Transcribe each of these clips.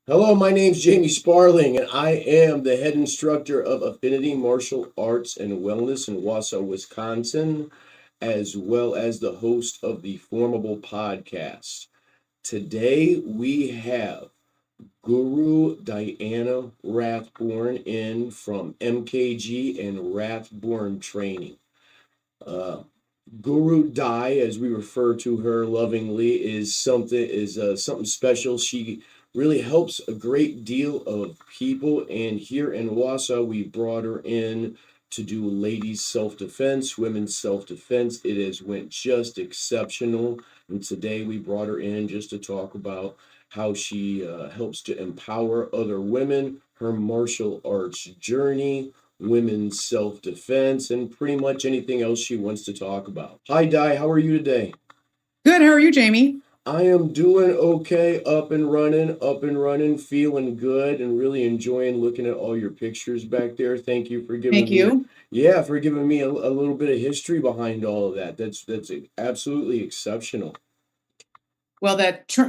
Hello, my name's Jamie Sparling, and I am the head instructor of Affinity Martial Arts and Wellness in Wausau, Wisconsin, as well as the host of the FormABLE Podcast. Today we have Guru Diana Rathborne in from MKG and Rathborne Training. Uh, Guru Di, as we refer to her lovingly, is something special. She really helps a great deal of people, and here in Wausau, we brought her in to do ladies self-defense, women's self-defense. It has went just exceptional, and today we brought her in just to talk about how she helps to empower other women, her martial arts journey, women's self-defense, and pretty much anything else she wants to talk about. Hi, Di. How are you today? Good. How are you, Jamie? I am doing okay, up and running, feeling good, and really enjoying looking at all your pictures back there. Thank you for Thank giving me, you. yeah, for giving me a little bit of history behind all of that. That's absolutely exceptional. Well,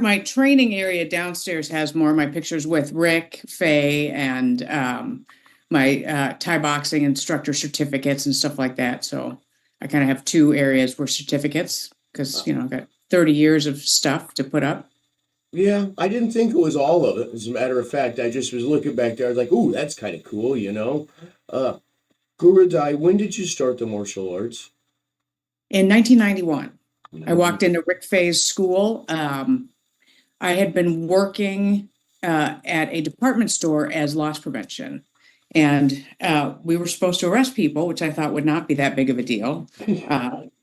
my training area downstairs has more of my pictures with Rick, Faye, and my Thai boxing instructor certificates and stuff like that. So I kind of have two areas where certificates because I've got 30 years of stuff to put up. Yeah, I didn't think it was all of it. As a matter of fact, I just was looking back there. I was like, "Ooh, that's kind of cool." Uh, Guru Dai, when did you start the martial arts? In 1991, I Mhm. walked into Rick Faye's school. I had been working at a department store as loss prevention. And we were supposed to arrest people, which I thought would not be that big of a deal.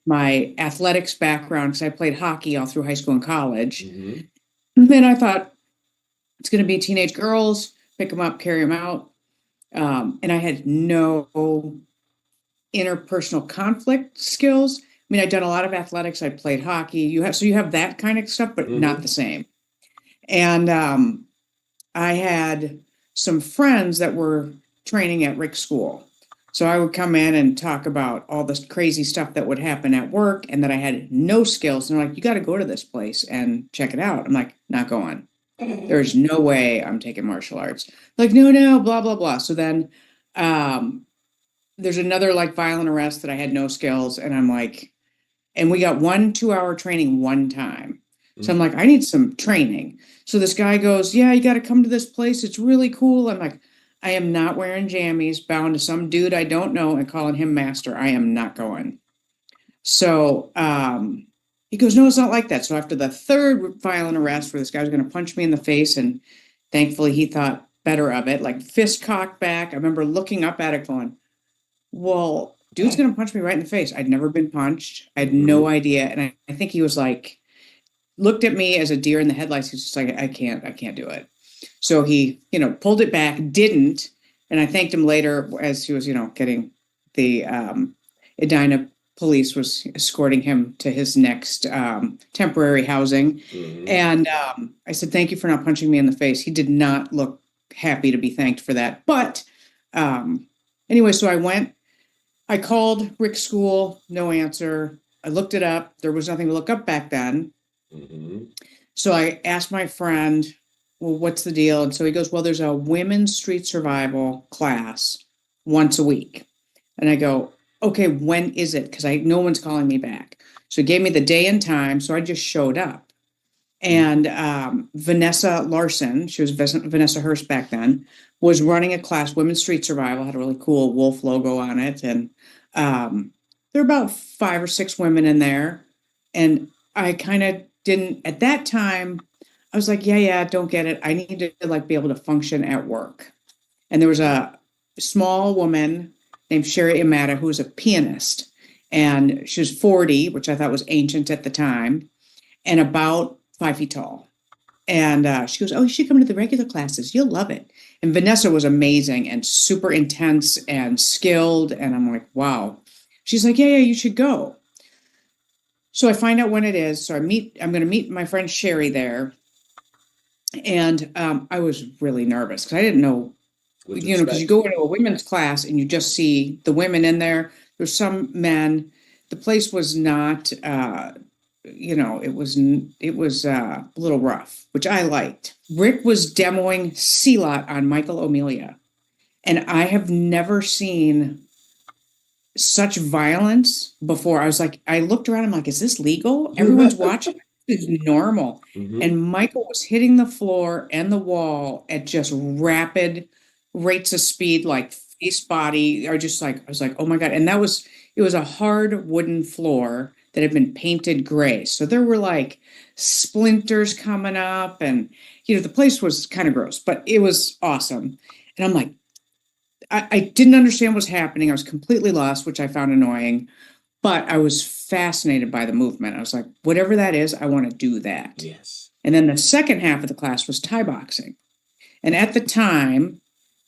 My athletics background, because I played hockey all through high school and college. Mhm. And then I thought it's going to be teenage girls, pick them up, carry them out. And I had no interpersonal conflict skills. I mean, I'd done a lot of athletics. I played hockey. You have that kind of stuff, but not the Mhm. same. And I had some friends that were training at Rick's school. So I would come in and talk about all this crazy stuff that would happen at work and that I had no skills. And they're like, you got to go to this place and check it out. I'm like, not going. There's no way I'm taking martial arts. Like, no, blah, blah, blah. So then um, there's another like violent arrest that I had no skills. And I'm like, and we got 2 hour training one time. So I'm like, I need some training. So this guy goes, yeah, you got to come to this place. It's really cool. I'm like, I am not wearing jammies, bound to some dude I don't know and calling him master. I am not going. So he goes, no, it's not like that. So after the third violent arrest where this guy was going to punch me in the face, and thankfully he thought better of it, like fist cocked back. I remember looking up at it going, well, dude's going to punch me right in the face. I'd never been punched. I had no Mhm. idea. And I think he was like, looked at me as a deer in the headlights. He's just like, I can't do it. So he, pulled it back, didn't. And I thanked him later as he was, getting the Edina police was escorting him to his next temporary housing. Mhm. And I said, thank you for not punching me in the face. He did not look happy to be thanked for that. But anyway, so I called Rick's school, no answer. I looked it up. There was nothing to look up back then. Mhm. So I asked my friend, well, what's the deal? And so he goes, well, there's a women's street survival class once a week. And I go, okay, when is it? Because no one's calling me back. So he gave me the day and time. So I just showed up. And Vanessa Larson, she was Vanessa Hurst back then, was running a class, Women's Street Survival, had a really cool wolf logo on it. And there were about 5 or 6 women in there. And I kind of didn't, at that time, I was like, yeah, don't get it. I need to like be able to function at work. And there was a small woman named Sherry Amata, who was a pianist. And she was 40, which I thought was ancient at the time, and about 5 feet tall. And she goes, oh, you should come to the regular classes. You'll love it. And Vanessa was amazing and super intense and skilled. And I'm like, wow. She's like, yeah, you should go. So I find out when it is. So I'm going to meet my friend Sherry there. And I was really nervous because I didn't know, What to because you expect? go into a women's class and you just see the women in there. There's some men. The place was not it was a little rough, which I liked. Rick was demoing C-Lot on Michael O'Melia, and I have never seen such violence before. I was like, I looked around, I'm like, is this legal? Everyone's watching. It's normal. Mhm. And Michael was hitting the floor and the wall at just rapid rates of speed, like face body, or just like, I was like, oh my God. And it was a hard wooden floor that had been painted gray. So there were like splinters coming up, and, the place was kind of gross, but it was awesome. And I'm like, I didn't understand what was happening. I was completely lost, which I found annoying, but I was fascinated by the movement. I was like, whatever that is, I want to do that. Yes. And then the second half of the class was Thai boxing. And at the time,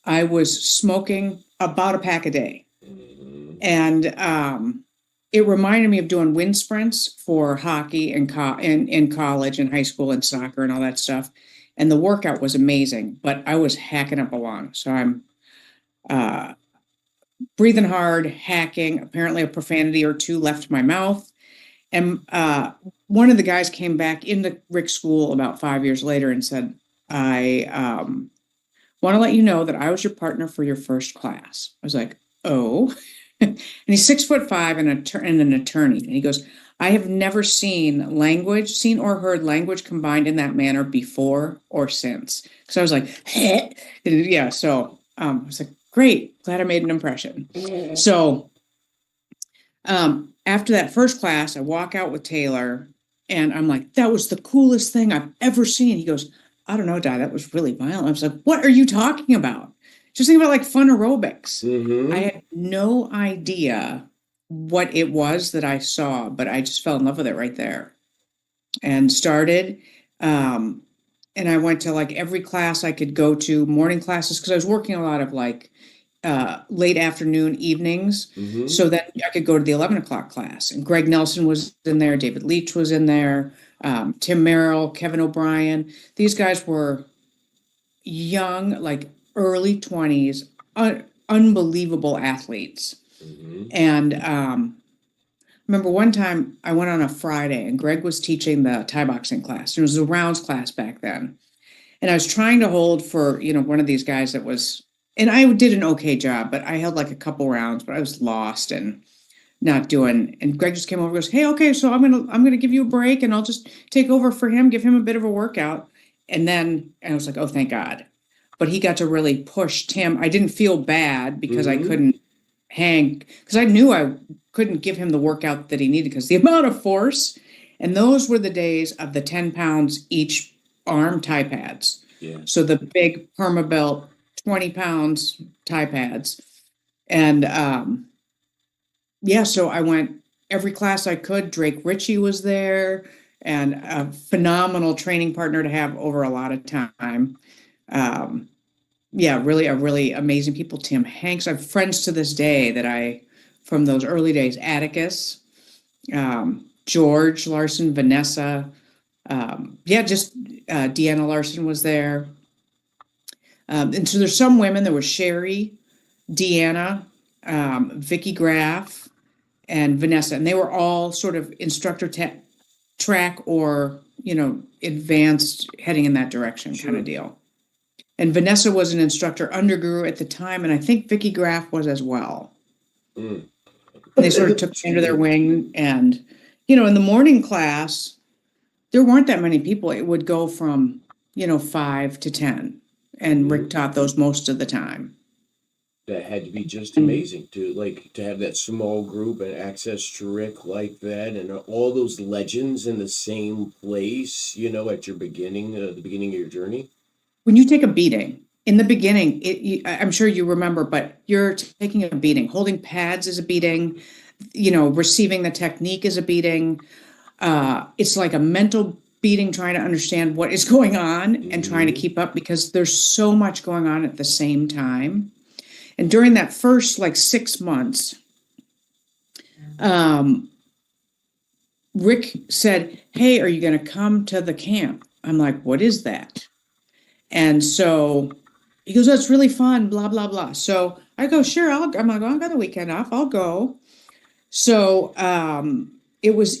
I was smoking about a pack a day. Mhm. And it reminded me of doing wind sprints for hockey in college and high school and soccer and all that stuff. And the workout was amazing, but I was hacking up along. So I'm uh, breathing hard, hacking. Apparently, a profanity or two left my mouth. And one of the guys came back into Rick's school about 5 years later and said, I want to let you know that I was your partner for your first class. I was like, oh. And he's 6'5" and an attorney. And he goes, I have never seen or heard language combined in that manner before or since. Because I was like, yeah. So I was like, great, glad I made an impression. So after that first class, I walk out with Taylor, and I'm like, that was the coolest thing I've ever seen. He goes, I don't know, Di, that was really violent. I was like, what are you talking about? Just think about like fun aerobics. Mhm. I had no idea what it was that I saw, but I just fell in love with it right there and started. And I went to like every class I could go to, morning classes, because I was working a lot of like late afternoon evenings. Mhm. So that I could go to the 11 o'clock class. And Greg Nelson was in there, David Leach was in there, Tim Merrill, Kevin O'Brien. These guys were young, like early 20s, unbelievable athletes. Mhm. And remember one time I went on a Friday and Greg was teaching the Thai boxing class. It was a rounds class back then. And I was trying to hold for, one of these guys that was, and I did an okay job, but I held like a couple rounds, but I was lost and not doing. And Greg just came over and goes, hey, okay, so I'm gonna give you a break and I'll just take over for him, give him a bit of a workout. And I was like, oh, thank God. But he got to really push Tim. I didn't feel bad because I Mhm. couldn't hang, because I knew I couldn't give him the workout that he needed because the amount of force. And those were the days of the 10 pounds each arm Thai pads. Yeah. So the big PermaBelt 20 pounds Thai pads. And so I went every class I could. Drake Ritchie was there, and a phenomenal training partner to have over a lot of time. Really amazing people. Tim Hanks, I have friends to this day from those early days, Atticus, George Larson, Vanessa. Deanna Larson was there. And so there's some women. There was Sherry, Deanna, Vicky Graff, and Vanessa, and they were all sort of instructor track or advanced, heading in that direction kind of deal. And Vanessa was an instructor underguru at the time, and I think Vicky Graff was as well. Mm. And they sort of took me under their wing, and in the morning class, there weren't that many people. It would go from 5 to 10, and Rick taught those most of the time. That had to be just amazing to have that small group and access to Rick like that, and all those legends in the same place. At your beginning, the beginning of your journey. When you take a beating in the beginning, I'm sure you remember, but you're taking a beating. Holding pads is a beating. Receiving the technique is a beating. It's like a mental beating, trying to understand what is going on and trying to keep up because there's so much going on at the same time. And during that first 6 months, Rick said, hey, are you going to come to the camp? I'm like, what is that? And so he goes, that's really fun, blah, blah, blah. So I go, sure, I'm like, I got the weekend off, I'll go. So it was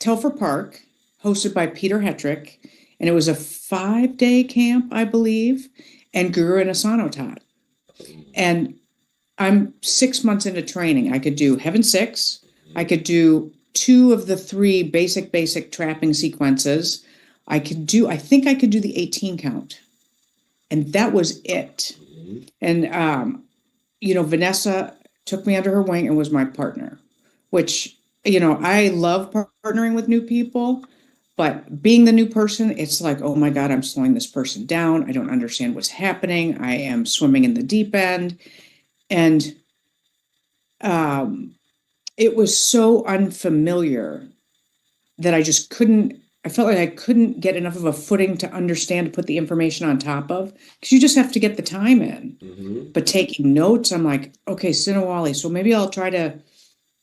Telfer Park, hosted by Peter Hetrick, and it was a 5-day camp, I believe, and Guru and Asano taught. And I'm 6 months into training. I could do Heaven 6. I could do 2 of the 3 basic trapping sequences. I think I could do the 18 count. And that was it. And, Vanessa took me under her wing and was my partner, which, I love partnering with new people, but being the new person, it's like, oh my God, I'm slowing this person down. I don't understand what's happening. I am swimming in the deep end. And it was so unfamiliar that I felt like I couldn't get enough of a footing to understand, to put the information on top of, because you just have to get the time in. Mm-hmm. But taking notes, I'm like, okay, Sinawali. So maybe I'll try to,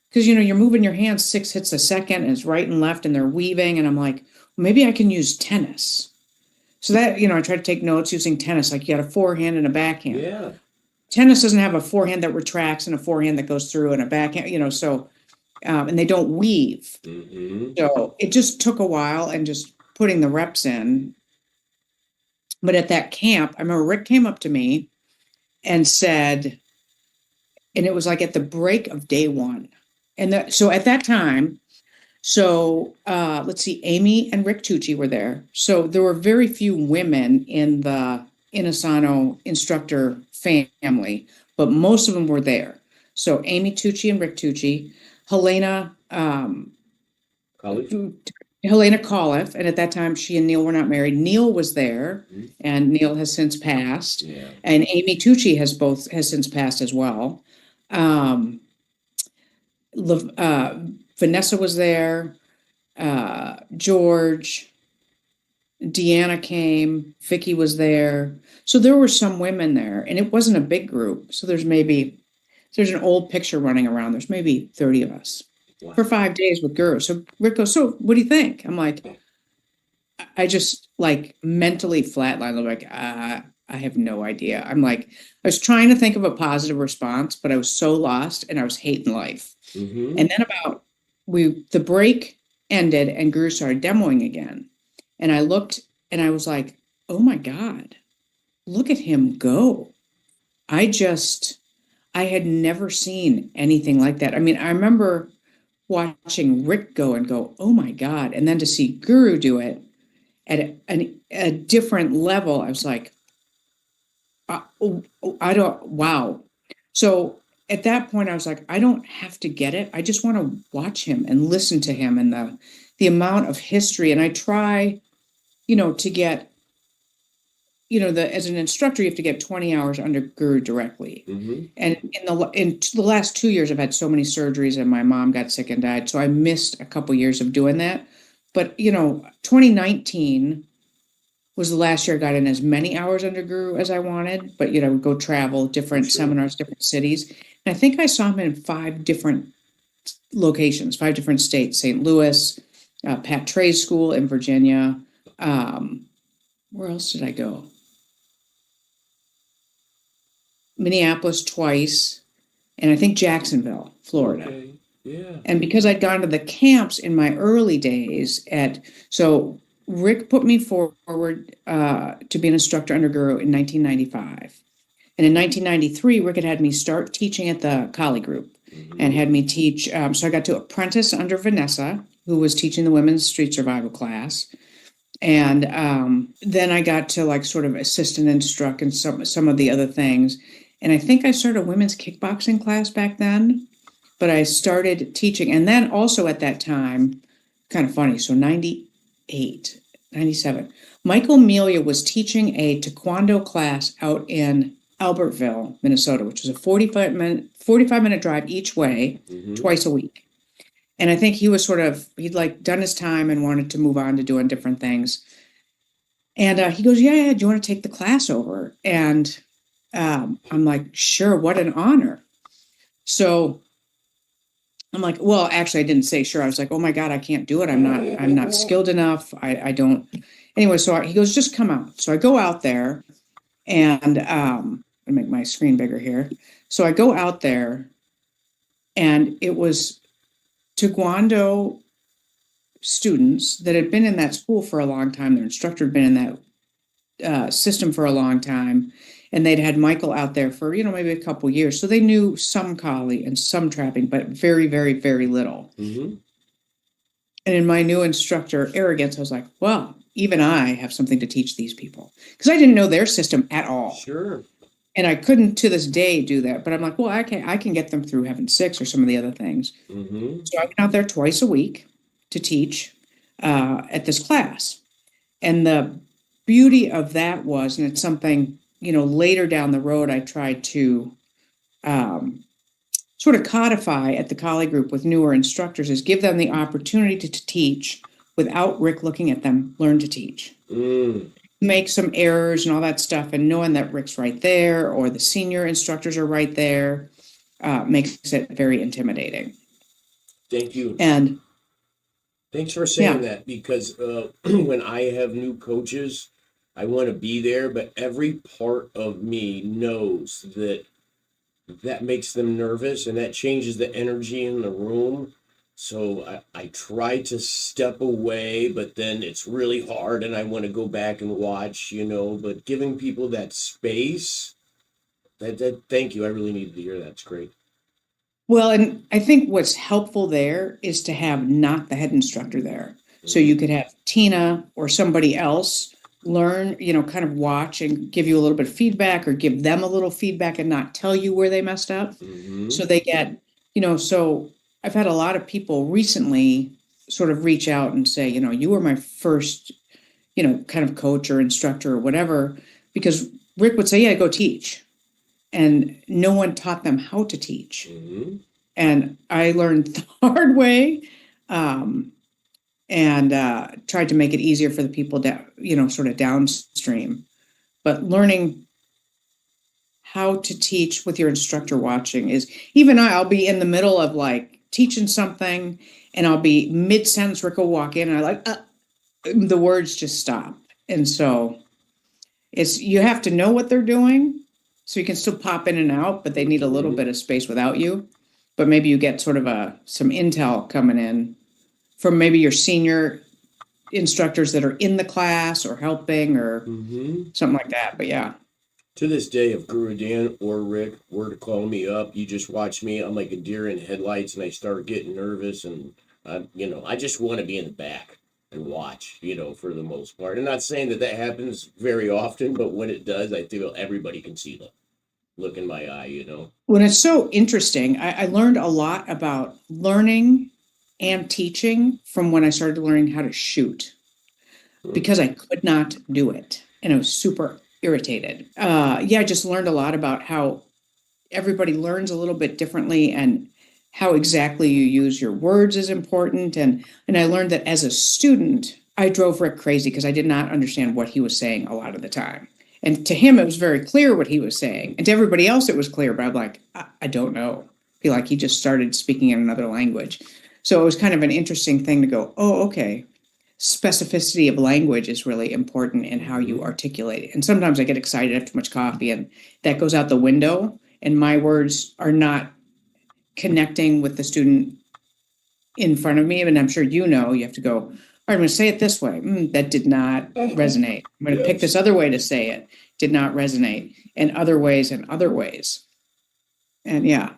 because, you're moving your hands 6 hits a second and it's right and left and they're weaving. And I'm like, maybe I can use tennis. So that, I try to take notes using tennis, like you got a forehand and a backhand. Yeah. Tennis doesn't have a forehand that retracts and a forehand that goes through and a backhand, so, and they don't weave. Mm-hmm. So it just took a while and just putting the reps in. But at that camp, I remember Rick came up to me and said, and it was like at the break of day 1. And so at that time, let's see, Amy and Rick Tucci were there. So there were very few women in the Asano instructor family, but most of them were there. So Amy Tucci and Rick Tucci, Helena Coliff, and at that time she and Neil were not married. Neil was there, and Neil has since passed. Yeah. And Amy Tucci has since passed as well. Vanessa was there. George, Deanna came. Vicky was there. So there were some women there, and it wasn't a big group. So there's an old picture running around. There's maybe 30 of us. Wow. For 5 days with Guru. So Rick goes, so what do you think? I'm like, I just like mentally flatlined. I'm like, I have no idea. I'm like, I was trying to think of a positive response, but I was so lost and I was hating life. Mm-hmm. And then the break ended and Guru started demoing again. And I looked and I was like, oh my God, look at him go. I had never seen anything like that. I mean, I remember watching Rick go and go, oh my God. And then to see Guru do it at a different level, I was like, wow. So at that point, I was like, I don't have to get it. I just want to watch him and listen to him and the amount of history. And I try, to get, as an instructor, you have to get 20 hours under Guru directly. Mm-hmm. And in the last 2 years, I've had so many surgeries and my mom got sick and died. So I missed a couple years of doing that. But, 2019 was the last year I got in as many hours under Guru as I wanted. But, go travel, different seminars, different cities. And I think I saw him in 5 different locations, 5 different states, St. Louis, Pat Trey's school in Virginia. Where else did I go? Minneapolis twice, and I think Jacksonville, Florida. Okay. Yeah. And because I'd gone to the camps in my early days so Rick put me forward to be an instructor under Guru in 1995. And in 1993, Rick had me start teaching at the Kali group and had me teach. So I got to apprentice under Vanessa, who was teaching the women's street survival class. And then I got to like sort of assist and instruct in some of the other things. And I think I started a women's kickboxing class back then, but I started teaching. And then also at that time, kind of funny, so 98, 97, Michael Melia was teaching a taekwondo class out in Albertville, Minnesota, which was a 45-minute drive each way, twice a week. And I think he was he'd like done his time and wanted to move on to doing different things. And he goes, yeah, do you want to take the class over? And I'm like, sure, what an honor. So I'm like, well, actually, I didn't say sure. I was like, oh my God, I can't do it. I'm not skilled enough. I don't. Anyway, so he goes, just come out. So I go out there and I'll make my screen bigger here. So I go out there and it was Taekwondo students that had been in that school for a long time. Their instructor had been in that system for a long time, and they'd had Michael out there for, maybe a couple years. So they knew some collie and some trapping, but very, very, very little. Mm-hmm. And in my new instructor arrogance, I was like, well, even I have something to teach these people, because I didn't know their system at all. Sure. And I couldn't to this day do that. But I'm like, well, I can get them through Heaven 6 or some of the other things. Mm-hmm. So I went out there twice a week to teach at this class. And the beauty of that was, and it's something, later down the road, I tried to sort of codify at the collie group with newer instructors, is give them the opportunity to teach without Rick looking at them, learn to teach. Make some errors and all that stuff, and knowing that Rick's right there or the senior instructors are right there makes it very intimidating. Thank you. And thanks for saying that, because when I have new coaches, I want to be there, but every part of me knows that makes them nervous, and that changes the energy in the room. So I try to step away, but then it's really hard and I want to go back and watch, but giving people that space, thank you. I really needed to hear that. It's great. Well, and I think what's helpful there is to have not the head instructor there. So you could have Tina or somebody else learn, kind of watch and give you a little bit of feedback, or give them a little feedback and not tell you where they messed up. Mm-hmm. So they get, so I've had a lot of people recently sort of reach out and say, you were my first, kind of coach or instructor or whatever, because Rick would say, yeah, go teach. And no one taught them how to teach. Mm-hmm. And I learned the hard way, and tried to make it easier for the people sort of downstream. But learning how to teach with your instructor watching is, even I'll be in the middle of like teaching something, and I'll be mid-sentence, Rick will walk in, and the words just stop. And so you have to know what they're doing, so you can still pop in and out, but they need a little bit of space without you. But maybe you get sort of some intel coming in from maybe your senior instructors that are in the class or helping or something like that. But yeah. To this day, if Guru Dan or Rick were to call me up, you just watch me. I'm like a deer in headlights, and I start getting nervous, and I just want to be in the back and watch, for the most part. I'm not saying that happens very often, but when it does, I feel everybody can see the look in my eye, When it's so interesting, I learned a lot about learning and teaching from when I started learning how to shoot, because I could not do it, and I was super irritated. I just learned a lot about how everybody learns a little bit differently, and how exactly you use your words is important. And I learned that as a student, I drove Rick crazy because I did not understand what he was saying a lot of the time. And to him, it was very clear what he was saying. And to everybody else, it was clear. But I'm like, I don't know. I feel like he just started speaking in another language. So it was kind of an interesting thing to go, oh, okay. Specificity of language is really important in how you articulate it. And sometimes I get excited after too much coffee, and that goes out the window, and my words are not connecting with the student in front of me. And I'm sure you have to go, all right, I'm going to say it this way. That did not resonate. I'm going to pick this other way to say it. Did not resonate. And other ways and other ways. And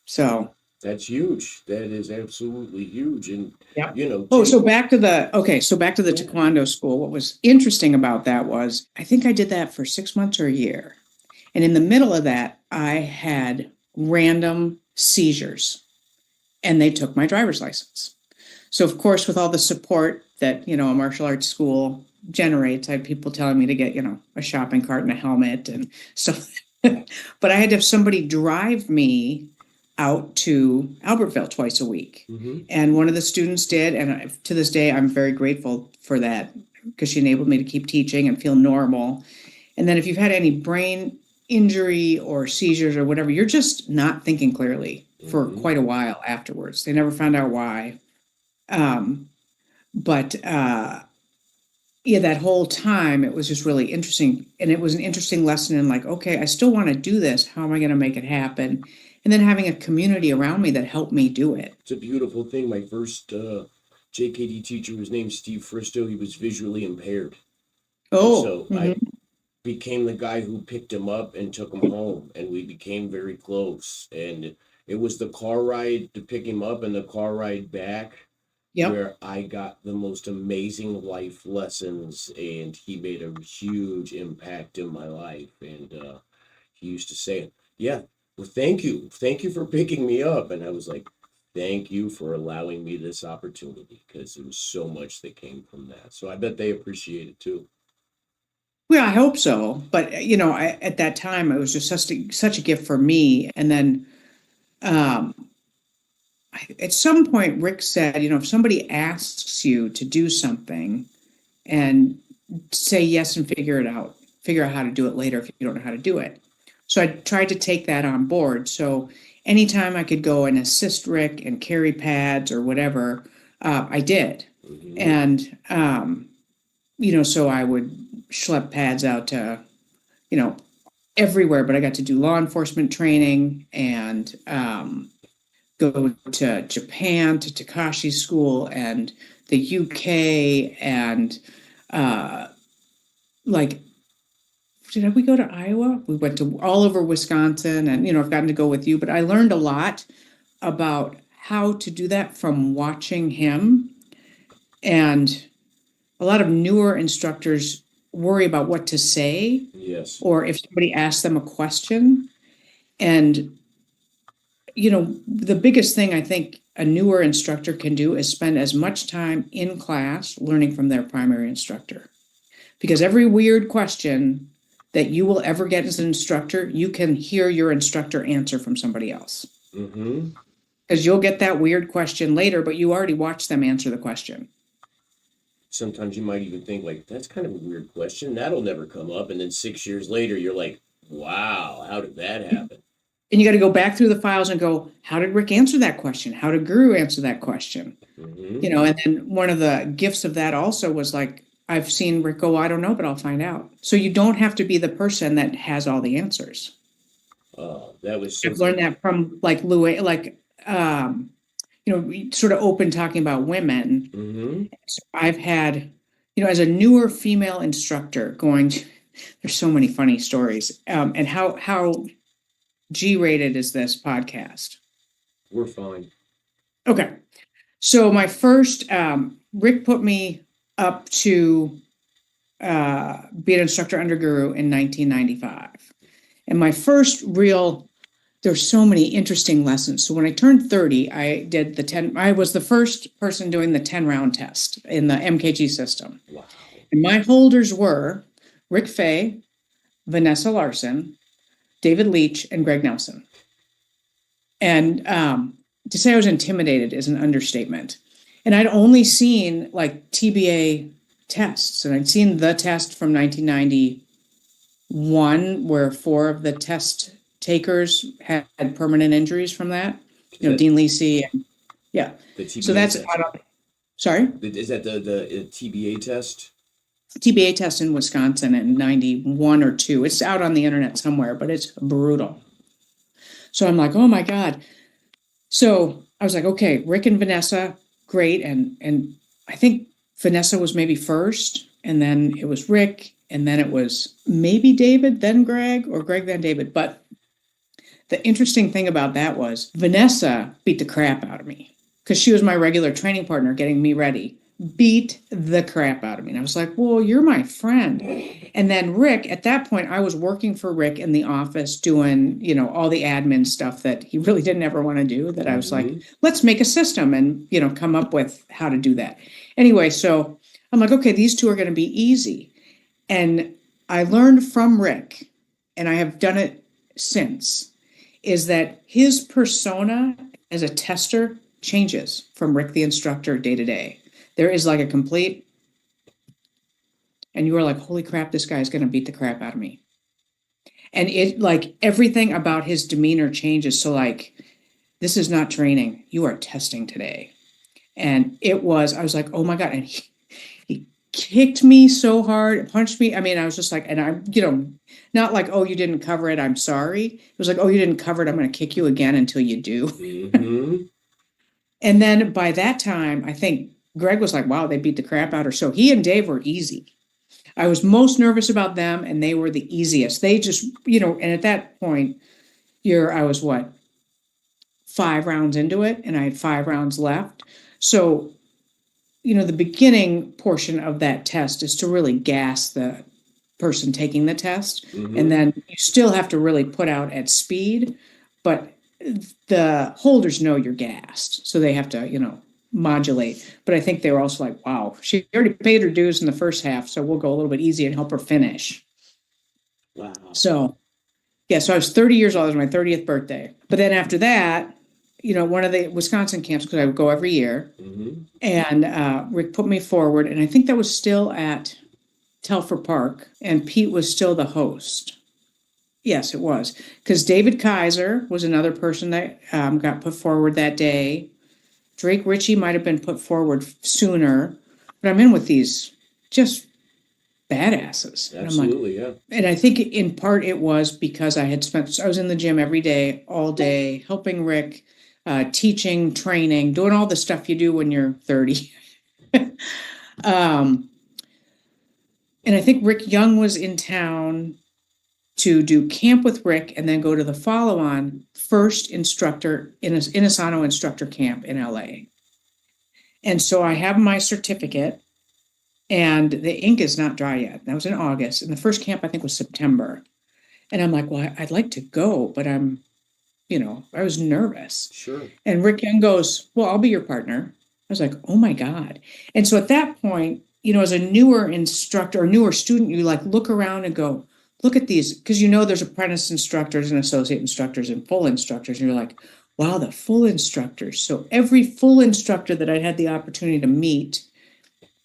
so. That's huge. That is absolutely huge. And, So back to the Taekwondo school. What was interesting about that was, I think I did that for 6 months or a year. And in the middle of that, I had random seizures, and they took my driver's license. So of course, with all the support that, a martial arts school generates, I had people telling me to get, a shopping cart and a helmet and stuff. But I had to have somebody drive me out to Albertville twice a week. And one of the students did. And to this day, I'm very grateful for that, because she enabled me to keep teaching and feel normal. And then if you've had any brain injury or seizures or whatever, you're just not thinking clearly for quite a while afterwards. They never found out why. But that whole time, it was just really interesting. And it was an interesting lesson in like, okay, I still want to do this. How am I going to make it happen? And then having a community around me that helped me do it. It's a beautiful thing. My first JKD teacher was named Steve Fristo. He was visually impaired. Oh, So I became the guy who picked him up and took him home, and we became very close. And it was the car ride to pick him up and the car ride back yep. where I got the most amazing life lessons, and he made a huge impact in my life. And he used to say, "Yeah, well, thank you for picking me up." And I was like, "Thank you for allowing me this opportunity," because there was so much that came from that. So I bet they appreciate it too. Well, I hope so. But at that time, it was just such a gift for me. And then um, at some point, Rick said, if somebody asks you to do something, and say yes and figure out how to do it later if you don't know how to do it. So I tried to take that on board. So anytime I could go and assist Rick and carry pads or whatever, I did. Mhm. And so I would schlep pads out to everywhere, but I got to do law enforcement training and go to Japan, to Takashi school and the UK, and like, did we go to Iowa? We went to all over Wisconsin, and I've gotten to go with you, but I learned a lot about how to do that from watching him. And a lot of newer instructors worry about what to say. Yes. Or if somebody asks them a question. And the biggest thing I think a newer instructor can do is spend as much time in class learning from their primary instructor. Because every weird question that you will ever get as an instructor, you can hear your instructor answer from somebody else. Mm-hmm. Because you'll get that weird question later, but you already watched them answer the question. Sometimes you might even think, like, that's kind of a weird question. That'll never come up. And then 6 years later, you're like, wow, how did that happen? And you got to go back through the files and go, how did Rick answer that question? How did Guru answer that question? Mm-hmm. And then one of the gifts of that also was like, I've seen Rick go, I don't know, but I'll find out. So you don't have to be the person that has all the answers. That was so I've learned that from like Louis, like, sort of open talking about women. Mm-hmm. So I've had, as a newer female instructor there's so many funny stories. And how G-rated is this podcast? We're fine. Okay. So my first, Rick put me up to be an instructor under Guru in 1995. And my first there's so many interesting lessons. So when I turned 30, I was the first person doing the 10-round test in the MKG system. Wow. And my holders were Rick Fay, Vanessa Larson, David Leach, and Greg Nelson. And to say I was intimidated is an understatement. And I'd only seen like TBA tests, and I'd seen the test from 1991 where 4 of the test takers had permanent injuries from that. Dean Lisi. And, yeah. So that's sorry? Is that the TBA test? TBA test in Wisconsin in 91 or 2. It's out on the internet somewhere, but it's brutal. So I'm like, oh my God. So I was like, okay, Rick and Vanessa, great. And I think Vanessa was maybe first, and then it was Rick, and then it was maybe David, then Greg, or Greg, then David. But the interesting thing about that was Vanessa beat the crap out of me because she was my regular training partner getting me ready. Beat the crap out of me. And I was like, well, you're my friend. And then Rick, at that point, I was working for Rick in the office doing, all the admin stuff that he really didn't ever want to do, that I was like, let's make a system and, come up with how to do that. Anyway, so I'm like, okay, these two are going to be easy. And I learned from Rick, and I have done it since, is that his persona as a tester changes from Rick the instructor day to day. There is like a complete, and you are like, holy crap, this guy is going to beat the crap out of me. And it, like, everything about his demeanor changes. So like, this is not training. You are testing today. And I was like, oh my God. And he kicked me so hard, punched me. I mean, I was just like, and I'm, not like, oh, you didn't cover it, I'm sorry. It was like, oh, you didn't cover it, I'm going to kick you again until you do. Mm-hmm. And then by that time, I think Greg was like, wow, they beat the crap out of her. So he and Dave were easy. I was most nervous about them, and they were the easiest. They just, and at that point, I was what, 5 rounds into it, and I had 5 rounds left. So, the beginning portion of that test is to really gas the person taking the test. Mm-hmm. And then you still have to really put out at speed, but the holders know you're gassed. So they have to, modulate. But I think they were also like, wow, she already paid her dues in the first half, so we'll go a little bit easy and help her finish. Wow. So, so I was 30 years old. It was my 30th birthday. But then after that, one of the Wisconsin camps, because I would go every year, Mm-hmm. and Rick put me forward, and I think that was still at Telfer Park, and Pete was still the host. Yes, it was, because David Kaiser was another person that got put forward that day. Drake Ritchie might have been put forward sooner, but I'm in with these just badasses. Absolutely, yeah. And I think in part it was because I was in the gym every day, all day, helping Rick, teaching, training, doing all the stuff you do when you're 30. And I think Rick Young was in town to do camp with Rick and then go to the follow-on first instructor in Asano instructor camp in LA. And so I have my certificate, and the ink is not dry yet. That was in August, and the first camp I think was September. And I'm like, well, I'd like to go, but I was nervous. Sure. And Rick Young goes, well, I'll be your partner. I was like, oh my God. And so at that point, as a newer instructor or newer student, you like look around and go, look at these, because there's apprentice instructors and associate instructors and full instructors. And you're like, wow, the full instructors. So every full instructor that I had the opportunity to meet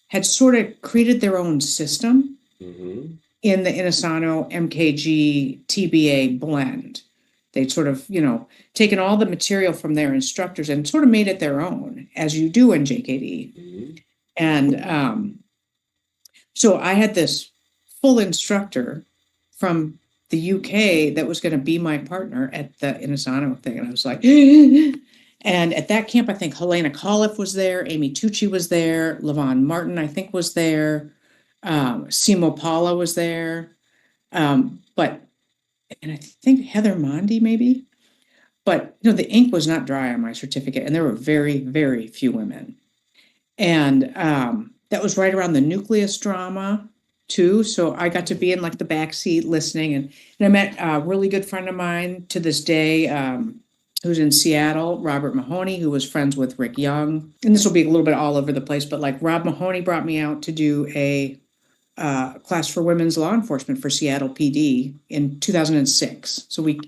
had sort of created their own system Mm-hmm. in the Inasano MKG TBA blend. They'd sort of, taken all the material from their instructors and sort of made it their own, as you do in JKD. Mm-hmm. And so I had this full instructor from the UK that was going to be my partner at the Inasano thing. And I was like, and at that camp, I think Helena Coliff was there, Amy Tucci was there, Levon Martin, I think, was there, Simo Paula was there, and I think Heather Mondi maybe. But, the ink was not dry on my certificate, and there were very, very few women. And that was right around the nucleus drama, too. So I got to be in like the back seat listening. And I met a really good friend of mine to this day, who's in Seattle, Robert Mahoney, who was friends with Rick Young. And this will be a little bit all over the place, but like Rob Mahoney brought me out to do a class for women's law enforcement for Seattle PD in 2006. So we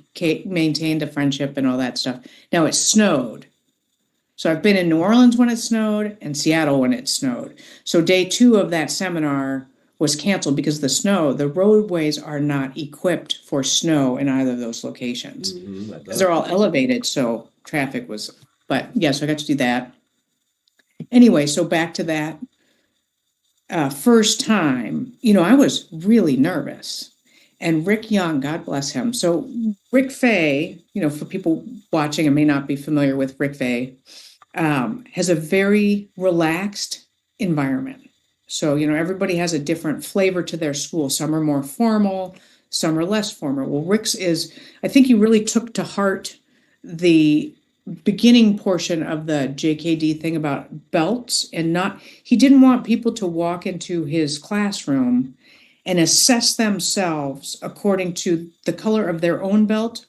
maintained a friendship and all that stuff. Now it snowed. So I've been in New Orleans when it snowed and Seattle when it snowed. So day 2 of that seminar was canceled because of the snow. The roadways are not equipped for snow in either of those locations because they're all elevated. So traffic was, but yeah, so I got to do that. Anyway, so back to that. First time, I was really nervous. And Rick Young, God bless him. So Rick Fay, for people watching and may not be familiar with Rick Fay, has a very relaxed environment. So, everybody has a different flavor to their school. Some are more formal, some are less formal. Well, Rick's I think he really took to heart the beginning portion of the JKD thing about belts, and he didn't want people to walk into his classroom and assess themselves according to the color of their own belt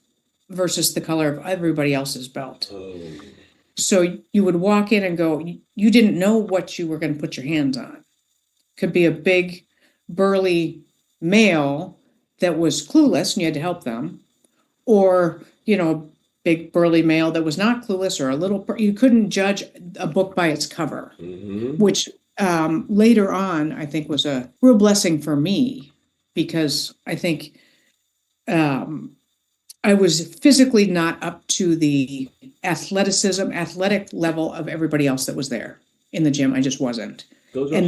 versus the color of everybody else's belt. Oh. So you would walk in and go, you didn't know what you were going to put your hands on. Could be a big, burly male that was clueless and you had to help them, or, big burly male that was not clueless, or you couldn't judge a book by its cover, which later on I think was a real blessing for me, because I think I was physically not up to the athletic level of everybody else that was there in the gym. I just wasn't. Those are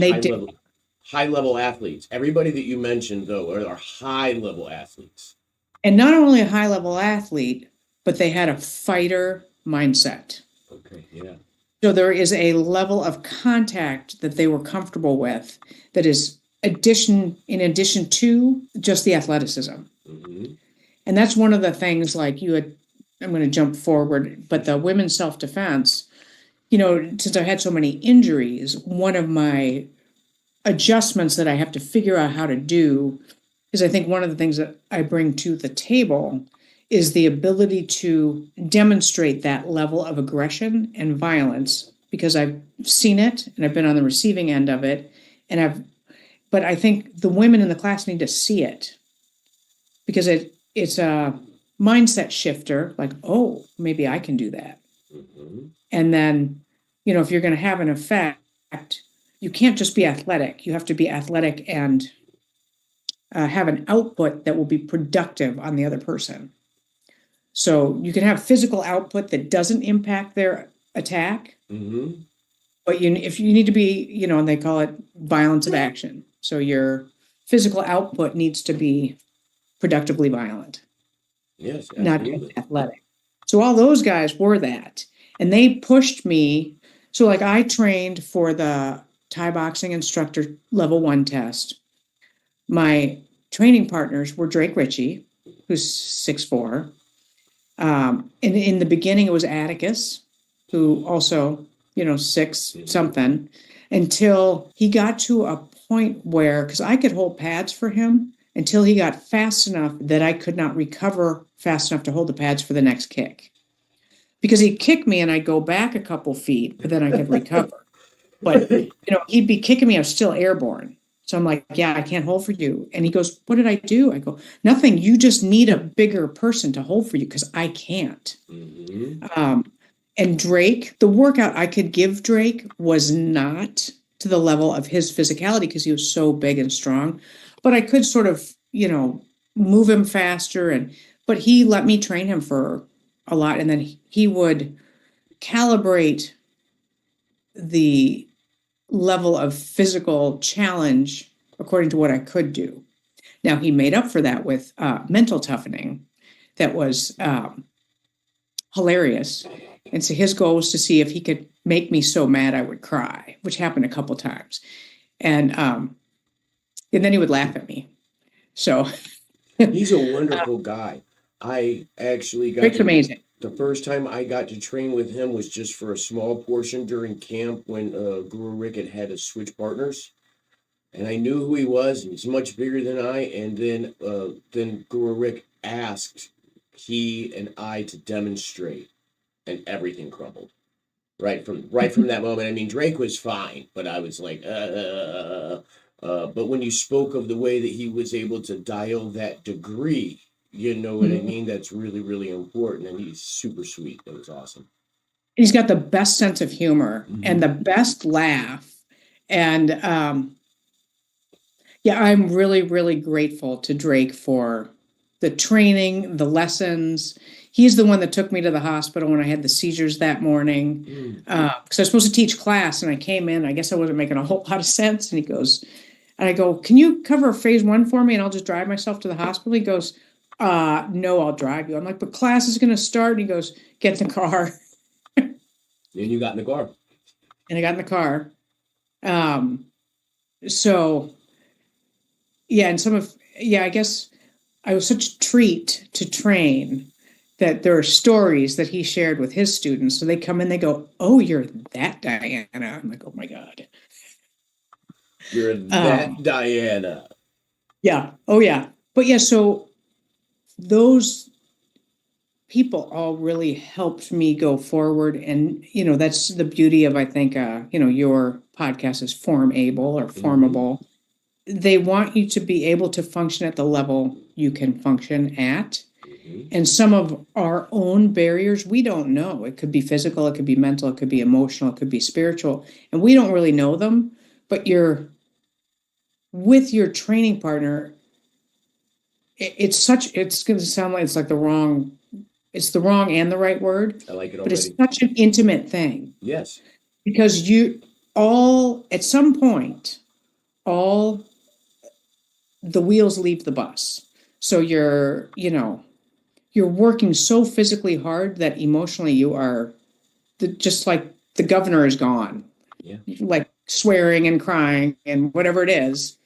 high level athletes. Everybody that you mentioned, though, are high level athletes. And not only a high level athlete, but they had a fighter mindset. Okay, yeah. So there is a level of contact that they were comfortable with that is in addition to just the athleticism. Mm-hmm. And that's one of the things, like you had, I'm going to jump forward, but the women's self-defense, since I had so many injuries, one of my adjustments that I have to figure out how to do is, I think one of the things that I bring to the table is the ability to demonstrate that level of aggression and violence, because I've seen it and I've been on the receiving end of it. But I think the women in the class need to see it, because it's a mindset shifter, like, oh, maybe I can do that. Mm-hmm. And then, if you're going to have an effect, you can't just be athletic. You have to be athletic and have an output that will be productive on the other person. So you can have physical output that doesn't impact their attack, Mm-hmm. but if you need to be, and they call it violence of action. So your physical output needs to be productively violent, Yes, not absolutely. just athletic. So all those guys were that, and they pushed me. So like I trained for the Thai boxing instructor level 1 test. My training partners were Drake Ritchie, who's 6'4". And in the beginning, it was Atticus, who also, 6 something, until he got to a point where, because I could hold pads for him, until he got fast enough that I could not recover fast enough to hold the pads for the next kick. Because he'd kick me and I'd go back a couple feet, but then I could recover. But, he'd be kicking me, I was still airborne. So I'm like, yeah, I can't hold for you. And he goes, what did I do? I go, nothing. You just need a bigger person to hold for you, because I can't. Mm-hmm. And Drake, the workout I could give Drake was not to the level of his physicality, because he was so big and strong. But I could sort of, move him faster. But he let me train him for a lot. And then he would calibrate the level of physical challenge according to what I could do. Now, he made up for that with mental toughening that was hilarious. And so his goal was to see if he could make me so mad I would cry, which happened a couple times. And then he would laugh at me. So He's a wonderful guy. I actually got Rick's amazing. the first time I got to train with him was just for a small portion during camp when Guru Rick had to switch partners. And I knew who he was, and he's much bigger than I. And then Guru Rick asked he and I to demonstrate, and everything crumbled. Right from that moment. I mean, Drake was fine, but I was like, but when you spoke of the way that he was able to dial that degree, you know what I mean? That's really, really important. And he's super sweet. That was awesome. He's got the best sense of humor Mhm. and the best laugh. And yeah, I'm really, really grateful to Drake for the training, the lessons. He's the one that took me to the hospital when I had the seizures that morning. Because I was supposed to teach class, and I came in. I guess I wasn't making a whole lot of sense. And he goes, and I go, can you cover phase 1 for me, and I'll just drive myself to the hospital? He goes, no, I'll drive you. I'm like, but class is going to start. And he goes, get in the car. And you got in the car. And I got in the car. So, yeah, I guess I was such a treat to train that there are stories that he shared with his students. So they come in, they go, oh, you're that Diana. I'm like, oh my God. You're that Diana. Yeah. Oh yeah. But yeah, so those people all really helped me go forward. And, that's the beauty of, I think, your podcast is FormABLE or FormABLE. They want you to be able to function at the level you can function at. And some of our own barriers, we don't know. It could be physical, it could be mental, it could be emotional, it could be spiritual. And we don't really know them, but with your training partner, it's going to sound like it's the wrong and the right word. I like it already. But it's such an intimate thing. Yes. Because at some point, all the wheels leave the bus. So you're working so physically hard that emotionally you are just like the governor is gone, Yeah. like swearing and crying and whatever it is.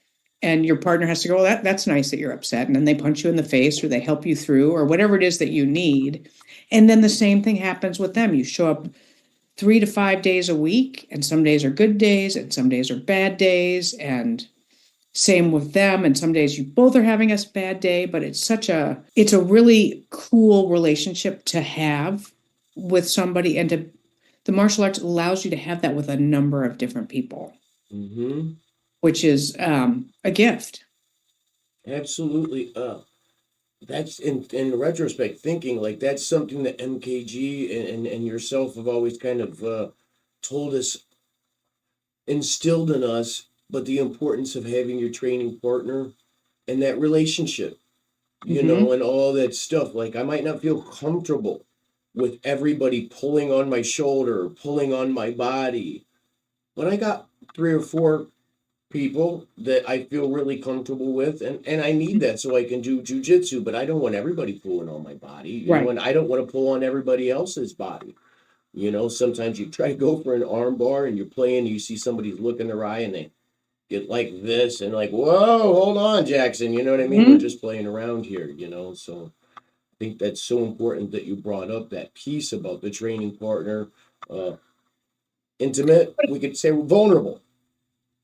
And your partner has to go, well, that's nice that you're upset. And then they punch you in the face or they help you through or whatever it is that you need. And then the same thing happens with them. You show up 3 to 5 days a week, and some days are good days and some days are bad days. And same with them. And some days you both are having a bad day, but it's a really cool relationship to have with somebody. And the martial arts allows you to have that with a number of different people, which is a gift. Absolutely. That's in retrospect thinking, like that's something that MKG and yourself have always kind of told us, instilled in us, but the importance of having your training partner and that relationship, you know, and all that stuff. Like I might not feel comfortable with everybody pulling on my shoulder, pulling on my body, but I got 3 or 4 people that I feel really comfortable with, and I need that so I can do jujitsu, but I don't want everybody pulling on my body, you know, and I don't want to pull on everybody else's body. You know, sometimes you try to go for an arm bar and you're playing, you see somebody's look in their eye and they get like this and like, whoa, hold on, Jackson, you know what I mean? We're just playing around here, you know, so I think that's so important that you brought up that piece about the training partner, intimate, we could say vulnerable.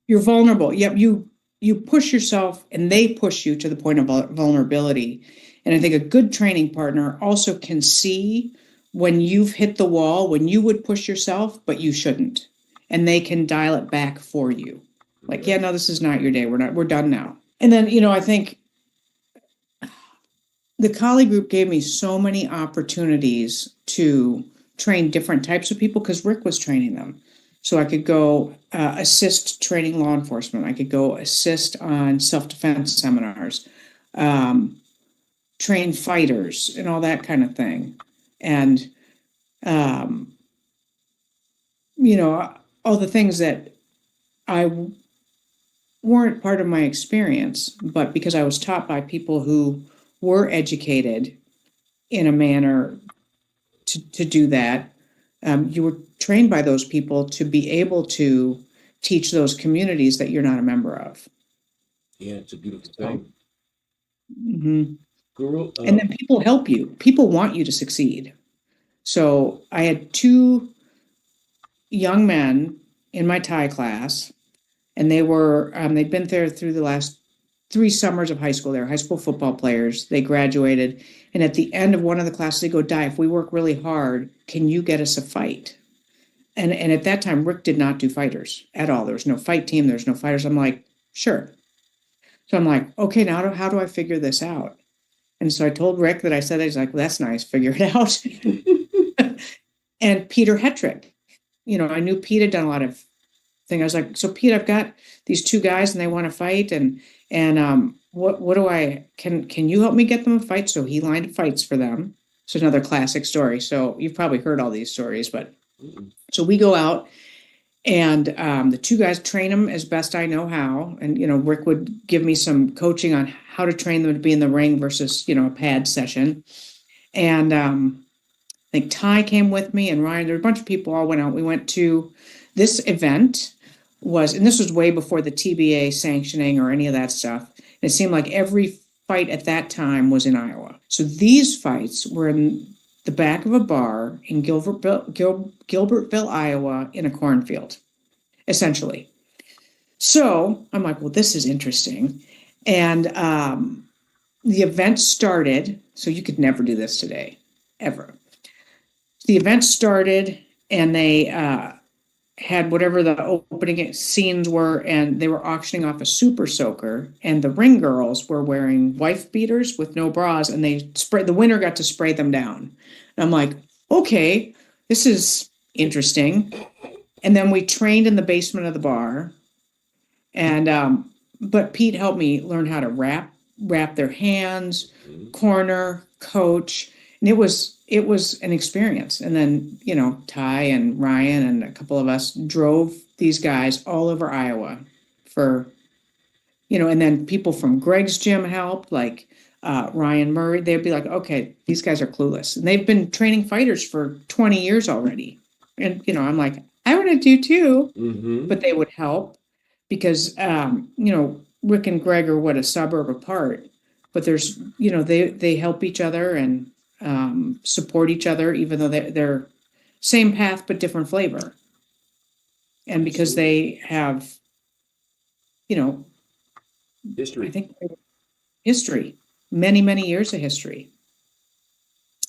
You're vulnerable. Yep. You push yourself and they push you to the point of vulnerability. And I think a good training partner also can see when you've hit the wall, when you would push yourself, but you shouldn't. And they can dial it back for you. Like, yeah, no, this is not your day. We're done now. And then, you know, I think the Kali group gave me so many opportunities to train different types of people because Rick was training them. So I could go assist training law enforcement. I could go assist on self-defense seminars, train fighters and all that kind of thing. And, you know, all the things that weren't part of my experience, but because I was taught by people who were educated in a manner to do that, you were trained by those people to be able to teach those communities that you're not a member of. Yeah, it's a beautiful thing. Guru, and then people help you. People want you to succeed. So I had 2 young men in my Thai class, and they were they'd been there through the last 3 summers of high school. They were high school football players. They graduated. And at the end of one of the classes, they go, Di, if we work really hard, can you get us a fight? And at that time, Rick did not do fighters at all. There was no fight team. There's no fighters. I'm like, sure. So I'm like, okay, now how do I figure this out? And so I told Rick that I said, he's like, well, that's nice. Figure it out. And Peter Hetrick, you know, I knew Pete had done a lot of things. I was like, so Pete, I've got these 2 guys and they want to fight. And what do can you help me get them a fight? So he lined fights for them. It's another classic story. So you've probably heard all these stories, but so we go out and the 2 guys train them as best I know how. And, you know, Rick would give me some coaching on how to train them to be in the ring versus, you know, a pad session. And I think Ty came with me and Ryan, there were a bunch of people all went out. We went to this event and this was way before the TBA sanctioning or any of that stuff. And it seemed like every fight at that time was in Iowa. So these fights were in the back of a bar in Gilbertville, Iowa, in a cornfield, essentially. So I'm like, well, this is interesting. And the event started, so you could never do this today, ever. The event started and they had whatever the opening scenes were, and they were auctioning off a super soaker, and the ring girls were wearing wife beaters with no bras, and the winner got to spray them down. And I'm like, okay, this is interesting. And then we trained in the basement of the bar, and but Pete helped me learn how to wrap their hands, corner, coach, and it was an experience. And then, you know, Ty and Ryan and a couple of us drove these guys all over Iowa for, you know, and then people from Greg's gym helped, like Ryan Murray. They'd be like, okay, these guys are clueless. And they've been training fighters for 20 years already. And, you know, I'm like, I want to do too, Mm-hmm. but they would help because, Rick and Greg are what, a suburb apart, but there's, they help each other and support each other, even though they're same path, but different flavor. And because Absolutely. they have, you know, I History. think history, many, many years of history.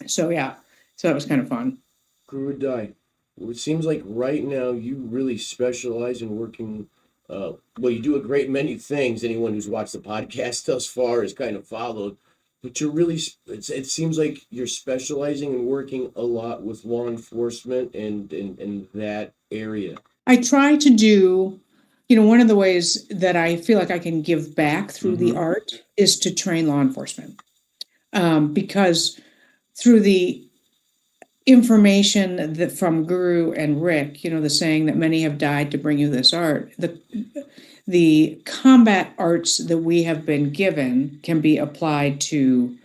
So, yeah, so that was kind of fun. Crew or die. Well, it seems like right now you really specialize in working. Well, you do a great many things. Anyone who's watched the podcast thus far has kind of followed, but you're really. It seems like you're specializing and working a lot with law enforcement and in that area. I try to do, one of the ways that I feel like I can give back through the Mm-hmm. art is to train law enforcement. Because through the information that from Guru and Rick, the saying that many have died to bring you this art, the combat arts that we have been given can be applied to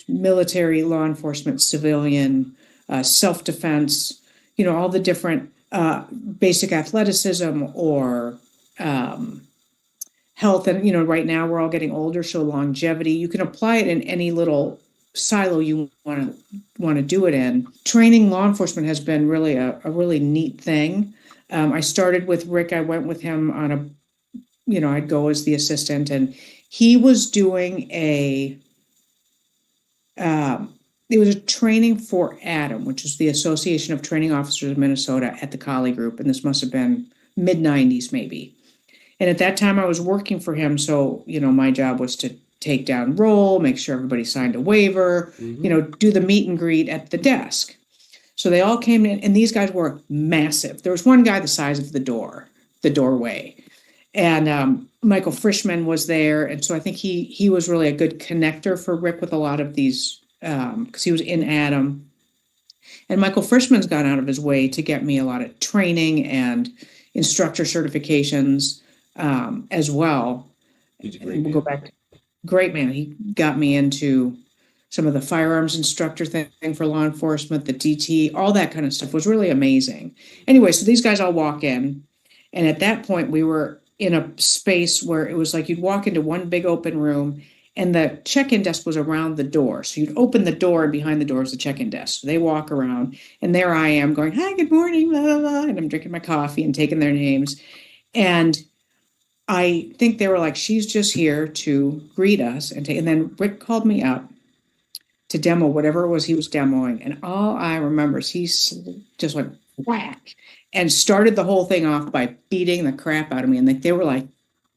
military, law enforcement, civilian, self-defense, all the different basic athleticism or health. And, right now we're all getting older, so longevity, you can apply it in any little silo you want to do it in. Training law enforcement has been really a really neat thing. I started with Rick. I went with him on I'd go as the assistant, and he was doing it was a training for ADAM, which is the Association of Training Officers of Minnesota at the Collie Group. And this must have been mid 90s, maybe. And at that time I was working for him. So, my job was to take down roll, make sure everybody signed a waiver, Mm-hmm. do the meet and greet at the desk. So they all came in, and these guys were massive. There was one guy the size of the doorway. And Michael Frischman was there. And so I think he was really a good connector for Rick with a lot of these, because he was in ADAM. And Michael Frischman's gone out of his way to get me a lot of training and instructor certifications as well. He's a great And we'll go man. back to great man. He got me into some of the firearms instructor thing for law enforcement, the DT, all that kind of stuff was really amazing. Anyway, so these guys all walk in. And at that point, we were in a space where it was like you'd walk into one big open room, and the check-in desk was around the door. So you'd open the door, and behind the door is the check-in desk. So they walk around, and there I am going, "Hi, good morning, blah, blah, blah," and I'm drinking my coffee and taking their names. And I think they were like, "She's just here to greet us." And then Rick called me up to demo whatever it was he was demoing. And all I remember is he just went whack and started the whole thing off by beating the crap out of me. And they were like,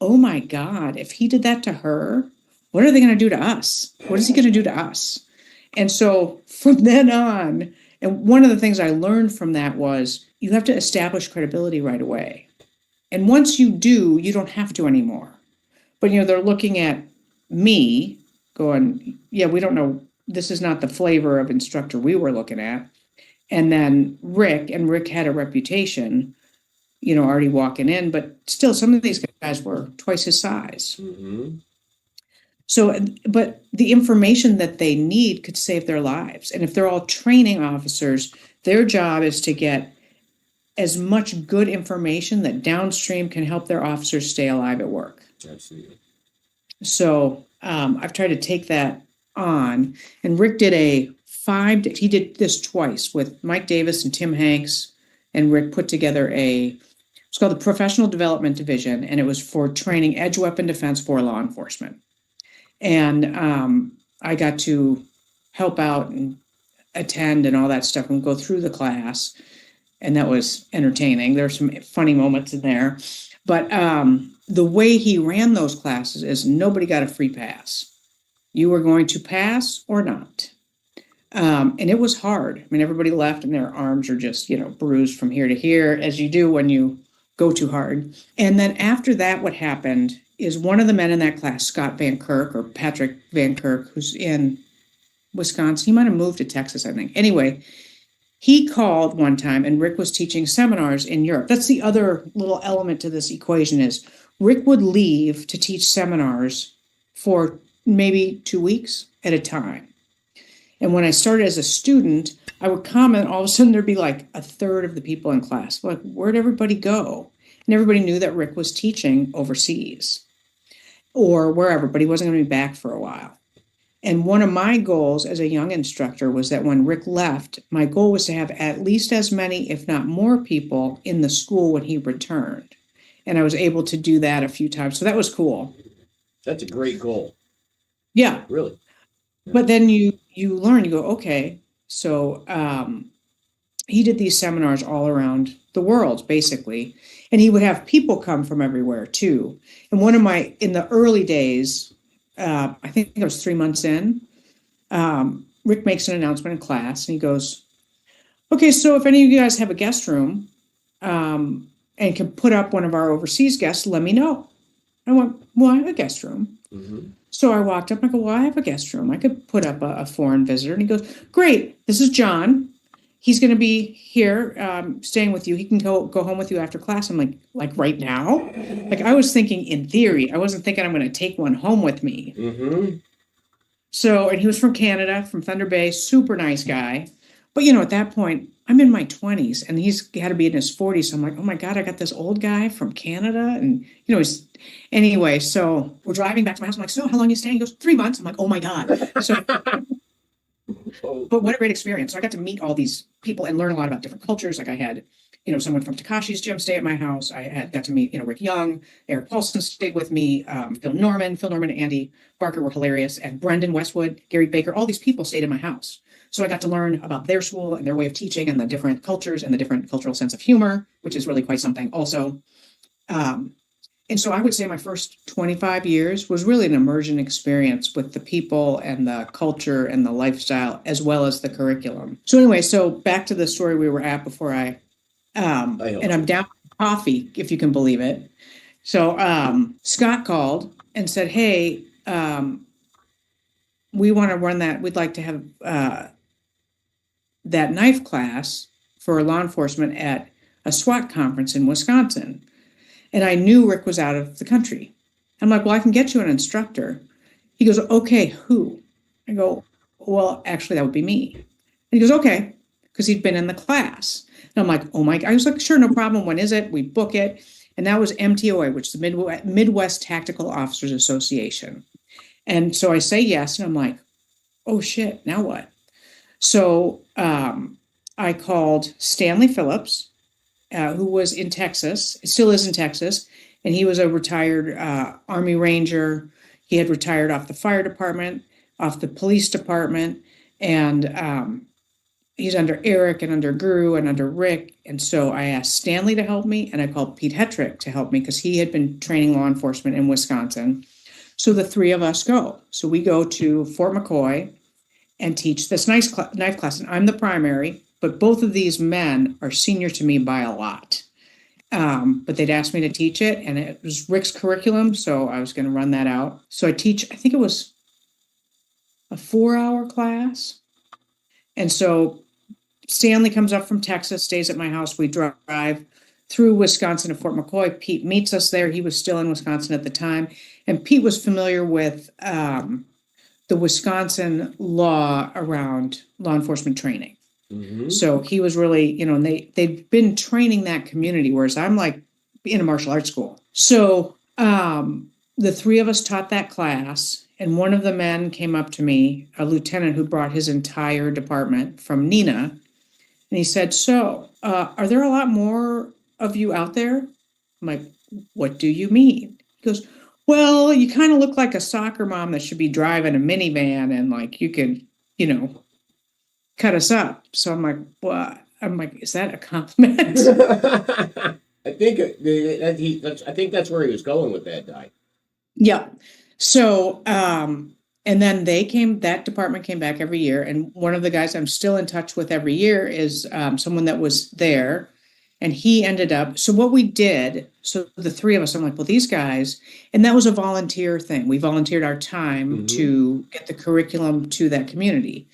"Oh my God, if he did that to her, what are they going to do to us? What is he going to do to us?" And so from then on, and one of the things I learned from that was you have to establish credibility right away. And once you do, you don't have to anymore. But, they're looking at me going, "Yeah, we don't know. This is not the flavor of instructor we were looking at." And then Rick had a reputation, already walking in, but still some of these guys were twice his size. Mm-hmm. So, but the information that they need could save their lives. And if they're all training officers, their job is to get as much good information that downstream can help their officers stay alive at work. Absolutely. So I've tried to take that on. And Rick did he did this twice with Mike Davis and Tim Hanks. And Rick put together it's called the Professional Development Division. And it was for training edge weapon defense for law enforcement. And I got to help out and attend and all that stuff and go through the class. And that was entertaining. There were some funny moments in there. But the way he ran those classes is nobody got a free pass. You were going to pass or not. And it was hard. I mean, everybody left and their arms are just, bruised from here to here, as you do when you go too hard. And then after that, what happened is one of the men in that class, Scott Van Kirk or Patrick Van Kirk, who's in Wisconsin, he might have moved to Texas, I think. Anyway, he called one time, and Rick was teaching seminars in Europe. That's the other little element to this equation is Rick would leave to teach seminars for maybe 2 weeks at a time. And when I started as a student, I would come and all of a sudden there'd be like a third of the people in class. Like, where'd everybody go? And everybody knew that Rick was teaching overseas or wherever, but he wasn't going to be back for a while. And one of my goals as a young instructor was that when Rick left, my goal was to have at least as many, if not more people in the school when he returned. And I was able to do that a few times. So that was cool. That's a great goal. Yeah. Really. But then you learn, you go, okay, so he did these seminars all around the world, basically. And he would have people come from everywhere, too. And in the early days, I think it was 3 months in, Rick makes an announcement in class, and he goes, okay, so if any of you guys have a guest room and can put up one of our overseas guests, let me know. I went, well, I have a guest room. Mm-hmm. So I walked up and I go, well, I have a guest room. I could put up a foreign visitor. And he goes, great, this is John. He's going to be here staying with you. He can go home with you after class. I'm like right now? Like I was thinking in theory. I wasn't thinking I'm going to take one home with me. Mm-hmm. So, and he was from Canada, from Thunder Bay, super nice guy. But, at that point, I'm in my 20s and he's got to be in his 40s. So I'm like, oh my God, I got this old guy from Canada. And, anyway, so we're driving back to my house. I'm like, so how long are you staying? He goes, 3 months. I'm like, oh my God. So, but what a great experience. So I got to meet all these people and learn a lot about different cultures. Like I had, someone from Takashi's gym stay at my house. I got to meet, Rick Young, Eric Paulson stayed with me, Phil Norman and Andy Barker were hilarious. And Brendan Westwood, Gary Baker, all these people stayed in my house. So I got to learn about their school and their way of teaching and the different cultures and the different cultural sense of humor, which is really quite something also. And so I would say my first 25 years was really an immersion experience with the people and the culture and the lifestyle, as well as the curriculum. So anyway, so back to the story we were at before and I'm down with coffee, if you can believe it. So Scott called and said, hey, we want to run that. We'd like to have that knife class for law enforcement at a SWAT conference in Wisconsin. And I knew Rick was out of the country. I'm like, well, I can get you an instructor. He goes, okay, who? I go, well, actually, that would be me. And he goes, okay, because he'd been in the class. And I'm like, oh my God. I was like, sure, no problem. When is it? We book it. And that was MTOA, which is the Midwest Tactical Officers Association. And so I say yes. And I'm like, oh shit, now what? So I called Stanley Phillips, who was in Texas, still is in Texas, and he was a retired Army Ranger. He had retired off the fire department, off the police department, and he's under Eric and under Guru and under Rick. And so I asked Stanley to help me, and I called Pete Hetrick to help me because he had been training law enforcement in Wisconsin. So the three of us go. So we go to Fort McCoy and teach this knife class, and I'm the primary. But both of these men are senior to me by a lot. But they'd asked me to teach it, and it was Rick's curriculum, so I was going to run that out. So I teach, I think it was a 4-hour class. And so Stanley comes up from Texas, stays at my house. We drive through Wisconsin to Fort McCoy. Pete meets us there. He was still in Wisconsin at the time. And Pete was familiar with the Wisconsin law around law enforcement training. Mm-hmm. So he was really, and they'd been training that community, whereas I'm like in a martial arts school. So the three of us taught that class, and one of the men came up to me, a lieutenant who brought his entire department from Nina, and he said, so are there a lot more of you out there? I'm like, what do you mean? He goes, well, you kind of look like a soccer mom that should be driving a minivan, and like you could, cut us up. So I'm like, what? I'm like, is that a compliment? I think that's where he was going with that guy. Yeah. So, and then that department came back every year. And one of the guys I'm still in touch with every year is someone that was there. And he ended up, so what we did, so the three of us, I'm like, well, these guys, and that was a volunteer thing. We volunteered our time to get the curriculum to that community.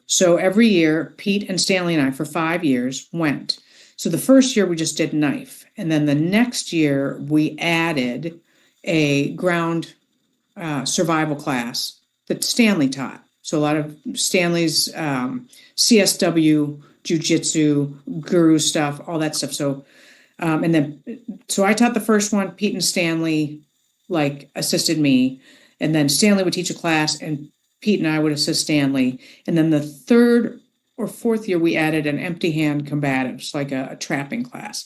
So every year, Pete and Stanley and I, for 5 years, went. So the first year we just did knife. And then the next year we added a ground survival class that Stanley taught. So a lot of Stanley's CSW, Jiu-Jitsu, Guru stuff, all that stuff. So, so I taught the first one. Pete and Stanley like assisted me, and then Stanley would teach a class, and Pete and I would assist Stanley. And then the third or fourth year, we added an empty hand combatives, like a trapping class,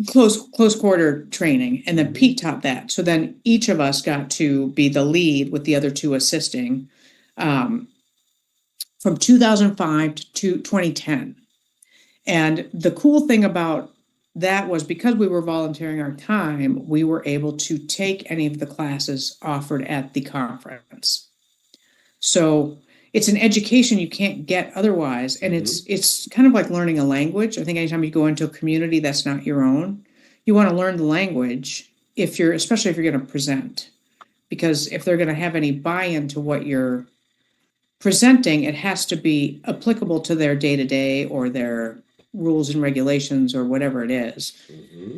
close quarter training, and then Pete taught that. So then each of us got to be the lead with the other two assisting, from 2005 to 2010. And the cool thing about that was because we were volunteering our time, we were able to take any of the classes offered at the conference. So it's an education you can't get otherwise. And it's kind of like learning a language. I think anytime you go into a community that's not your own, you want to learn the language especially if you're going to present. Because if they're going to have any buy-in to what you're presenting, it has to be applicable to their day-to-day or their rules and regulations or whatever it is.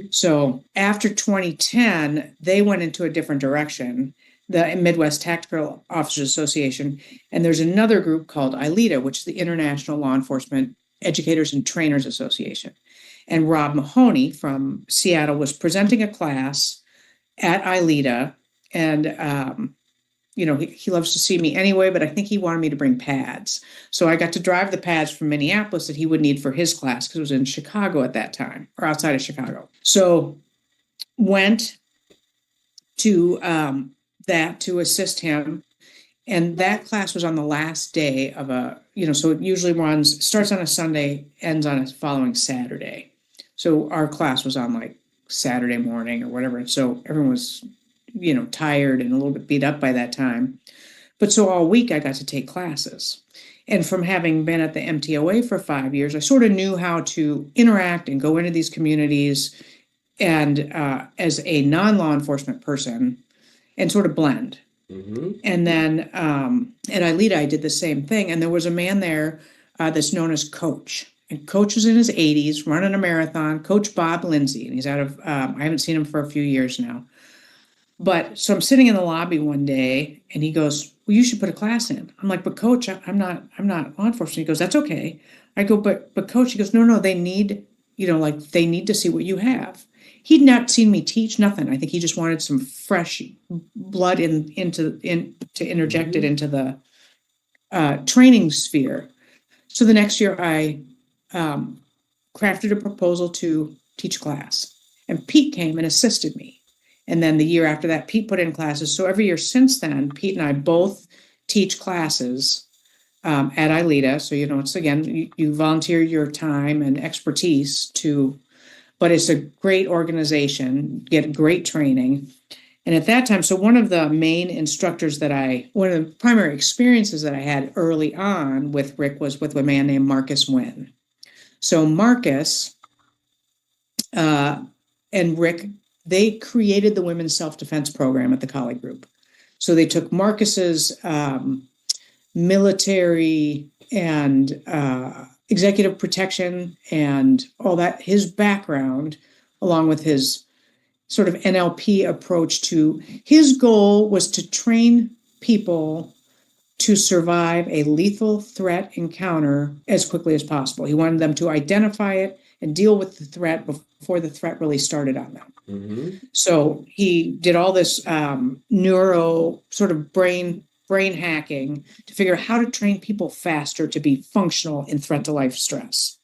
So after 2010, they went into a different direction, the Midwest Tactical Officers Association. And there's another group called ILETA, which is the International Law Enforcement Educators and Trainers Association. And Rob Mahoney from Seattle was presenting a class at ILETA. And, he loves to see me anyway, but I think he wanted me to bring pads. So I got to drive the pads from Minneapolis that he would need for his class because it was in Chicago at that time, or outside of Chicago. So went to that to assist him. And that class was on the last day of so it usually starts on a Sunday, ends on a following Saturday. So our class was on like Saturday morning or whatever. So everyone was tired and a little bit beat up by that time. But so all week I got to take classes. And from having been at the MTOA for 5 years, I sort of knew how to interact and go into these communities and as a non-law enforcement person and sort of blend. And then at ILETA, I did the same thing. And there was a man there that's known as Coach. And Coach was in his 80s, running a marathon, Coach Bob Lindsay. And he's out of, I haven't seen him for a few years now. But so I'm sitting in the lobby one day and he goes, well, you should put a class in. I'm like, but Coach, I'm not law enforcement. He goes, that's okay. I go, but Coach, he goes, no, they need, they need to see what you have. He'd not seen me teach, nothing. I think he just wanted some fresh blood to interject it into the training sphere. So the next year I crafted a proposal to teach a class. And Pete came and assisted me. And then the year after that, Pete put in classes. So every year since then, Pete and I both teach classes at ILETA. So, it's, again, you volunteer your time and expertise but it's a great organization, get great training. And at that time, so one of the main instructors one of the primary experiences that I had early on with Rick was with a man named Marcus Wynn. So Marcus and Rick, they created the Women's Self-Defense Program at the Collie Group. So they took Marcus's military and executive protection and all that, his background, along with his sort of NLP approach to his goal was to train people to survive a lethal threat encounter as quickly as possible. He wanted them to identify it and deal with the threat before the threat really started on them. So he did all this neuro sort of brain hacking to figure out how to train people faster to be functional in threat to life stress.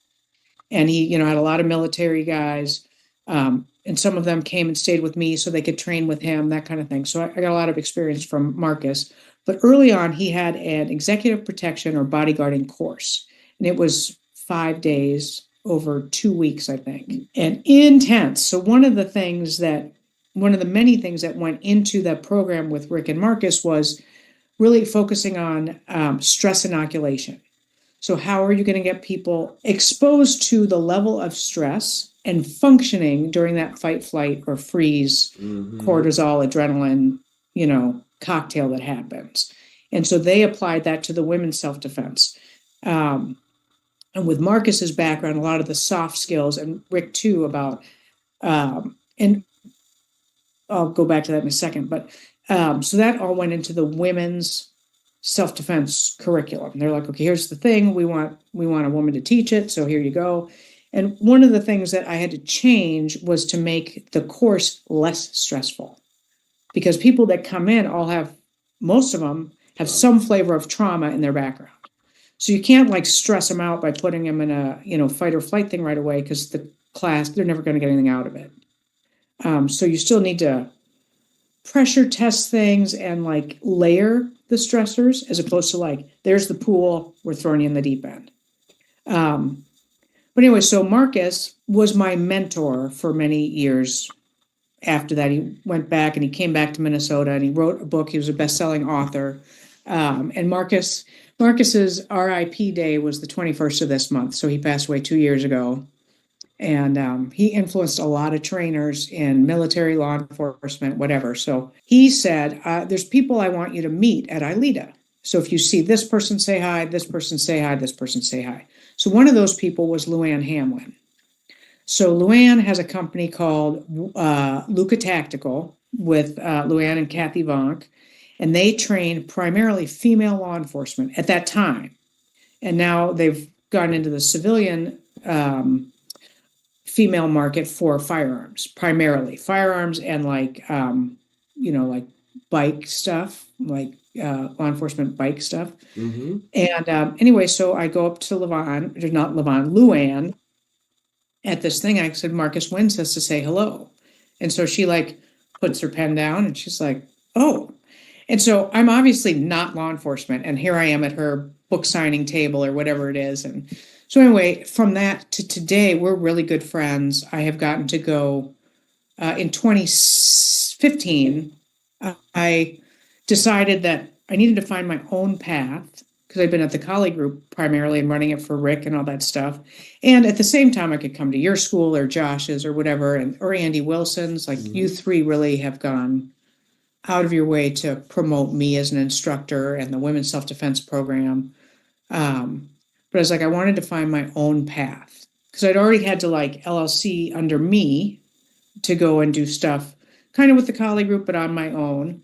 And he, had a lot of military guys, and some of them came and stayed with me so they could train with him, that kind of thing. So I got a lot of experience from Marcus. But early on, he had an executive protection or bodyguarding course, and it was 5 days over 2 weeks, I think, and intense. So one of the many things that went into that program with Rick and Marcus was really focusing on stress inoculation. So how are you going to get people exposed to the level of stress and functioning during that fight, flight, or freeze, cortisol, adrenaline, cocktail that happens? And so they applied that to the women's self-defense. And with Marcus's background, a lot of the soft skills, and Rick too, about, and I'll go back to that in a second, but so that all went into the women's self-defense curriculum. They're like, okay, here's the thing. We want a woman to teach it. So here you go. And one of the things that I had to change was to make the course less stressful, because people that come in most of them have some flavor of trauma in their background. So you can't like stress them out by putting them in a, fight or flight thing right away, because the class, they're never going to get anything out of it. So you still need to pressure test things and like layer the stressors, as opposed to like, there's the pool, we're throwing you in the deep end. But anyway, so Marcus was my mentor for many years. After that, he went back and he came back to Minnesota and he wrote a book. He was a best-selling author. And Marcus's RIP day was the 21st of this month. So he passed away 2 years ago. And he influenced a lot of trainers in military, law enforcement, whatever. So he said, there's people I want you to meet at ILETA. So if you see this person, say hi, this person, say hi, this person, say hi. So one of those people was Luann Hamlin. So Luann has a company called Luca Tactical with Luann and Kathy Vonk, and they train primarily female law enforcement at that time. And now they've gone into the civilian female market for firearms, primarily firearms and like bike stuff, like law enforcement bike stuff. Mm-hmm. And anyway, so I go up to Luann at this thing. I said, Marcus Wynn says to say hello. And so she like puts her pen down and she's like, oh. And so I'm obviously not law enforcement. And here I am at her book signing table or whatever it is. And so anyway, from that to today, we're really good friends. I have gotten to go in 2015. I decided that I needed to find my own path, because I've been at the Collie Group primarily and running it for Rick and all that stuff. And at the same time, I could come to your school or Josh's or whatever, or Andy Wilson's. Like, you three really have gone out of your way to promote me as an instructor and the women's self-defense program. But I was like, I wanted to find my own path, because I'd already had to like LLC under me to go and do stuff kind of with the Collie Group, but on my own.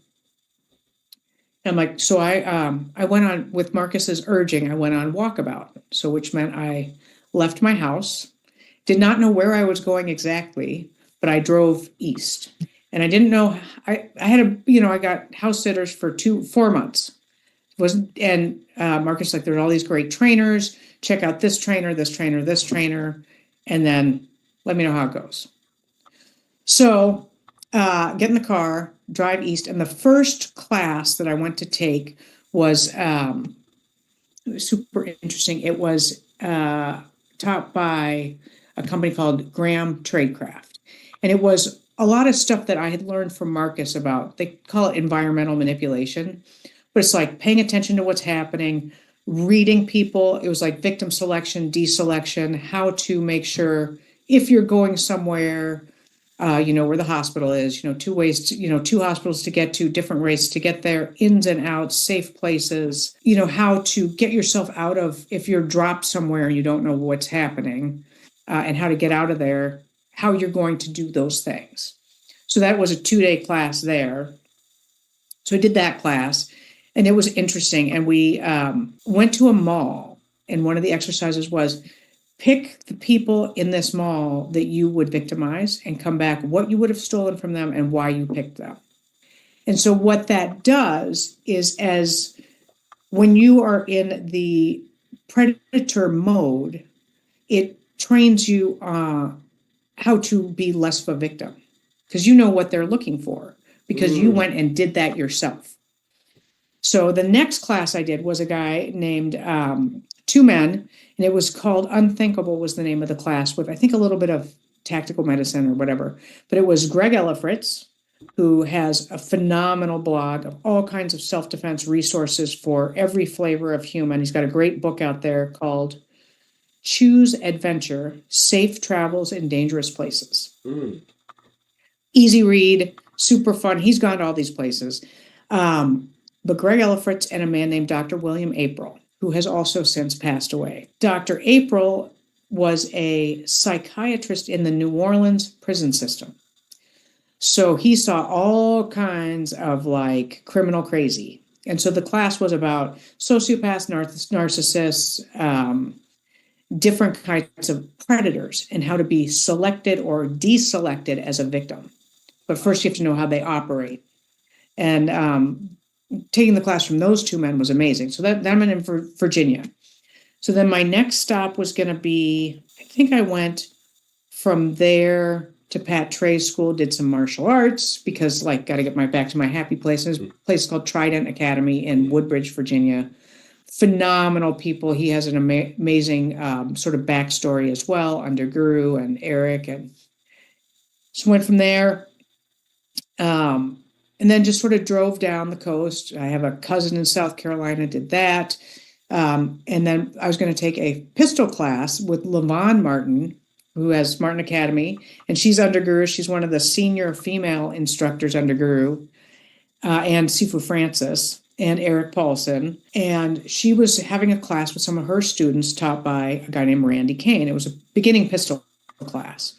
And like, so I went on, with Marcus's urging, I went on walkabout. So which meant I left my house, did not know where I was going exactly, but I drove east. And I didn't know, I had I got house sitters for 4 months. Marcus like, there's all these great trainers, check out this trainer, this trainer, this trainer, and then let me know how it goes. So get in the car, drive east, and the first class that I went to take was super interesting. It was taught by a company called Graham Tradecraft, and it was a lot of stuff that I had learned from Marcus about. They call it environmental manipulation, but it's like paying attention to what's happening, reading people. It was like victim selection, deselection, how to make sure if you're going somewhere, where the hospital is, two hospitals to get to, different rates to get there, ins and outs, safe places, how to get yourself out of, if you're dropped somewhere and you don't know what's happening, and how to get out of there, how you're going to do those things. So that was a 2-day class there. So I did that class, and it was interesting. And we went to a mall, and one of the exercises was pick the people in this mall that you would victimize and come back what you would have stolen from them and why you picked them. And so what that does is, as when you are in the predator mode, it trains you how to be less of a victim, because you know what they're looking for, because you went and did that yourself. So the next class I did was a guy named 2 men, and it was called Unthinkable was the name of the class, with I think a little bit of tactical medicine or whatever. But it was Greg Ellifritz, who has a phenomenal blog of all kinds of self-defense resources for every flavor of human. He's got a great book out there called Choose Adventure, Safe Travels in Dangerous Places. Easy read, super fun. He's gone to all these places. But Greg Ellifritz and a man named Dr. William April, who has also since passed away. Dr. April was a psychiatrist in the New Orleans prison system. So he saw all kinds of like criminal crazy. And so the class was about sociopaths, narcissists, different kinds of predators, and how to be selected or deselected as a victim. But first, you have to know how they operate. And taking the class from those two men was amazing. So that I'm in Virginia. So then my next stop was going to be, I think I went from there to Pat Trey's school, did some martial arts because got to get back to my happy place. There's a place called Trident Academy in Woodbridge, Virginia. Phenomenal people. He has an amazing sort of backstory as well under Guru and Eric. And so went from there. And then just sort of drove down the coast. I have a cousin in South Carolina, did that. And then I was going to take a pistol class with LaVon Martin, who has Martin Academy, and she's under Guru. She's one of the senior female instructors under Guru, and Sifu Francis and Eric Paulson. And she was having a class with some of her students taught by a guy named Randy Kane. It was a beginning pistol class.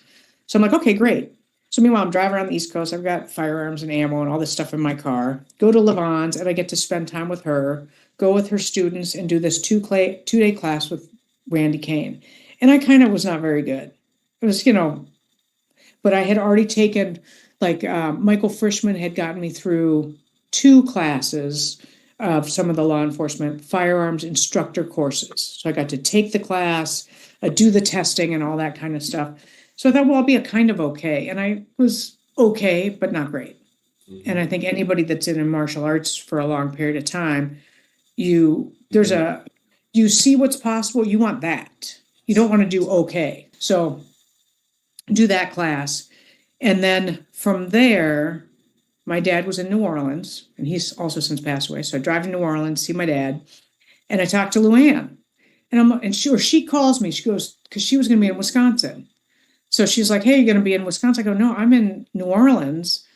So I'm like, okay, great. So meanwhile, I'm driving around the East Coast. I've got firearms and ammo and all this stuff in my car. Go to LaVon's, and I get to spend time with her, go with her students, and do this two-day class with Randy Kane. And I kind of was not very good. It was, but I had already taken, Michael Frischman had gotten me through 2 classes of some of the law enforcement firearms instructor courses. So I got to take the class, do the testing and all that kind of stuff. So I thought, well, I'll be a kind of okay. And I was okay, but not great. Mm-hmm. And I think anybody that's in martial arts for a long period of time, you see what's possible. You want that. You don't want to do okay. So do that class. And then from there, my dad was in New Orleans, and he's also since passed away. So I drive to New Orleans, see my dad, and I talk to Luann. And she calls me. She goes, because she was going to be in Wisconsin. So she's like, hey, you're going to be in Wisconsin? I go, no, I'm in New Orleans.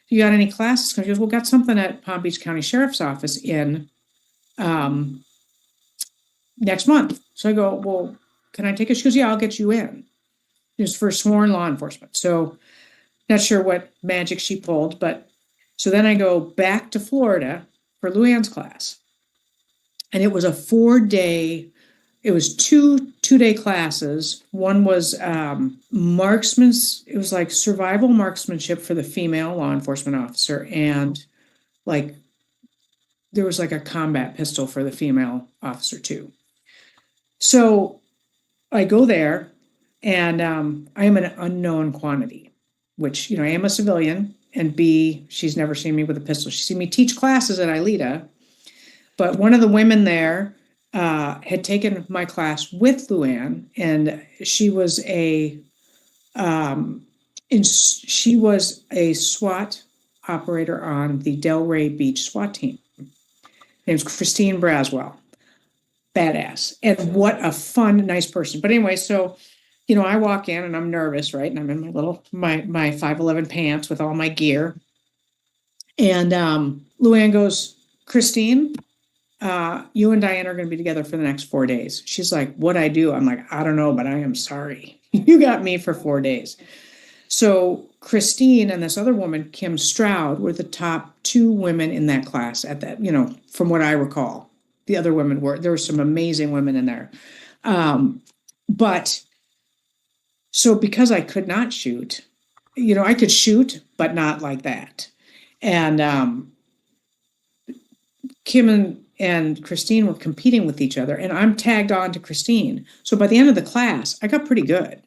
You got any classes? She goes, well, got something at Palm Beach County Sheriff's Office in next month. So I go, well, can I take it? She goes, yeah, I'll get you in. It was for sworn law enforcement. So not sure what magic she pulled, but so then I go back to Florida for Luann's class. And it was a 4-day, it was two-day classes. One was it was like survival marksmanship for the female law enforcement officer. And there was a combat pistol for the female officer too. So I go there, and I am an unknown quantity, which, I am a civilian, and B, she's never seen me with a pistol. She's seen me teach classes at ILETA, but one of the women there had taken my class with Luann, and she was a SWAT operator on the Delray Beach SWAT team. Her name's Christine Braswell. Badass. And what a fun, nice person. But anyway, so, I walk in and I'm nervous, right? And I'm in my 5'11" pants with all my gear. And Luann goes, Christine, you and Diana are going to be together for the next 4 days. She's like, what'd I do? I'm like, I don't know, but I am sorry. You got me for 4 days. So Christine and this other woman, Kim Stroud, were the top 2 women in that class at that, from what I recall. The other women there were some amazing women in there. But so because I could not shoot, I could shoot, but not like that. And Kim and Christine were competing with each other, and I'm tagged on to Christine. So by the end of the class, I got pretty good,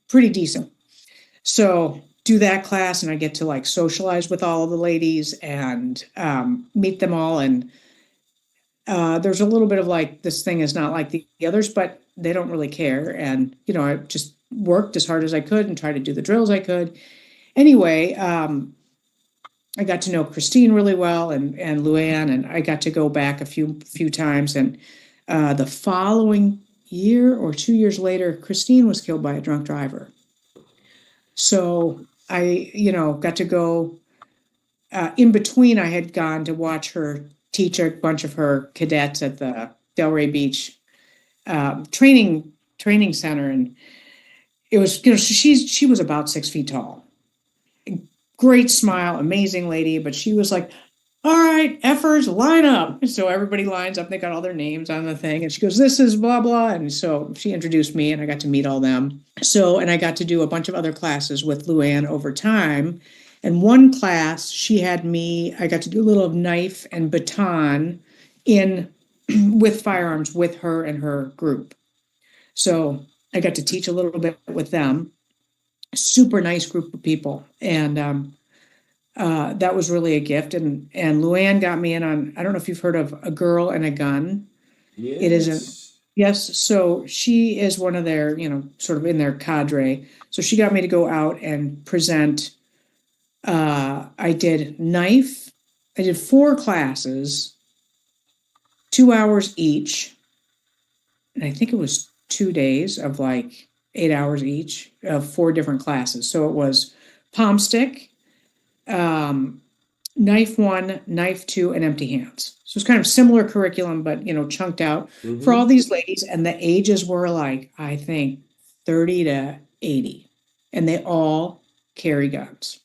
pretty decent. So do that class, and I get to socialize with all of the ladies and meet them all. And there's a little bit of this thing is not like the others, but they don't really care. And, I just worked as hard as I could and tried to do the drills I could. Anyway, I got to know Christine really well and Luann, and I got to go back a few times. And the following year or 2 years later, Christine was killed by a drunk driver. So I, got to go in between. I had gone to watch her teach a bunch of her cadets at the Delray Beach training center. And it was, she was about 6 feet tall. Great smile, amazing lady, but she was all right, effers, line up. So everybody lines up. They got all their names on the thing. And she goes, this is blah, blah. And so she introduced me and I got to meet all them. So, and I got to do a bunch of other classes with Luann over time. And one class, I got to do a little knife and baton with firearms with her and her group. So I got to teach a little bit with them. Super nice group of people. And, that was really a gift. And Luann got me in on, I don't know if you've heard of A Girl and a Gun. Yes. It is yes. So she is one of their, sort of in their cadre. So she got me to go out and present. I did 4 classes, 2 hours each. And I think it was 2 days of like 8 hours each of 4 different classes. So it was palm stick, knife 1, knife 2, and empty hands. So it's kind of similar curriculum, but chunked out for all these ladies. And the ages were like, I think 30 to 80. And they all carry guns.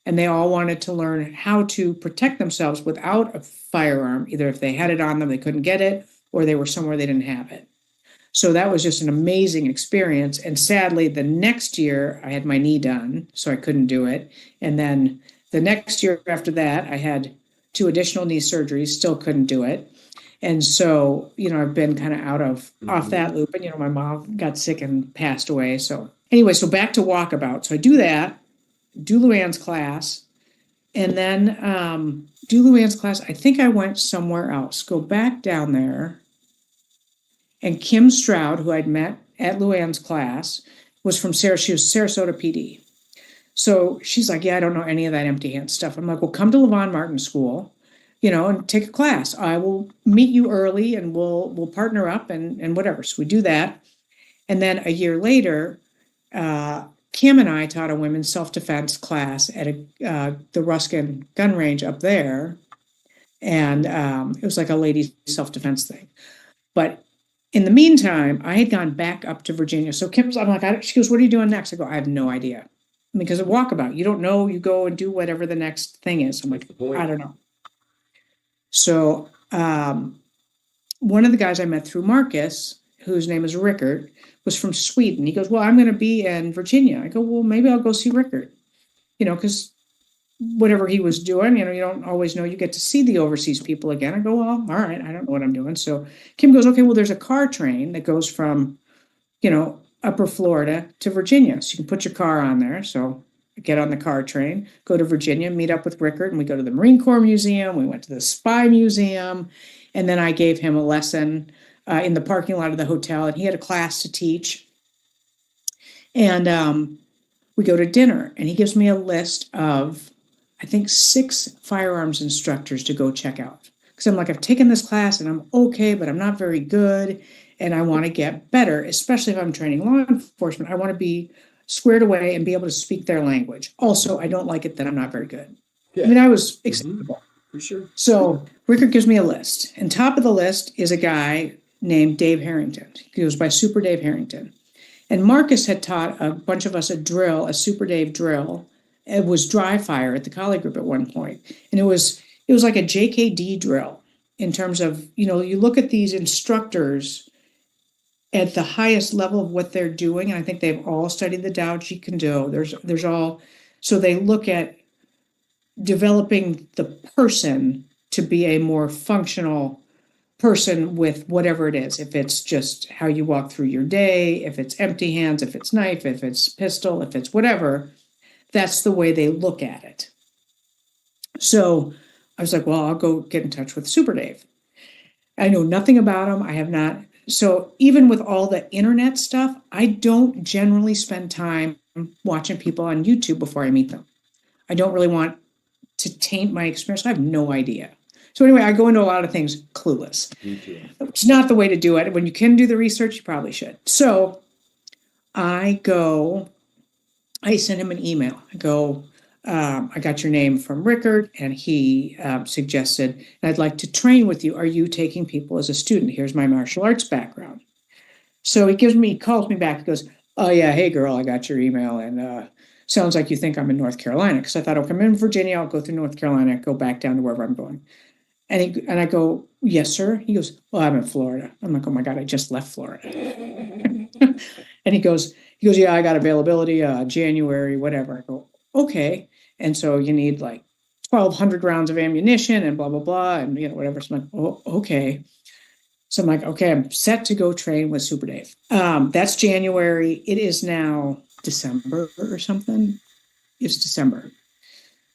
And they all wanted to learn how to protect themselves without a firearm. Either if they had it on them, they couldn't get it, or they were somewhere they didn't have it. So that was just an amazing experience. And sadly, the next year I had my knee done, so I couldn't do it. And then the next year after that, I had 2 additional knee surgeries, still couldn't do it. And so, I've been kind of off that loop. And, my mom got sick and passed away. So anyway, so back to walkabout. So I do that, do Luann's class, and then do Luann's class. I think I went somewhere else, go back down there. And Kim Stroud, who I'd met at Luann's class, was from she was Sarasota PD. So she's like, yeah, I don't know any of that empty hand stuff. I'm like, well, come to Levon Martin School, and take a class. I will meet you early and we'll partner up and whatever. So we do that. And then a year later, Kim and I taught a women's self-defense class at the Ruskin gun range up there. And it was like a ladies' self-defense thing. But in the meantime, I had gone back up to Virginia. So I'm like, she goes, what are you doing next? I go, I have no idea. Because of walkabout, you don't know, you go and do whatever the next thing is. I'm like, I don't know. So one of the guys I met through Marcus, whose name is Rickard, was from Sweden. He goes, well, I'm going to be in Virginia. I go, well, maybe I'll go see Rickard, because whatever he was doing, you don't always know. You get to see the overseas people again. I go, well, all right, I don't know what I'm doing. So Kim goes, okay, well, there's a car train that goes from, upper Florida to Virginia. So you can put your car on there. So I get on the car train, go to Virginia, meet up with Rickard, and we go to the Marine Corps Museum. We went to the Spy Museum. And then I gave him a lesson in the parking lot of the hotel, and he had a class to teach. And we go to dinner, and he gives me a list of, I think, 6 firearms instructors to go check out. Because I'm like, I've taken this class and I'm okay, but I'm not very good. And I want to get better, especially if I'm training law enforcement. I want to be squared away and be able to speak their language. Also, I don't like it that I'm not very good. Yeah. I mean, I was acceptable. For sure. So Rickard gives me a list. And top of the list is a guy named Dave Harrington. He goes by Super Dave Harrington. And Marcus had taught a bunch of us a Super Dave drill. It was dry fire at the Collie Group at one point. And it was like a JKD drill in terms of, you look at these instructors at the highest level of what they're doing. And I think they've all studied the Tao Jeet Kune Do. There's all, so they look at developing the person to be a more functional person with whatever it is. If it's just how you walk through your day, if it's empty hands, if it's knife, if it's pistol, if it's whatever, that's the way they look at it. So I was like, well, I'll go get in touch with Super Dave. I know nothing about him. I have not. So even with all the internet stuff, I don't generally spend time watching people on YouTube before I meet them. I don't really want to taint my experience. I have no idea. So anyway, I go into a lot of things clueless. It's not the way to do it. When you can do the research, you probably should. So I send him an email. I go, I got your name from Rickard, and he suggested, I'd like to train with you. Are you taking people as a student? Here's my martial arts background. So he calls me back. He goes, oh yeah, hey girl, I got your email, and sounds like you think I'm in North Carolina. Because I thought, okay, I'm in Virginia. I'll go through North Carolina, go back down to wherever I'm going. And I go, yes, sir. He goes, well, I'm in Florida. I'm like, oh my God, I just left Florida. And he goes, yeah, I got availability, January, whatever. I go, okay. And so you need like 1,200 rounds of ammunition and blah, blah, blah. And, whatever. So I'm like, oh, okay. So I'm like, okay, I'm set to go train with Super Dave. That's January. It is now December or something. It's December.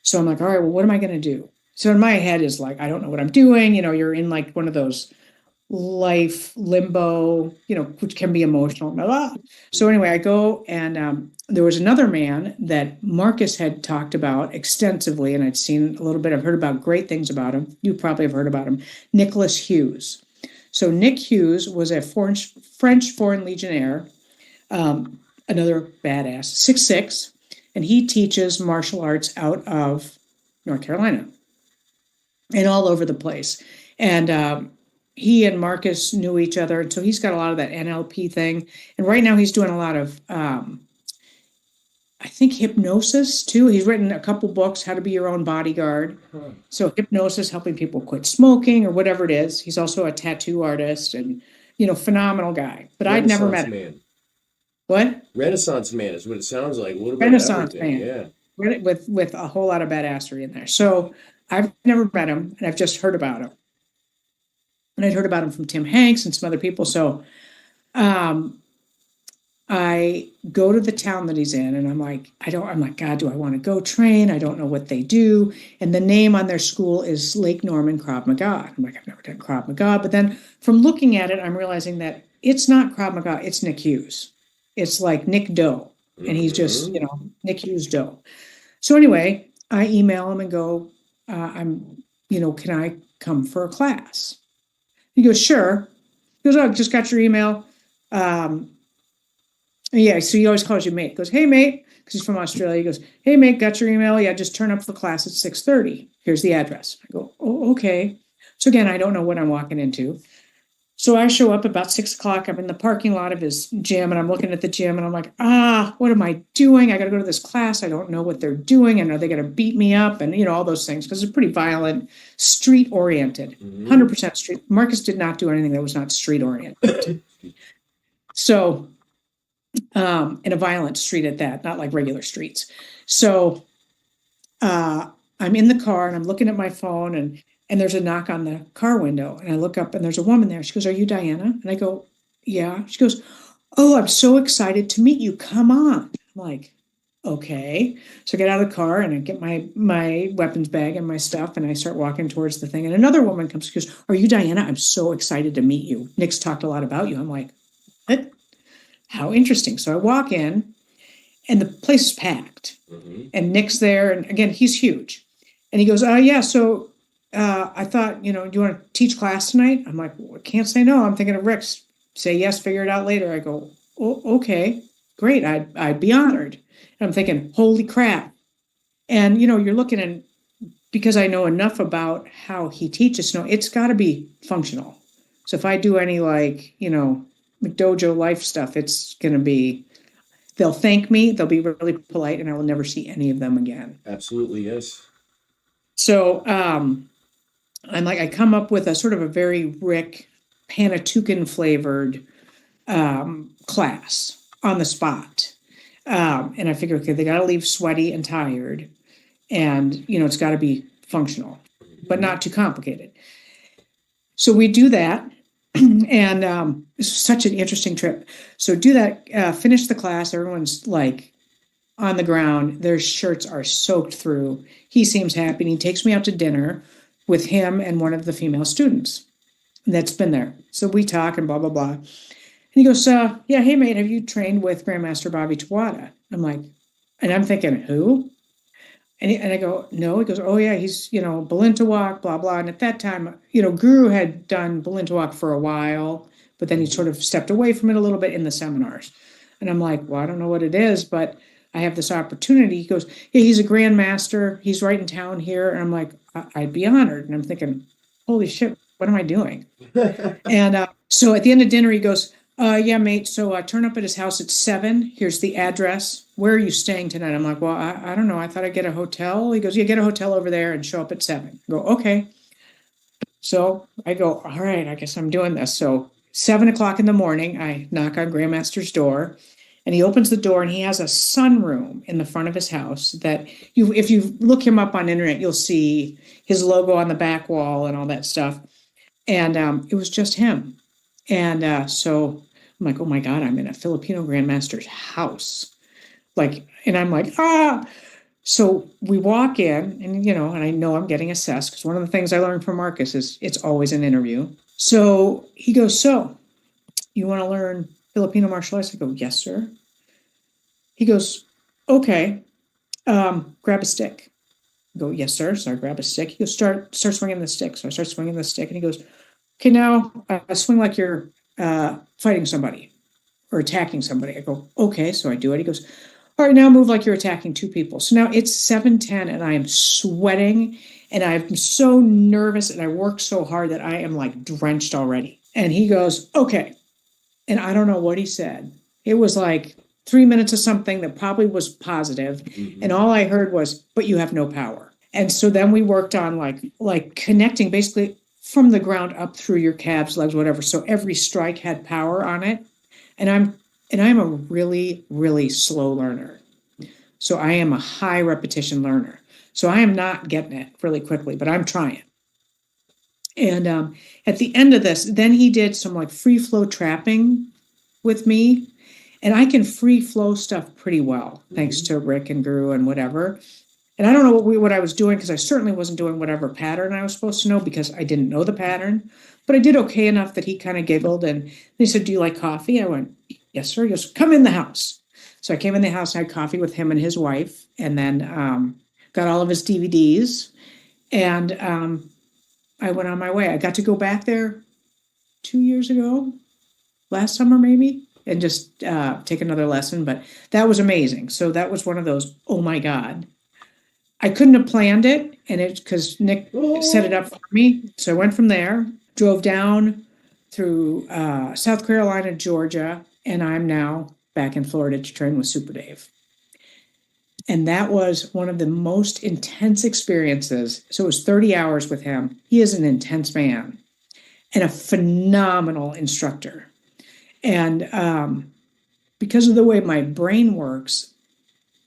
So I'm like, all right, well, what am I going to do? So in my head is like, I don't know what I'm doing. You're in like one of those life limbo, which can be emotional. Blah, blah. So anyway, I go and there was another man that Marcus had talked about extensively, and I'd seen a little bit. I've heard about great things about him. You probably have heard about him, Nicholas Hughes. So Nick Hughes was a French Foreign Legionnaire, another badass, 6'6", and he teaches martial arts out of North Carolina and all over the place. And he and Marcus knew each other, and so he's got a lot of that NLP thing. And right now he's doing a lot of, I think, hypnosis too. He's written a couple books, How to Be Your Own Bodyguard. So hypnosis, helping people quit smoking or whatever it is. He's also a tattoo artist and, phenomenal guy. But I'd never met him. Man. What? Renaissance man is what it sounds like. A little bit Renaissance of everything. man. Yeah. With a whole lot of badassery in there. So I've never met him, and I've just heard about him. And I'd heard about him from Tim Hanks and some other people. So I go to the town that he's in, and I'm like, God, do I want to go train? I don't know what they do. And the name on their school is Lake Norman Krav Maga. I'm like, I've never done Krav Maga. But then from looking at it, I'm realizing that it's not Krav Maga, it's Nick Hughes. It's like Nick Doe. And he's just, Nick Hughes Doe. So anyway, I email him and go, can I come for a class? He goes, sure. He goes, oh, I just got your email. Yeah, so he always calls you mate. He goes, hey, mate, because he's from Australia. He goes, hey, mate, got your email? Yeah, just turn up for class at 6:30. Here's the address. I go, oh, okay. So again, I don't know what I'm walking into. So I show up about 6 o'clock. I'm in the parking lot of his gym, and I'm looking at the gym, and I'm like, what am I doing? I got to go to this class. I don't know what they're doing, and are they going to beat me up? And, all those things, because it's pretty violent, street-oriented, 100% street. Marcus did not do anything that was not street-oriented. So, in a violent street at that, not like regular streets. So I'm in the car, and I'm looking at my phone, and there's a knock on the car window, and I look up, and there's a woman there. She goes, are you Diana? And I go, yeah. She goes, oh, I'm so excited to meet you. Come on. I'm like, okay. So I get out of the car, and I get my weapons bag and my stuff, and I start walking towards the thing. And another woman comes, she goes, are you Diana? I'm so excited to meet you. Nick's talked a lot about you. I'm like, what? How interesting. So I walk in, and the place is packed. And Nick's there, and again, he's huge. And he goes, yeah, so I thought, do you want to teach class tonight? I'm like, well, I can't say no. I'm thinking of Rick's. Say yes, figure it out later. I go, oh, okay, great. I'd be honored. And I'm thinking, holy crap. And, you're looking at, because I know enough about how he teaches, it's got to be functional. So if I do any McDojo life stuff, it's going to be, they'll thank me, they'll be really polite, and I will never see any of them again. Absolutely, yes. So I'm like, I come up with a sort of a very Rick Panatukan flavored class on the spot. And I figure, okay, they got to leave sweaty and tired, and, it's got to be functional, but not too complicated. So we do that. And it's such an interesting trip. So do that, finish the class. Everyone's like on the ground. Their shirts are soaked through. He seems happy. And he takes me out to dinner with him and one of the female students that's been there. So we talk and blah, blah, blah. And he goes, yeah, hey, mate, have you trained with Grandmaster Bobby Tawada? I'm like, and I'm thinking, who? And I go, no. He goes, oh, yeah, he's, Balintawak, blah, blah. And at that time, Guru had done Balintawak for a while, but then he sort of stepped away from it a little bit in the seminars. And I'm like, well, I don't know what it is, but I have this opportunity. He goes, yeah, he's a grandmaster. He's right in town here. And I'm like, I'd be honored. And I'm thinking, holy shit, what am I doing? And so at the end of dinner, he goes, Yeah, mate. So turn up at his house at 7. Here's the address. Where are you staying tonight? I'm like, well, I don't know. I thought I'd get a hotel. He goes, yeah, get a hotel over there and show up at 7. I go, okay. So I go, all right, I guess I'm doing this. So 7 o'clock in the morning, I knock on Grandmaster's door, and he opens the door, and he has a sunroom in the front of his house that if you look him up on internet, you'll see his logo on the back wall and all that stuff. And it was just him. And so I'm like, oh my God, I'm in a Filipino Grandmaster's house. Like, and I'm like, ah. So we walk in, and and I know I'm getting assessed, because one of the things I learned from Marcus is it's always an interview. So he goes, so you want to learn Filipino martial arts? I go, yes, sir. He goes, okay, grab a stick. I go, yes, sir. So I grab a stick. He goes, start swinging the stick. So I start swinging the stick, and he goes, okay, now swing like you're fighting somebody or attacking somebody. I go, okay. So I do it. He goes, all right, now move like you're attacking 2 people. So now it's 7:10, and I am sweating, and I'm so nervous, and I work so hard that I am like drenched already. And he goes, okay. And I don't know what he said. It was like 3 minutes of something that probably was positive. Mhm. And all I heard was, but you have no power. And so then we worked on like connecting basically from the ground up through your calves, legs, whatever. So every strike had power on it. And I'm a really, really slow learner. So I am a high repetition learner. So I am not getting it really quickly, but I'm trying. And at the end of this, then he did some like free flow trapping with me. And I can free flow stuff pretty well, thanks to Rick and Guru and whatever. And I don't know what I was doing, because I certainly wasn't doing whatever pattern I was supposed to know, because I didn't know the pattern. But I did okay enough that he kind of giggled, and he said, do you like coffee? I went, yes, sir. He goes, come in the house. So I came in the house, and had coffee with him and his wife, and then got all of his DVDs, and I went on my way. I got to go back there 2 years ago, last summer maybe, and just take another lesson. But that was amazing. So that was one of those, oh my God. I couldn't have planned it, and it's because Nick set it up for me. So I went from there, drove down through South Carolina, Georgia, and I'm now back in Florida to train with Super Dave. And that was one of the most intense experiences. So it was 30 hours with him. He is an intense man and a phenomenal instructor. And because of the way my brain works,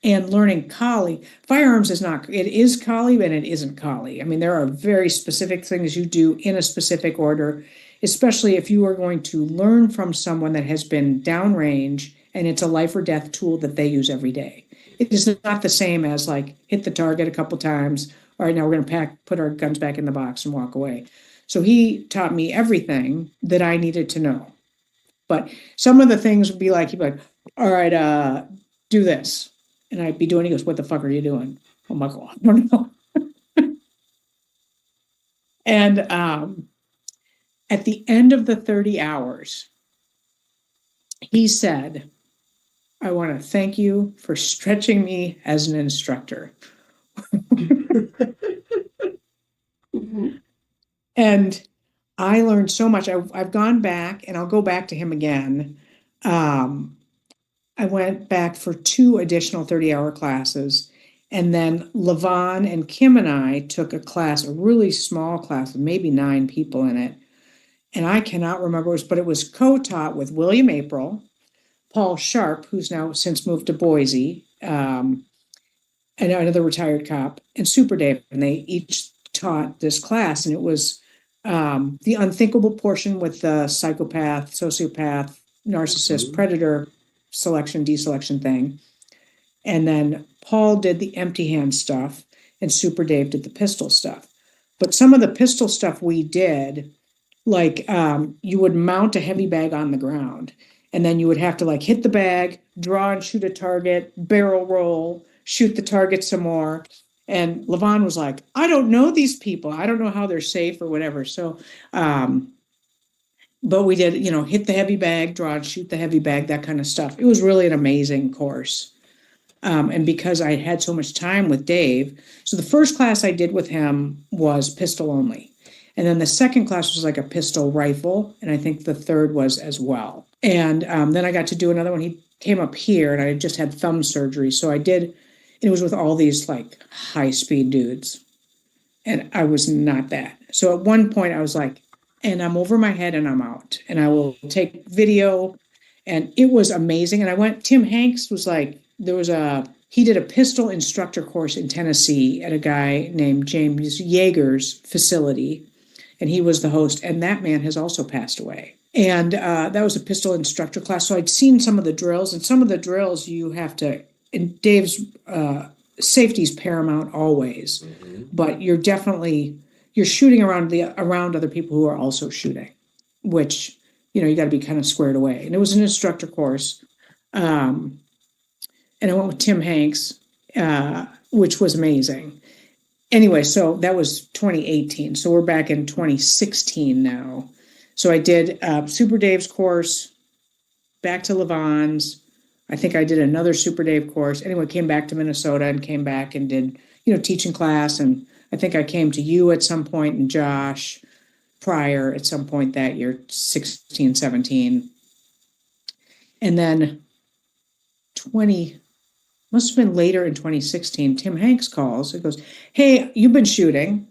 and learning Kali, firearms is not, it is Kali, and it isn't Kali. I mean, there are very specific things you do in a specific order, especially if you are going to learn from someone that has been downrange, and it's a life or death tool that they use every day. It is not the same as like hit the target a couple times. All right, now we're going to put our guns back in the box and walk away. So he taught me everything that I needed to know. But some of the things would be like, he'd be like, all right, do this. And I'd be doing, he goes, what the fuck are you doing? I'm like, oh, I don't know. And at the end of the 30 hours, he said, I want to thank you for stretching me as an instructor. And I learned so much. I've gone back, and I'll go back to him again. I went back for 2 additional 30-hour classes. And then Levon and Kim and I took a class, a really small class with maybe 9 people in it. And I cannot remember, but it was co-taught with William April, Paul Sharp, who's now since moved to Boise, and another retired cop, and Super Dave. And they each taught this class. And it was the unthinkable portion with the psychopath, sociopath, narcissist, predator selection, deselection thing. And then Paul did the empty hand stuff, and Super Dave did the pistol stuff. But some of the pistol stuff we did, like you would mount a heavy bag on the ground, and then you would have to like hit the bag, draw and shoot a target, barrel roll, shoot the target some more. And Levon was like, I don't know these people. I don't know how they're safe or whatever. So, but we did, hit the heavy bag, draw and shoot the heavy bag, that kind of stuff. It was really an amazing course. And because I had so much time with Dave, so the first class I did with him was pistol only. And then the second class was like a pistol rifle. And I think the third was as well. And then I got to do another one. He came up here and I just had thumb surgery. So I did, and it was with all these like high speed dudes. And I was not that. So at one point I was like, and I'm over my head and I'm out. And I will take video. And it was amazing. And I went, Tim Hanks was like, he did a pistol instructor course in Tennessee at a guy named James Yeager's facility. And he was the host. And that man has also passed away. And that was a pistol instructor class. So I'd seen some of the drills, and some of the drills you have to, and Dave's safety's paramount always, but you're shooting around other people who are also shooting, which, you got to be kind of squared away. And it was an instructor course. And I went with Tim Hanks, which was amazing. Anyway, so that was 2018. So we're back in 2016 now. So I did Super Dave's course, back to Levon's. I think I did another Super Dave course. Anyway, came back to Minnesota and came back and did, teaching class. And I think I came to you at some point and Josh prior at some point that year, 16, 17. And then must have been later in 2016, Tim Hanks calls. It goes, hey, you've been shooting.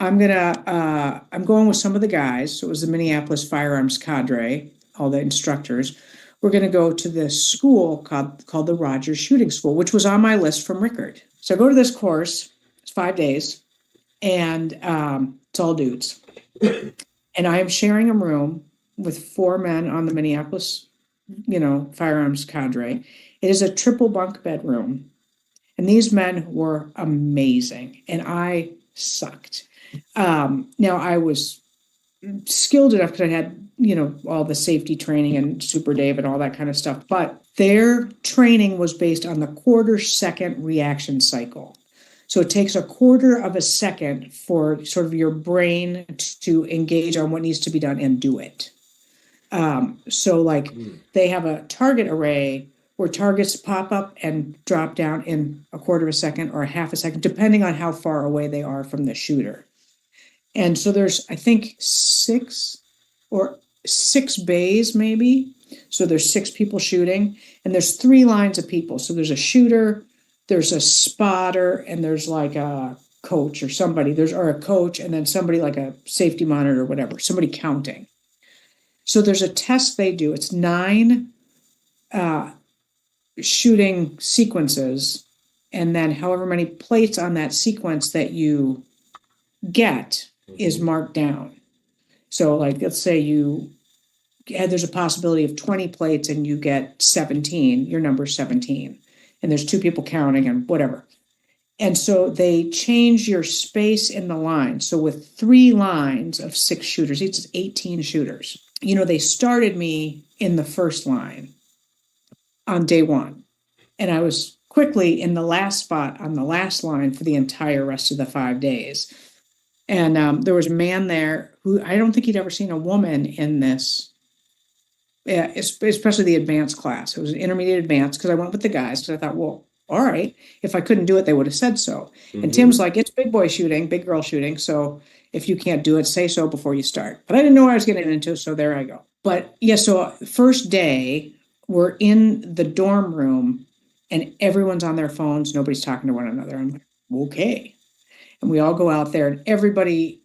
I'm going with some of the guys. So it was the Minneapolis firearms cadre, all the instructors. We're going to go to this school called the Rogers Shooting School, which was on my list from Rickard. So I go to this course. It's 5 days, and it's all dudes. And I am sharing a room with 4 men on the Minneapolis, firearms cadre. It is a triple bunk bedroom, and these men were amazing, and I sucked. Now I was skilled enough because I had, all the safety training and Super Dave and all that kind of stuff, but their training was based on the quarter-second reaction cycle. So it takes a quarter of a second for sort of your brain to engage on what needs to be done and do it. They have a target array where targets pop up and drop down in a quarter of a second or a half a second, depending on how far away they are from the shooter. And so there's, I think, 6 bays maybe. So there's 6 people shooting, and there's 3 lines of people. So there's a shooter, there's a spotter, and there's like a coach or somebody. Or a coach, and then somebody like a safety monitor or whatever, somebody counting. So there's a test they do. It's 9 shooting sequences, and then however many plates on that sequence that you get is marked down. So let's say there's a possibility of 20 plates and you get 17, your number's 17, and there's 2 people counting and whatever. And so they change your space in the line. So with 3 lines of 6 shooters, it's 18 shooters. They started me in the first line on day 1. And I was quickly in the last spot on the last line for the entire rest of the 5 days. And there was a man there who I don't think he'd ever seen a woman in this, especially the advanced class. It was an intermediate advanced because I went with the guys because I thought, well, all right, if I couldn't do it, they would have said so. Mm-hmm. And Tim's like, it's big boy shooting, big girl shooting. So if you can't do it, say so before you start. But I didn't know what I was getting into, so there I go. But yeah, so first day, we're in the dorm room and everyone's on their phones. Nobody's talking to one another. I'm like, okay. And we all go out there and everybody,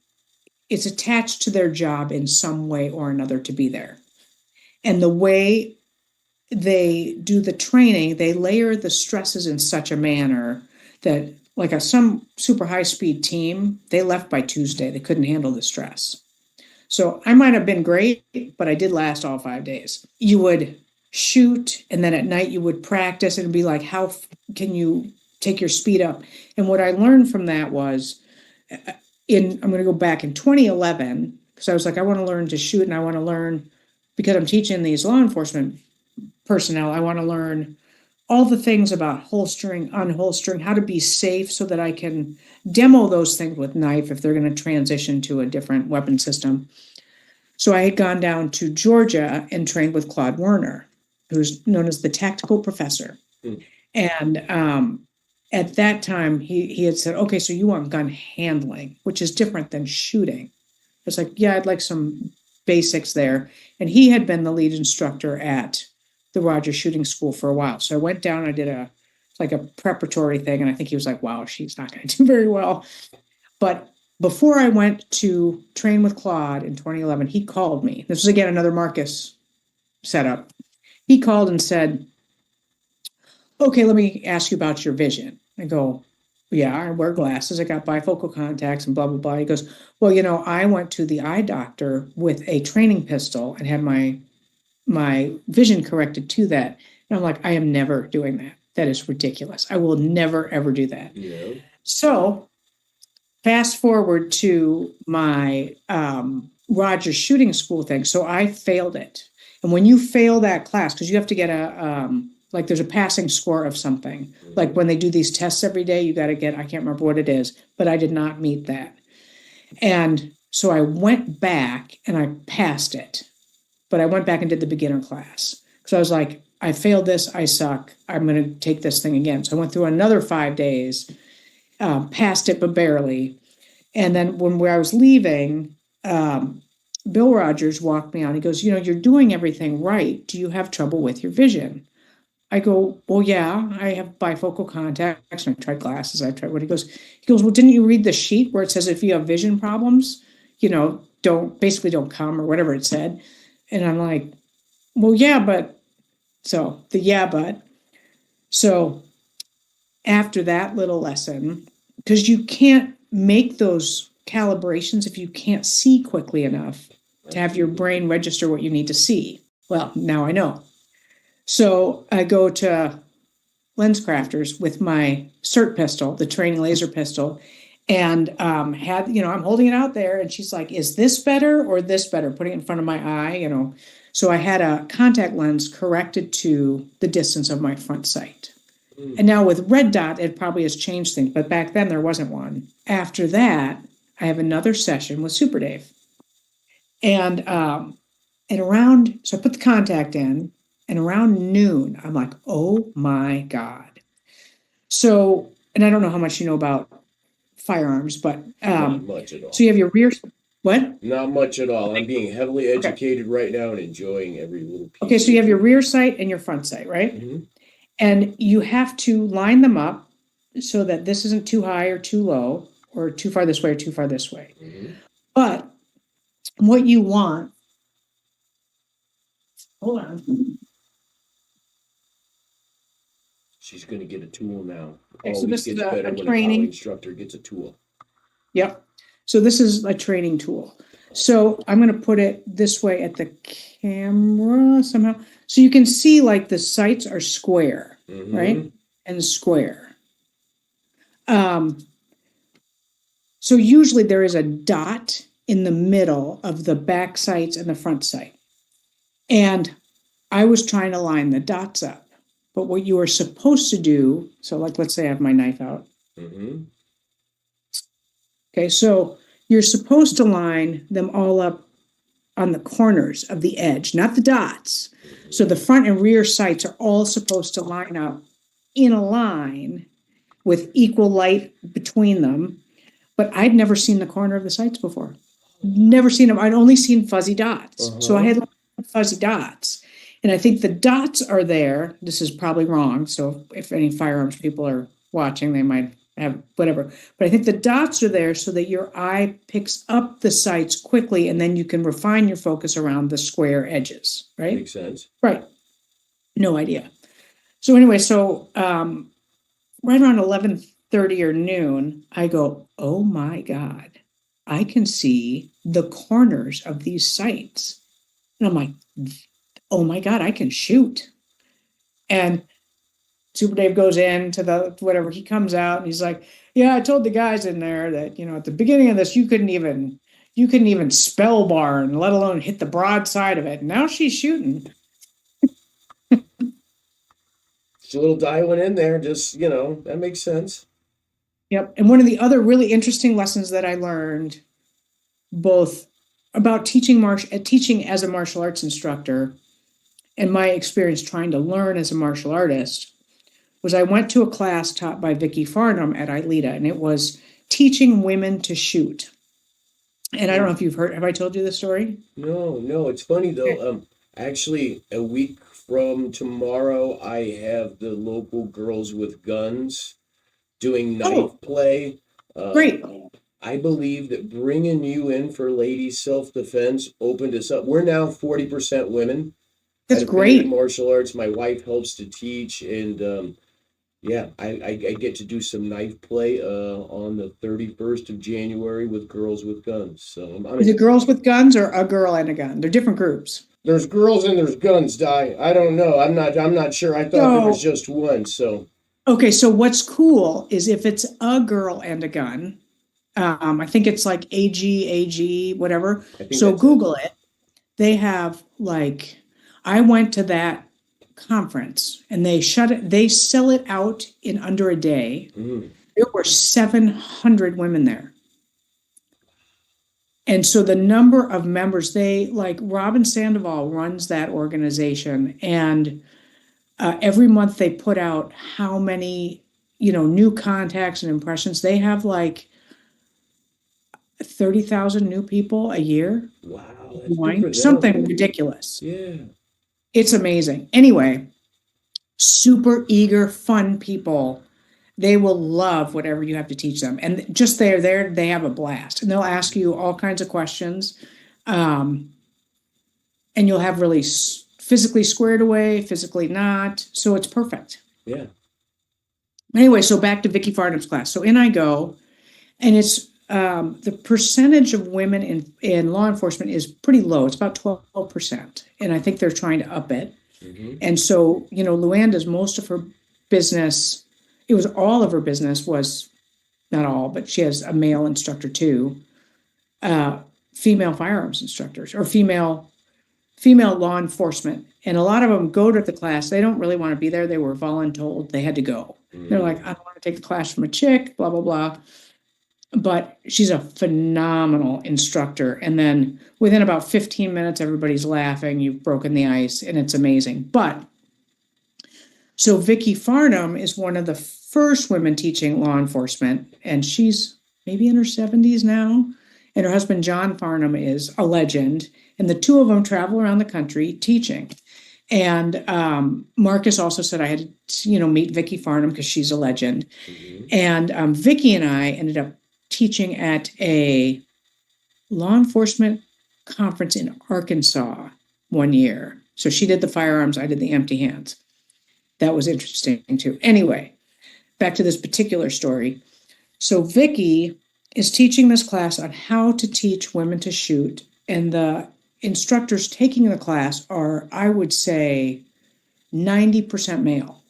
it's attached to their job in some way or another to be there. And the way they do the training, they layer the stresses in such a manner that some super high speed team, they left by Tuesday. They couldn't handle the stress. So I might have been great, but I did last all 5 days. You would shoot, and then at night you would practice and be like, how can you take your speed up? And what I learned from that was, I'm going to go back in 2011, because I was like, I want to learn to shoot, and I want to learn, because I'm teaching these law enforcement personnel, I want to learn all the things about holstering, unholstering, how to be safe so that I can demo those things with knife if they're going to transition to a different weapon system. So I had gone down to Georgia and trained with Claude Werner, who's known as the tactical professor. And at that time, he had said, okay, so you want gun handling, which is different than shooting. It's like, yeah, I'd like some basics there. And he had been the lead instructor at the Rogers Shooting School for a while. So I went down, I did a preparatory thing. And I think he was like, wow, she's not going to do very well. But before I went to train with Claude in 2011, he called me. This was, again, another Marcus setup. He called and said, okay, let me ask you about your vision. I go, yeah, I wear glasses. I got bifocal contacts and blah, blah, blah. He goes, well, I went to the eye doctor with a training pistol and had my vision corrected to that. And I'm like, I am never doing that. That is ridiculous. I will never, ever do that. Yeah. So fast forward to my Rogers Shooting School thing. So I failed it. And when you fail that class, because you have to get there's a passing score of something. Like when they do these tests every day, you got to get, I can't remember what it is, but I did not meet that. And so I went back and I passed it. But I went back and did the beginner class. So I was like, I failed this, I suck. I'm going to take this thing again. So I went through another 5 days, passed it, but barely. And then when I was leaving, Bill Rogers walked me out. He goes, you're doing everything right. Do you have trouble with your vision? I go, well, yeah, I have bifocal contacts. And I tried glasses. I tried what he goes, well, didn't you read the sheet where it says if you have vision problems, don't come, or whatever it said. And I'm like, well, yeah, but. So after that little lesson, because you can't make those calibrations if you can't see quickly enough to have your brain register what you need to see. Well, now I know. So I go to Lens Crafters with my CERT pistol, the training laser pistol, and I'm holding it out there, and she's like, is this better or this better? Putting it in front of my eye, So I had a contact lens corrected to the distance of my front sight. And now with red dot, it probably has changed things, but back then there wasn't one. After that, I have another session with Super Dave. And so I put the contact in, and around noon, I'm like, oh my God. So, and I don't know how much you know about firearms, but Not much at all. So you have your rear, what? Not much at all. I'm being heavily educated right now and enjoying every little piece. Okay, so you have your rear sight and your front sight, right? Mm-hmm. And you have to line them up so that this isn't too high or too low, or too far this way or too far this way. Mm-hmm. But what you want, hold on. She's going to get a tool now. Okay, so Always this gets is better a when training. a instructor gets a tool. Yep. So this is a training tool. So I'm going to put it this way at the camera somehow. So you can see like the sights are square, right? And square. So usually there is a dot in the middle of the back sights and the front sight. And I was trying to line the dots up. But what you are supposed to do, so like let's say I have my knife out. Mm-hmm. Okay, so you're supposed to line them all up on the corners of the edge, not the dots. So the front and rear sights are all supposed to line up in a line with equal light between them. But I'd never seen the corner of the sights before. Never seen them. I'd only seen fuzzy dots. So I had fuzzy dots. And I think the dots are there. This is probably wrong. So if any firearms people are watching, they might have whatever. But I think the dots are there so that your eye picks up the sights quickly, and then you can refine your focus around the square edges, right? Makes sense. Right. No idea. So anyway, right around 11:30 or noon, I go, oh my God, I can see the corners of these sights. And I'm like, oh my God, I can shoot. And Super Dave goes into the whatever, he comes out and he's like, yeah, I told the guys in there that, at the beginning of this, you couldn't even spell barn, let alone hit the broad side of it. Now she's shooting. Just a little dialing in there, just, that makes sense. Yep. And one of the other really interesting lessons that I learned, both about teaching as a martial arts instructor and my experience trying to learn as a martial artist, was I went to a class taught by Vicki Farnham at ILETA, and it was teaching women to shoot. And I don't know if you've heard, have I told you this story? No, it's funny though. Actually, a week from tomorrow, I have the local Girls with Guns doing knife Oh, play. great. I believe that bringing you in for ladies self-defense opened us up. We're now 40% women at That's Affinity great. Martial Arts. My wife helps to teach, and yeah, I get to do some knife play on the 31st of January with Girls with Guns. So Is it girls with guns or a girl and a gun? They're different groups. there's girls and there's guns, Di. I don't know. I'm not sure. I thought there was So, just one. So okay, so what's cool is if it's a girl and a gun, I think it's like AG, whatever. I think So that's it. Google it. They have like, I went to that conference and they sell it out in under a day. Mm, There were 700 women there. And so the number of members, they like Robin Sandoval runs that organization, and every month they put out how many, new contacts and impressions. They have like 30,000 new people a year. wow, that's good for Something them. ridiculous. Yeah. It's amazing. Anyway, super eager, fun people. They will love whatever you have to teach them. And just they're there, they have a blast. And they'll ask you all kinds of questions. Um, and you'll have really physically squared away, physically not. So it's perfect. Yeah. Anyway, so back to Vicky Farnham's class. So in I go, and it's the percentage of women in law enforcement is pretty low. It's about 12%. And I think they're trying to up it. Hmm. And so, Luann does most of her business. It was all of her business was not all, but she has a male instructor too, female firearms instructors or female law enforcement. And a lot of them go to the class. They don't really want to be there. They were voluntold. They had to go. They're like, I don't want to take the class from a chick, blah, blah, blah. But she's a phenomenal instructor. And then within about 15 minutes, everybody's laughing. You've broken the ice and it's amazing. But so Vicky Farnham is one of the first women teaching law enforcement. And she's maybe in her 70s now. And her husband, John Farnham, is a legend. And the two of them travel around the country teaching. And Marcus also said I had to, meet Vicky Farnham because she's a legend. Hmm. And Vicky and I ended up teaching at a law enforcement conference in Arkansas one year. So she did the firearms, I did the empty hands. That was interesting too. Anyway, back to this particular story. So Vicky is teaching this class on how to teach women to shoot, and the instructors taking the class are, I would say, 90% male.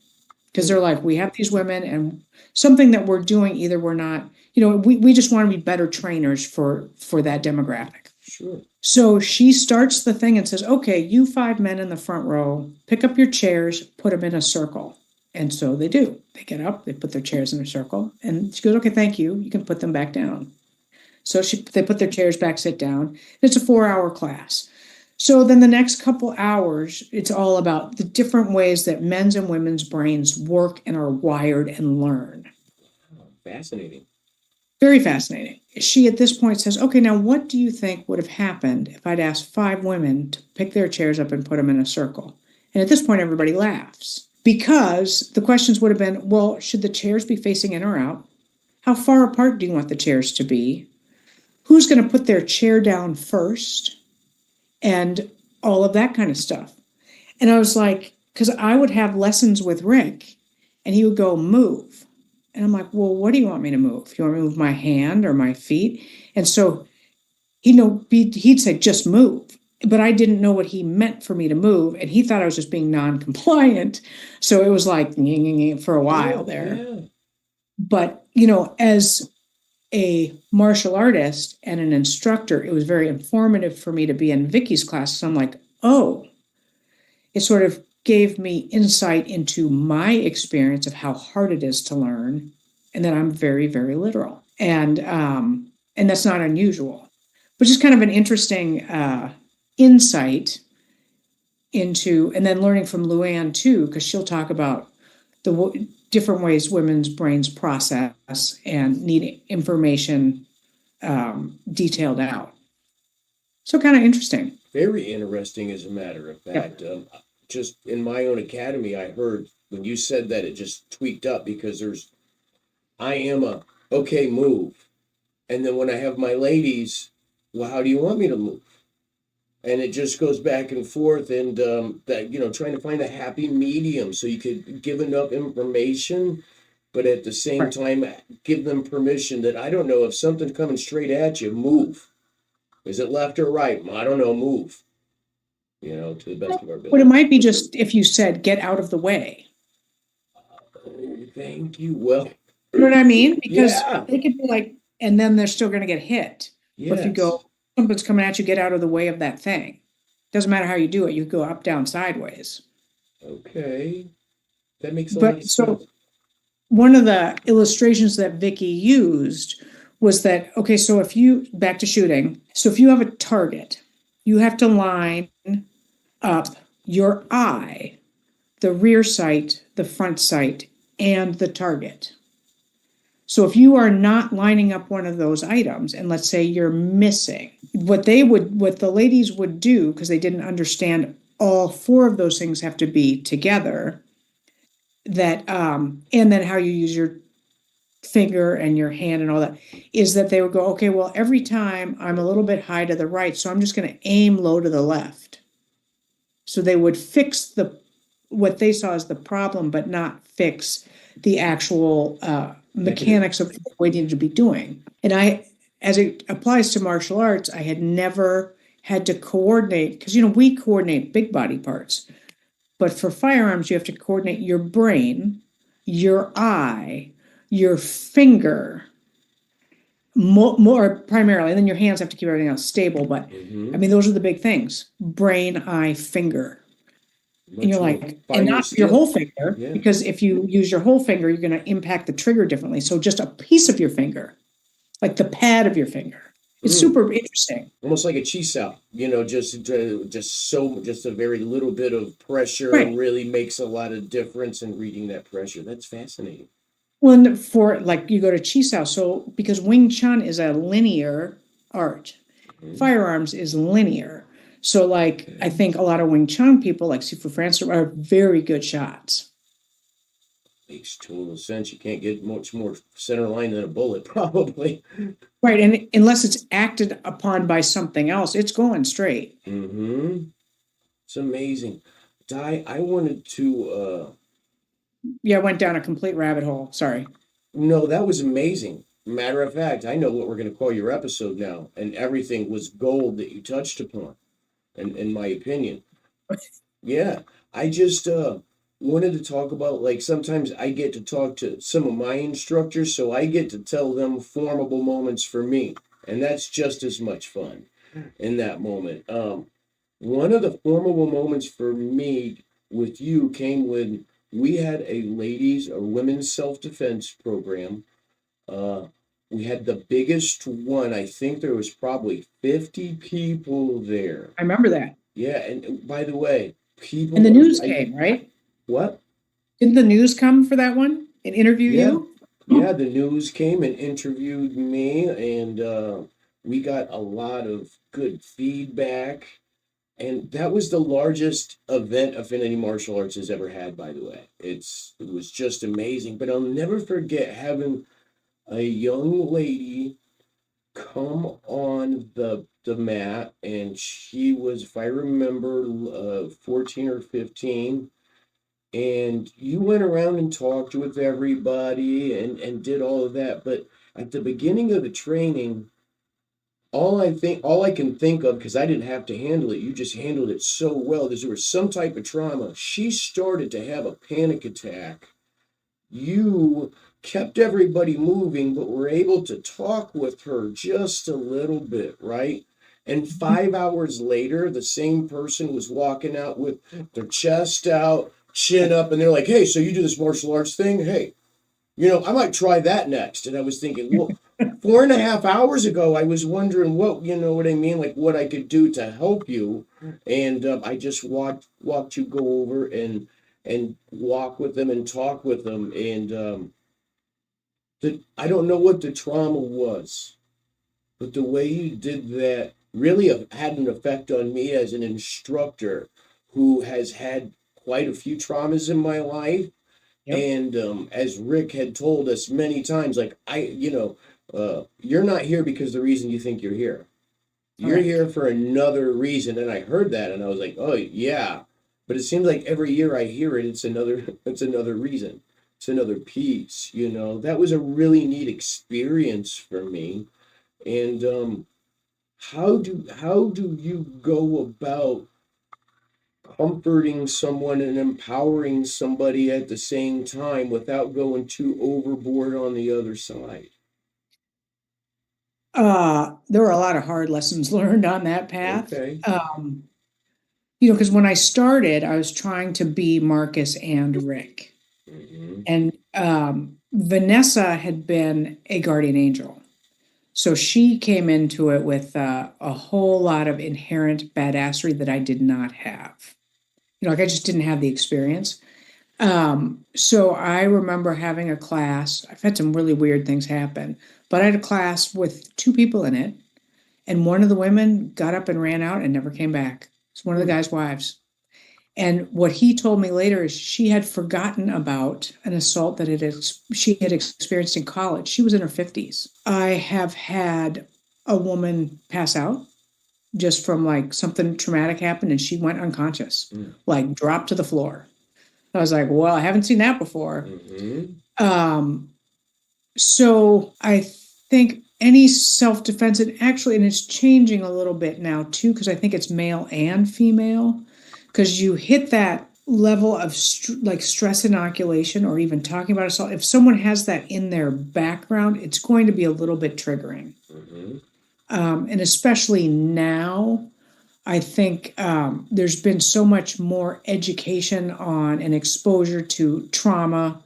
Because they're like, we have these women and something that we're doing, either we're not, we just want to be better trainers for that demographic. Sure. So she starts the thing and says, okay, you 5 men in the front row, pick up your chairs, put them in a circle. And so they do. They get up, they put their chairs in a circle. And she goes, okay, thank you. You can put them back down. So they put their chairs back, sit down. It's a 4-hour class. So then the next couple hours, it's all about the different ways that men's and women's brains work and are wired and learn. Fascinating. Very fascinating. She at this point says, okay, now what do you think would have happened if I'd asked 5 women to pick their chairs up and put them in a circle? And at this point, everybody laughs because the questions would have been, well, should the chairs be facing in or out? How far apart do you want the chairs to be? Who's going to put their chair down first? And all of that kind of stuff. And I was like, because I would have lessons with Rick and he would go, move. And I'm like, well, what do you want me to move? You want me to move my hand or my feet? And so, he'd say, just move. But I didn't know what he meant for me to move. And he thought I was just being non-compliant. So it was like for a while there. Yeah. But, as a martial artist and an instructor, it was very informative for me to be in Vicky's class. So I'm like, oh, it sort of gave me insight into my experience of how hard it is to learn, and that I'm very, very literal, and that's not unusual, but just kind of an interesting insight into, and then learning from Luann too, because she'll talk about the different ways women's brains process and need information detailed out. So kind of interesting. Very interesting, as a matter of Yep. fact. Just in my own academy, I heard when you said that, it just tweaked up because I am okay, move. And then when I have my ladies, well, how do you want me to move? And it just goes back and forth, and that, trying to find a happy medium so you could give enough information, but at the same Right. time give them permission that, I don't know, if something's coming straight at you, move. Is it left or right? I don't know, move. To the best of our But it ability. might be just if you said, get out of the way. Oh, thank you. Well, You know what I mean? Because yeah, they could be like, and then they're still going to get hit. But if you yes, go, something's coming at you, get out of the way of that thing. Doesn't matter how you do it. You go up, down, sideways. okay, that makes a lot of But so sense. one of the illustrations that Vicky used was that, okay, so if you, back to shooting, so if you have a target, you have to line up your eye, the rear sight, the front sight, and the target. So if you are not lining up one of those items, and let's say you're missing, what the ladies would do, because they didn't understand all four of those things have to be together, that and then how you use your finger and your hand and all that, is that they would go, okay, well, every time I'm a little bit high to the right, so I'm just going to aim low to the left. So they would fix what they saw as the problem, but not fix the actual mechanics of what they needed to be doing. And as it applies to martial arts, I had never had to coordinate, because we coordinate big body parts, but for firearms, you have to coordinate your brain, your eye, your finger, more primarily, and then your hands have to keep everything else stable. But I mean, those are the big things: brain, eye, finger. And you're like, and not your whole finger, Yeah. because if you use your whole finger, you're going to impact the trigger differently. So just a piece of your finger, like the pad of your finger. It's super interesting. Almost like a chisel, just a very little bit of pressure Right. really makes a lot of difference in reading that pressure. That's fascinating. Well, and for like you go to Chisao, so because Wing Chun is a linear art, firearms is linear. So like I think a lot of Wing Chun people like Sifu Francis are very good shots. Makes total sense. You can't get much more center line than a bullet, probably. Right. And unless it's acted upon by something else, it's going straight. It's amazing. Di, I wanted to Yeah, I went down a complete rabbit hole. Sorry. no, that was amazing. Matter of fact, I know what we're gonna call your episode now, and everything was gold that you touched upon, in my opinion. Yeah, I just wanted to talk about, like, sometimes I get to talk to some of my instructors, so I get to tell them formable moments for me, and that's just as much fun in that moment. One of the formable moments for me with you came when we had a women's self-defense program. Uh, we had the biggest one. I think there was probably 50 people there. I remember that. Yeah, and by the way, people And the are, news came, right? what? Didn't the news come for that one and interview Yeah, you? yeah, the news came and interviewed me, and we got a lot of good feedback. And that was the largest event Affinity Martial Arts has ever had, by the way. It was just amazing. But I'll never forget having a young lady come on the mat, and she was, if I remember, 14 or 15. And you went around and talked with everybody and did all of that. But at the beginning of the training, all I can think of, because I didn't have to handle it, you just handled it so well. There was some type of trauma. She started to have a panic attack. You kept everybody moving, but were able to talk with her just a little bit, right? And 5 hours later, the same person was walking out with their chest out, chin up, and they're like, "Hey, so you do this martial arts thing? Hey, I might try that next." And I was thinking, well, 4.5 hours ago, I was wondering what I mean, like what I could do to help you. And I just watched you go over and walk with them and talk with them. And I don't know what the trauma was, but the way you did that really had an effect on me as an instructor who has had quite a few traumas in my life. Yep. And as Rick had told us many times, like you're not here because the reason you think you're here. You're Correct. here for another reason. And I heard that and I was like, oh yeah. But it seems like every year I hear it, it's another reason. It's another piece, you know. That was a really neat experience for me. And how do you go about comforting someone and empowering somebody at the same time without going too overboard on the other side? There were a lot of hard lessons learned on that path. Okay. Because when I started, I was trying to be Marcus and Rick. Mm-hmm. And Vanessa had been a guardian angel. So she came into it with a whole lot of inherent badassery that I did not have. Like I just didn't have the experience. So I remember having a class. I've had some really weird things happen, but I had a class with two people in it, and one of the women got up and ran out and never came back. It's one of the guy's wives. And what he told me later is she had forgotten about an assault that she had experienced in college. She was in her 50s. I have had a woman pass out just from like something traumatic happened and she went unconscious, like dropped to the floor. I was like, well, I haven't seen that before. Mm-hmm. So I think any self-defense, and it's changing a little bit now too, because I think it's male and female, because you hit that level of like stress inoculation or even talking about assault. If someone has that in their background, it's going to be a little bit triggering. Mm-hmm. And especially now, I think there's been so much more education on and exposure to trauma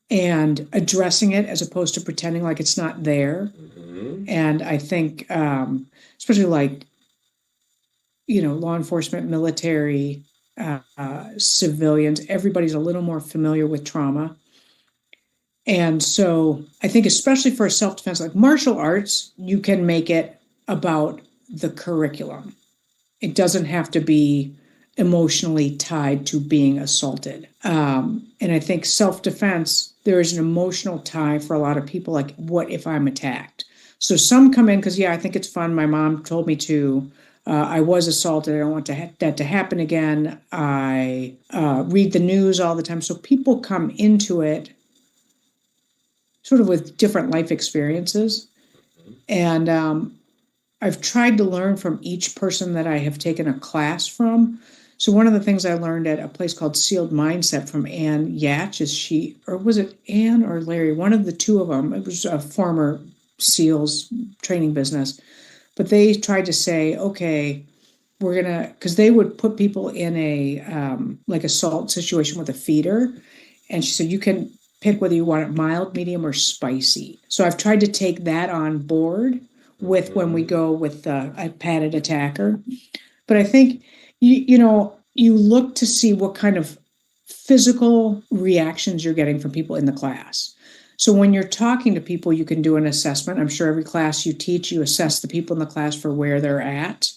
and addressing it as opposed to pretending like it's not there. Mm-hmm. And I think, especially like, law enforcement, military, civilians, everybody's a little more familiar with trauma. And so I think, especially for self-defense, like martial arts, you can make it about the curriculum. It doesn't have to be emotionally tied to being assaulted. And I think self-defense, there is an emotional tie for a lot of people. Like, what if I'm attacked? So some come in because, I think it's fun. My mom told me to. I was assaulted. I don't want that to happen again. I read the news all the time. So people come into it sort of with different life experiences. And I've tried to learn from each person that I have taken a class from. So one of the things I learned at a place called Sealed Mindset from Ann Yatch was it Ann or Larry? One of the two of them. It was a former SEALs training business. But they tried to say, okay, because they would put people in a like assault situation with a feeder. And she said, you can pick whether you want it mild, medium, or spicy. So I've tried to take that on board with when we go with a padded attacker. But I think, you look to see what kind of physical reactions you're getting from people in the class. So when you're talking to people, you can do an assessment. I'm sure every class you teach, you assess the people in the class for where they're at.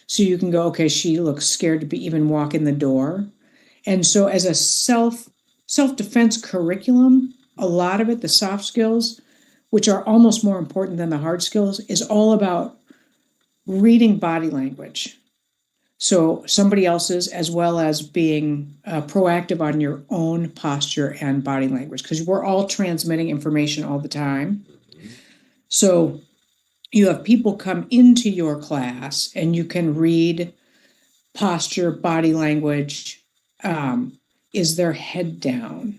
So you can go, okay, she looks scared to even walk in the door. And so as a self-defense curriculum, a lot of it, the soft skills, which are almost more important than the hard skills, is all about reading body language. So somebody else's, as well as being proactive on your own posture and body language, because we're all transmitting information all the time. So you have people come into your class and you can read posture, body language. Is their head down?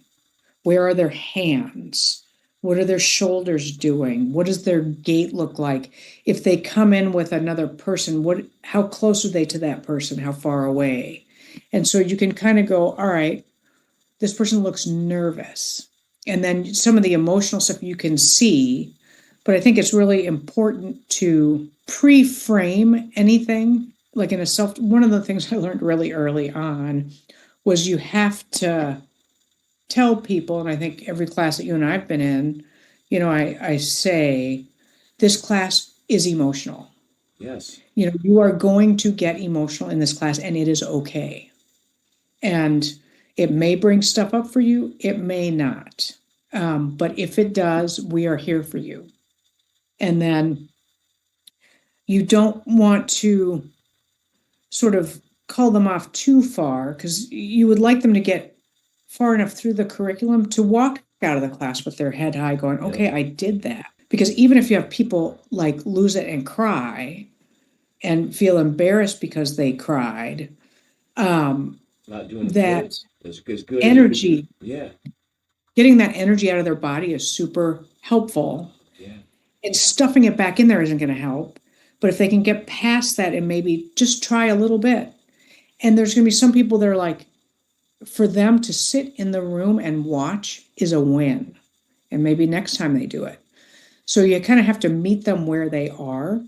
Where are their hands? What are their shoulders doing? What does their gait look like? If they come in with another person, how close are they to that person? How far away? And so you can kind of go, all right, this person looks nervous. And then some of the emotional stuff you can see, but I think it's really important to pre-frame anything. Like one of the things I learned really early on was you have to tell people, and I think every class that you and I've been in, I say, this class is emotional. Yes. You are going to get emotional in this class, and it is okay. And it may bring stuff up for you. It may not. But if it does, we are here for you. And then you don't want to sort of call them off too far, because you would like them to get far enough through the curriculum to walk out of the class with their head high going, okay, I did that. Because even if you have people like lose it and cry and feel embarrassed because they cried, Not doing that as good energy, yeah, getting that energy out of their body is super helpful. yeah, And stuffing it back in there isn't going to help. But if they can get past that and maybe just try a little bit, and there's going to be some people that are like, for them to sit in the room and watch is a win. And maybe next time they do it. So you kind of have to meet them where they are,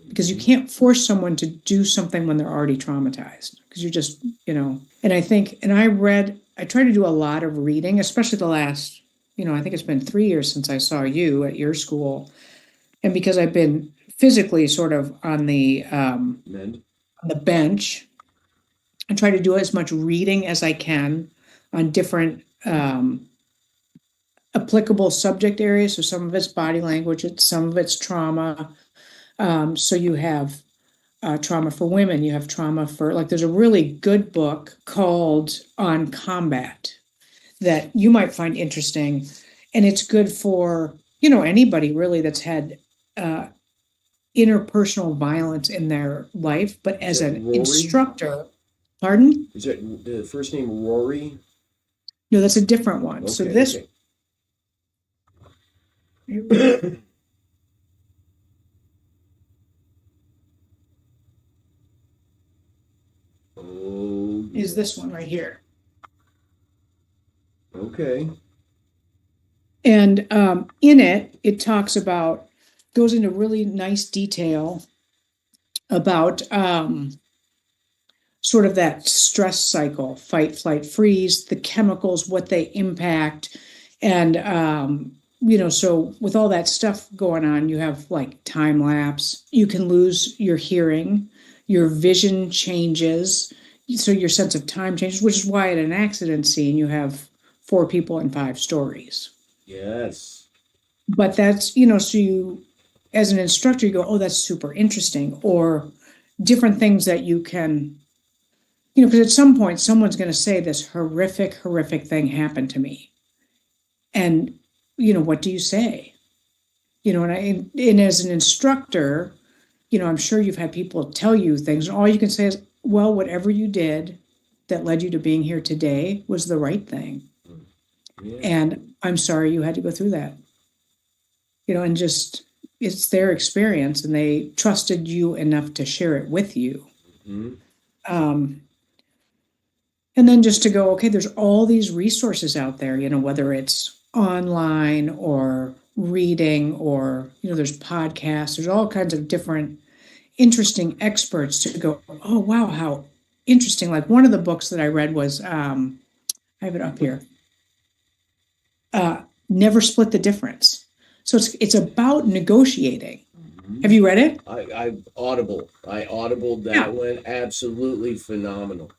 because you can't force someone to do something when they're already traumatized, because you're just, and I think, and I try to do a lot of reading, especially the last, I think it's been 3 years since I saw you at your school. And because I've been physically sort of on the bench, I try to do as much reading as I can on different applicable subject areas. So some of it's body language, some of it's trauma. So you have trauma for women, you have trauma for, like, there's a really good book called On Combat that you might find interesting. And it's good for, anybody really that's had interpersonal violence in their life. But as an Rory? Instructor, pardon? Is that the first name Rory? No, that's a different one. Okay, so this. Okay. Is this one right here. Okay. And in it talks about, goes into really nice detail about sort of that stress cycle, fight, flight, freeze, the chemicals, what they impact. And, so with all that stuff going on, you have like time lapse, you can lose your hearing, your vision changes. So your sense of time changes, which is why at an accident scene, you have 4 people and 5 stories. Yes. But that's, so you, as an instructor, you go, oh, that's super interesting. Or different things that you can, because at some point, someone's going to say this horrific thing happened to me. And, what do you say? And as an instructor, I'm sure you've had people tell you things, and all you can say is, well, whatever you did that led you to being here today was the right thing. Yeah. And I'm sorry you had to go through that. And just, it's their experience, and they trusted you enough to share it with you. Mm-hmm. And then just to go, okay, there's all these resources out there, whether it's online or reading or, there's podcasts, there's all kinds of different interesting experts to go, oh, wow, how interesting. Like one of the books that I read was, I have it up here, Never Split the Difference. So it's about negotiating. Mm-hmm. Have you read it? I audibled that one. Absolutely phenomenal.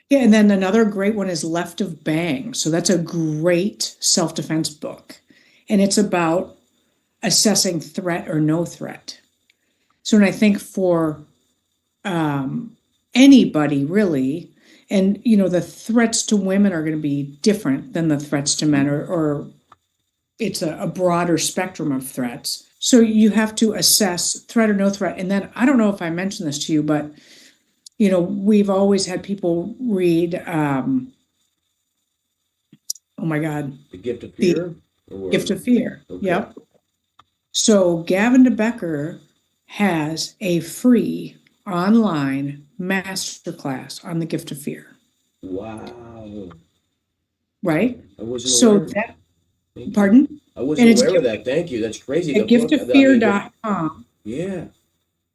Yeah, and then another great one is Left of Bang. So that's a great self-defense book. And it's about assessing threat or no threat. So when I think for anybody really, and the threats to women are going to be different than the threats to men, or it's a broader spectrum of threats. So you have to assess threat or no threat. And then I don't know if I mentioned this to you, but we've always had people read, oh my God. The Gift of Fear? Gift of Fear, Okay. Yep. So Gavin DeBecker has a free online masterclass on the Gift of Fear. Wow. Right? I wasn't aware. Pardon? I wasn't aware of that. Thank you. That's crazy. At giftoffear.com. Yeah.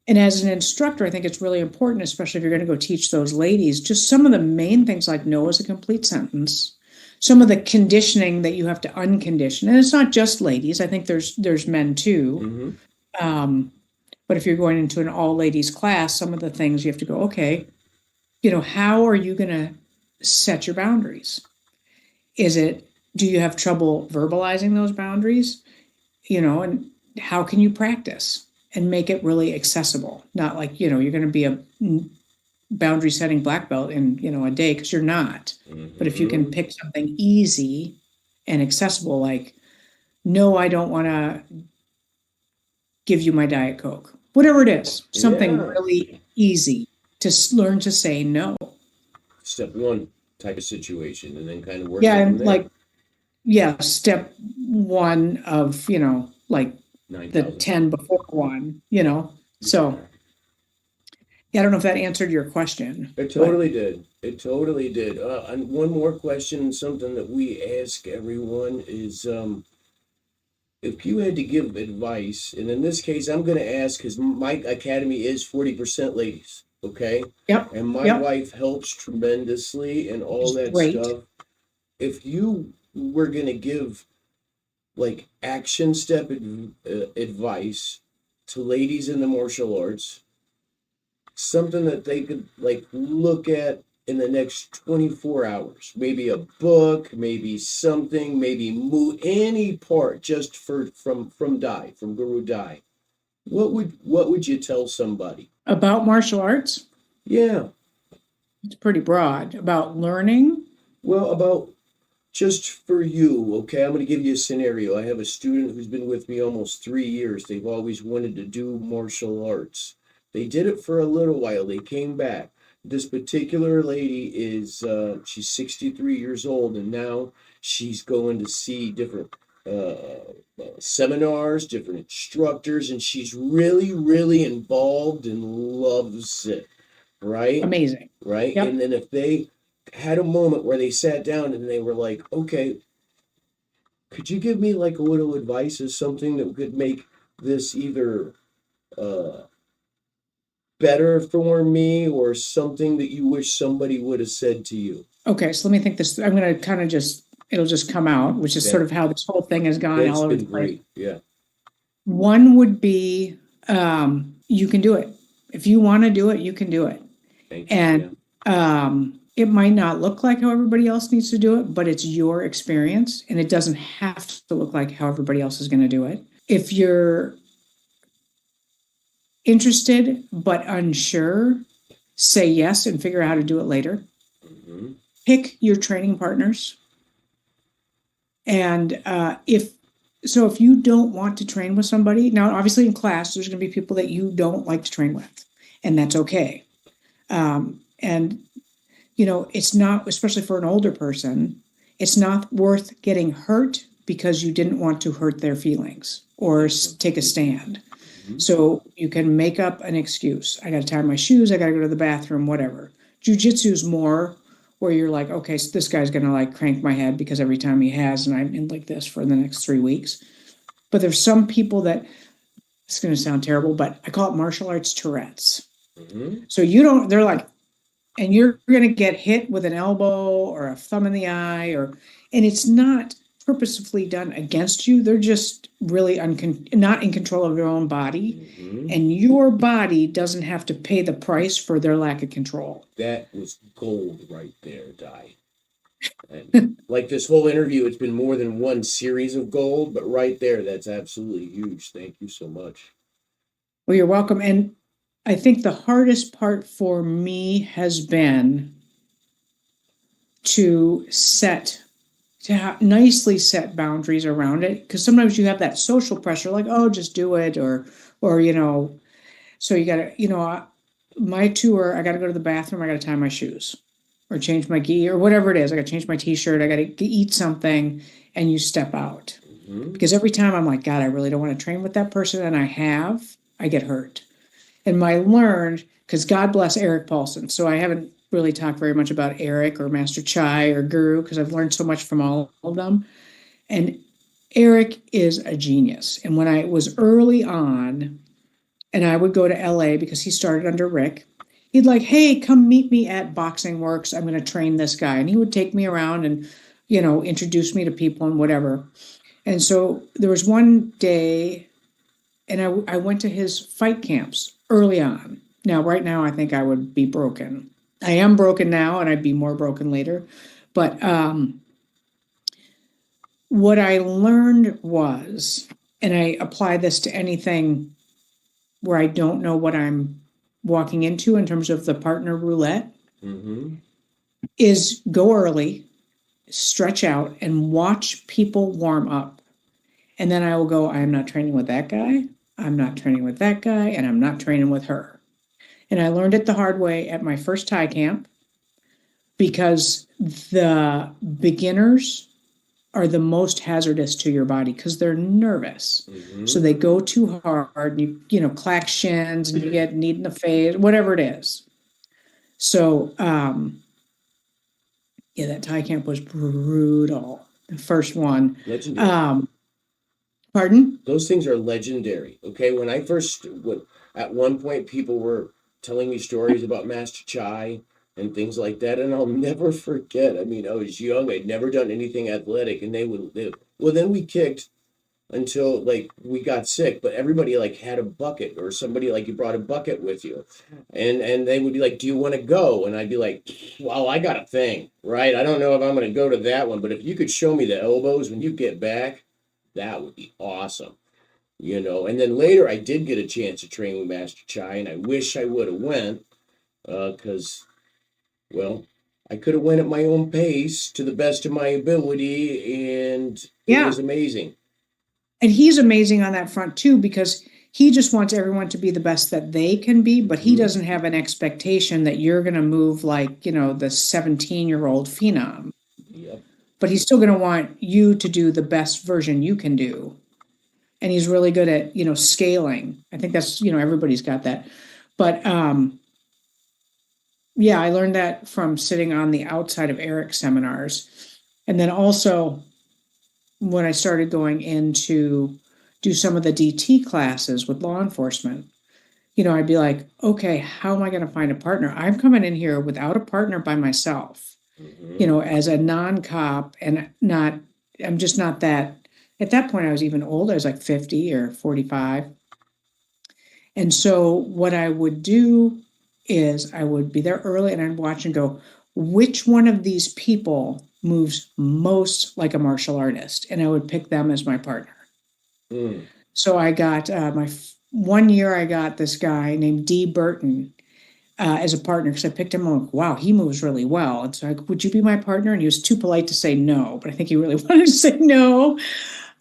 And as an instructor, I think it's really important, especially if you're going to go teach those ladies, just some of the main things like no is a complete sentence, some of the conditioning that you have to uncondition. And it's not just ladies. I think there's men too. Mm-hmm. But if you're going into an all ladies class, some of the things you have to go, okay, how are you going to set your boundaries? Do you have trouble verbalizing those boundaries? And how can you practice and make it really accessible? Not like, you're going to be a boundary setting black belt in, a day, because you're not. But if you can pick something easy and accessible, like, no, I don't want to give you my Diet Coke, whatever it is, something really easy to learn to say no. Step one type of situation, and then kind of work. Yeah, and step one of, like 9, the 10 before one, so. Yeah, I don't know if that answered your question. It totally did. It totally did. And one more question, something that we ask everyone is, if you had to give advice, and in this case, I'm going to ask, because my academy is 40% ladies, okay? Yep. And my wife helps tremendously and all that stuff. If you were going to give, like, action step advice to ladies in the martial arts, something that they could, like, look at in the next 24 hours, maybe a book, maybe something, maybe any part just from Guru Dai, what would you tell somebody about martial arts? Yeah, it's pretty broad. About learning? Well, about just for you, okay? I'm going to give you a scenario. I have a student who's been with me almost 3 years. They've always wanted to do martial arts. They did it for a little while. They came back. This particular lady is, she's 63 years old, and now she's going to see different seminars, different instructors, and she's really, really involved and loves it, right? Amazing. Right? Yep. And then if they had a moment where they sat down and they were like, okay, could you give me like a little advice or something that could make this either better for me or something that you wish somebody would have said to you? Okay, so let me think this. I'm going to kind of it'll just come out, which is sort of how this whole thing has gone all over the place. Great. Yeah. One would be, you can do it. If you want to do it, you can do it. Thank you. And it might not look like how everybody else needs to do it, but it's your experience, and it doesn't have to look like how everybody else is going to do it. If you're interested but unsure, say yes and figure out how to do it later. Mm-hmm. Pick your training partners. And if you don't want to train with somebody, now obviously in class, there's going to be people that you don't like to train with, and that's okay. And it's not, especially for an older person, it's not worth getting hurt because you didn't want to hurt their feelings or take a stand. Mm-hmm. So you can make up an excuse. I got to tie my shoes. I got to go to the bathroom, whatever. Jiu-jitsu's more where you're like, okay, so this guy's going to like crank my head because every time he has, and I'm in like this for the next 3 weeks. But there's some people that, it's going to sound terrible, but I call it martial arts Tourette's. Mm-hmm. So they're like, and you're going to get hit with an elbow or a thumb in the eye, and it's not purposefully done against you. They're just really not in control of their own body. Mm-hmm. And your body doesn't have to pay the price for their lack of control. That was gold right there, Di. And like this whole interview, it's been more than one series of gold, but right there, that's absolutely huge. Thank you so much. Well, you're welcome. And I think the hardest part for me has been to nicely set boundaries around it. Because sometimes you have that social pressure, like, oh, just do it. Or, so you got to, my tour, I got to go to the bathroom. I got to tie my shoes or change my gi or whatever it is. I got to change my t-shirt. I got to eat something, and you step out. Mm-hmm. Because every time I'm like, God, I really don't want to train with that person. And I get hurt. And I learned, because God bless Eric Paulson. So I haven't really talked very much about Eric or Master Chai or Guru, because I've learned so much from all of them. And Eric is a genius. And when I was early on, and I would go to LA because he started under Rick, he'd like, hey, come meet me at Boxing Works. I'm going to train this guy. And he would take me around and, introduce me to people and whatever. And so there was one day, and I went to his fight camps early on. Now, right now, I think I would be broken. I am broken now, and I'd be more broken later. But what I learned was, and I apply this to anything where I don't know what I'm walking into in terms of the partner roulette, is go early, stretch out, and watch people warm up. And then I will go, I am not training with that guy. I'm not training with that guy, and I'm not training with her. And I learned it the hard way at my first Thai camp, because the beginners are the most hazardous to your body because they're nervous. So they go too hard, and you know, clack shins, and you get kneed in the face, whatever it is. So, yeah, that Thai camp was brutal. The first one. Legendary. Pardon? Those things are legendary. Okay, when I first, at one point, people were telling me stories about Master Chai and things like that, and I'll never forget. I mean, I was young, I'd never done anything athletic, and well, then we kicked until like we got sick, but everybody like had a bucket, or somebody like you brought a bucket with you, and they would be like, do you want to go? And I'd be like, well, I got a thing, right? I don't know if I'm going to go to that one, but if you could show me the elbows when you get back, that would be awesome. You know, and then later I did get a chance to train with Master Chai, and I wish I would have went, because, well, I could have went at my own pace to the best of my ability, and it was amazing. And he's amazing on that front too, because he just wants everyone to be the best that they can be, but he doesn't have an expectation that you're going to move like, you know, the 17-year-old phenom. Yep. But he's still going to want you to do the best version you can do. And he's really good at, you know, scaling. I think that's, you know, everybody's got that. But yeah, I learned that from sitting on the outside of Eric's seminars. And then also when I started going in to do some of the DT classes with law enforcement, you know, I'd be like, okay, how am I going to find a partner? I'm coming in here without a partner by myself, you know, as a non-cop, and I'm just not that. At that point, I was even older. I was like 50 or 45. And so what I would do is I would be there early, and I'd watch and go, which one of these people moves most like a martial artist? And I would pick them as my partner. So I got one year I got this guy named D. Burton as a partner, because I picked him. I'm like, wow, he moves really well. And so would you be my partner? And he was too polite to say no, but I think he really wanted to say no.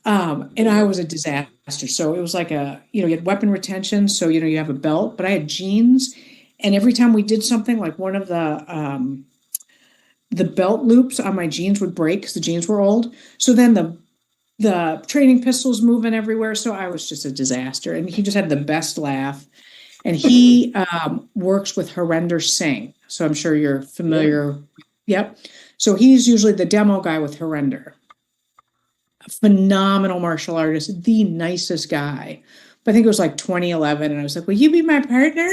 And I was a disaster. So it was like you had weapon retention. So, you know, you have a belt, but I had jeans. And every time we did something, like one of the belt loops on my jeans would break because the jeans were old. So then the training pistols moving everywhere. So I was just a disaster. And he just had the best laugh. And he works with Harinder Singh. So I'm sure you're familiar. Yep. So he's usually the demo guy with Harinder. A phenomenal martial artist, the nicest guy. But I think it was like 2011. And I was like, will you be my partner?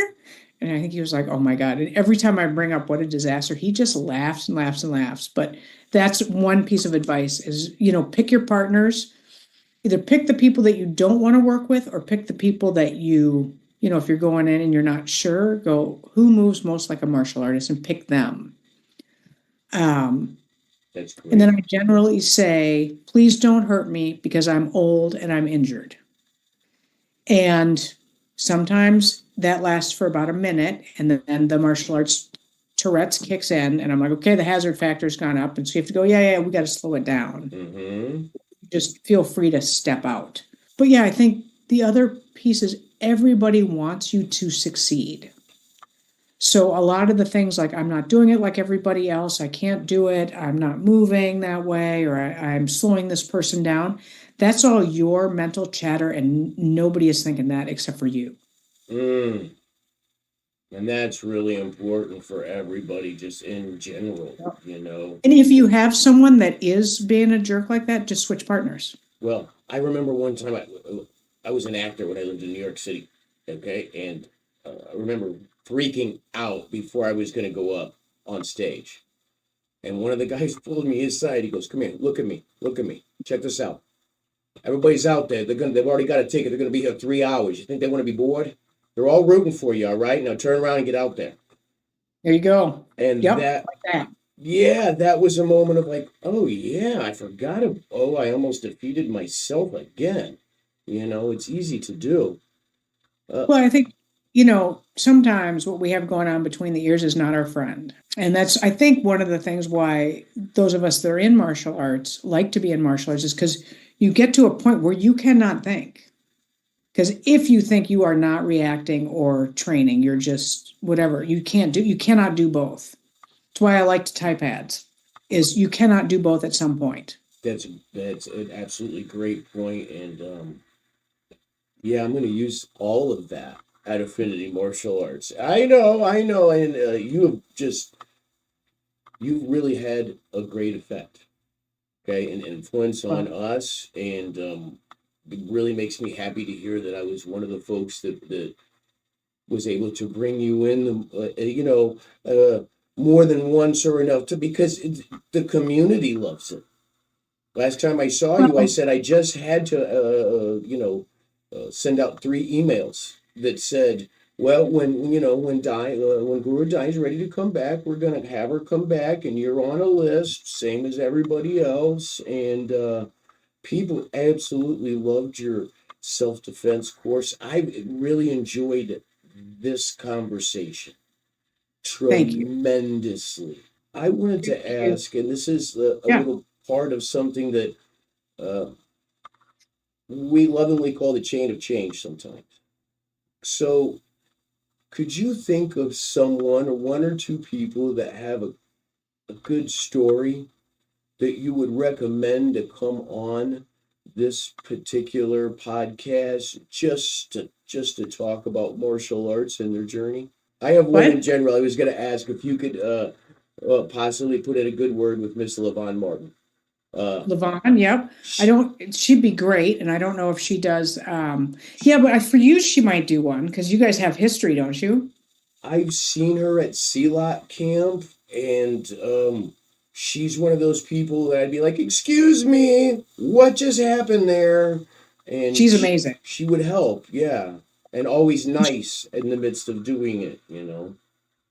And I think he was like, oh my God. And every time I bring up what a disaster, he just laughs and laughs and laughs. But that's one piece of advice is, you know, pick your partners. Either pick the people that you don't want to work with, or pick the people that you know, if you're going in and you're not sure, go, who moves most like a martial artist, and pick them. That's great. And then I generally say, please don't hurt me because I'm old and I'm injured. And sometimes that lasts for about a minute, and then the martial arts Tourette's kicks in, and I'm like, okay, the hazard factor's gone up. And so you have to go, yeah, we got to slow it down. Just feel free to step out. But yeah, I think the other piece is everybody wants you to succeed. So a lot of the things like, I'm not doing it like everybody else, I can't do it, I'm not moving that way, or I'm slowing this person down. That's all your mental chatter, and nobody is thinking that except for you. And that's really important for everybody, just in general, you know. And if you have someone that is being a jerk like that, just switch partners. Well, I remember one time I was an actor when I lived in New York City, okay? And I remember freaking out before I was going to go up on stage. And one of the guys pulled me aside. He goes, come here, look at me, check this out. Everybody's out there. They've already got a ticket. They're gonna be here 3 hours. You think they want to be bored? They're all rooting for you, all right? Now turn around and get out there. There you go. And Yep, that, like that. yeah, that was a moment of like, oh yeah, I forgot. I almost defeated myself again. It's easy to do. Well, I think, sometimes what we have going on between the ears is not our friend. And that's, I think, one of the things why those of us that are in martial arts like to be in martial arts is because you get to a point where you cannot think. Because if you think, you are not reacting or training, you're just whatever. You cannot do both. That's why I like to tie pads, is you cannot do both at some point. That's an absolutely great point, and yeah, I'm going to use all of that at Affinity Martial Arts. I know, and you've really had a great effect, okay, and influence on us, and it really makes me happy to hear that I was one of the folks that was able to bring you in, more than once or enough because the community loves it. Last time I saw you, I said I just had to, send out 3 emails that said, well, when Guru Dai is ready to come back, we're going to have her come back, and you're on a list, same as everybody else. And people absolutely loved your self-defense course. I really enjoyed this conversation Thank you. tremendously. I wanted to ask, and this is a Yeah. little part of something that we lovingly call the chain of change sometimes. So, could you think of someone or one or two people that have a good story that you would recommend to come on this particular podcast just to talk about martial arts and their journey? I have one in general. I was going to ask if you could possibly put in a good word with Miss LaVon Martin. LaVon, yep. She'd be great. And I don't know if she does. But for you, she might do one because you guys have history, don't you? I've seen her at CLOT camp, and she's one of those people that I'd be like, excuse me, what just happened there? And she's amazing. She would help, yeah. And always nice in the midst of doing it,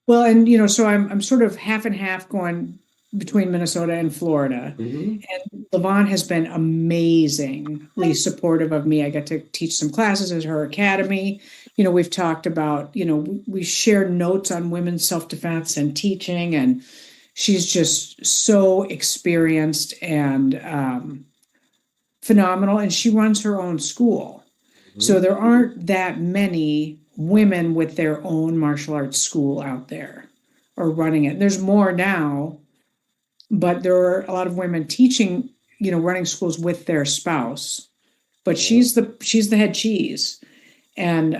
Well, and so I'm sort of half and half going between Minnesota and Florida. Mm-hmm. And LaVon has been amazingly supportive of me. I got to teach some classes at her academy. We've talked about, we shared notes on women's self-defense and teaching, and she's just so experienced and phenomenal. And she runs her own school. Mm-hmm. So there aren't that many women with their own martial arts school out there or running it. There's more now, but there are a lot of women teaching, running schools with their spouse. But she's the head cheese. And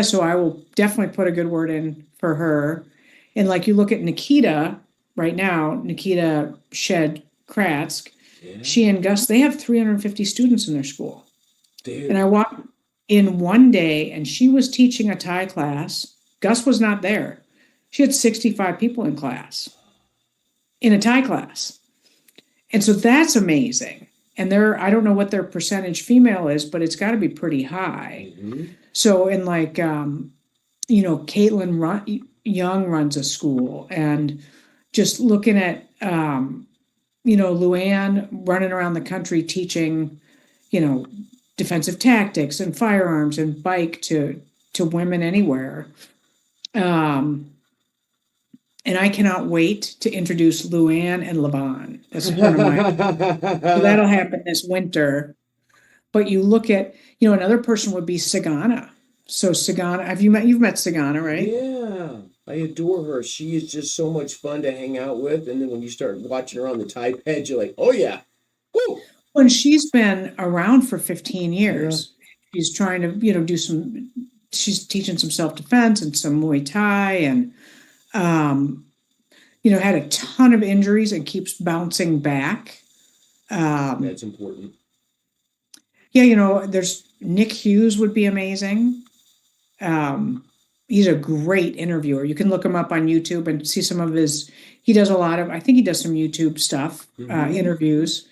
so I will definitely put a good word in for her. And like you look at Nikita right now, Nikita Shed Kratsk, she and Gus, they have 350 students in their school. Dude. And I walked in one day and she was teaching a Thai class. Gus was not there. She had 65 people in class, in a Thai class. And so that's amazing. And I don't know what their percentage female is, but it's got to be pretty high. Mm-hmm. So in like, Caitlin Young runs a school, and just looking at, Luann running around the country teaching, defensive tactics and firearms and bike to women anywhere. And I cannot wait to introduce Luann and LaVon. That's one of my. So that'll happen this winter. But you look at, another person would be Sagana. So Sagana, you've met Sagana, right? Yeah, I adore her. She is just so much fun to hang out with. And then when you start watching her on the Thai pad, you're like, oh yeah, woo! Well, and she's been around for 15 years. Yeah. She's trying to, she's teaching some self-defense and some Muay Thai, and had a ton of injuries and keeps bouncing back. That's important. Yeah, there's Nick Hughes would be amazing. He's a great interviewer. You can look him up on YouTube and see some of he does a lot of, I think he does some YouTube stuff, interviews.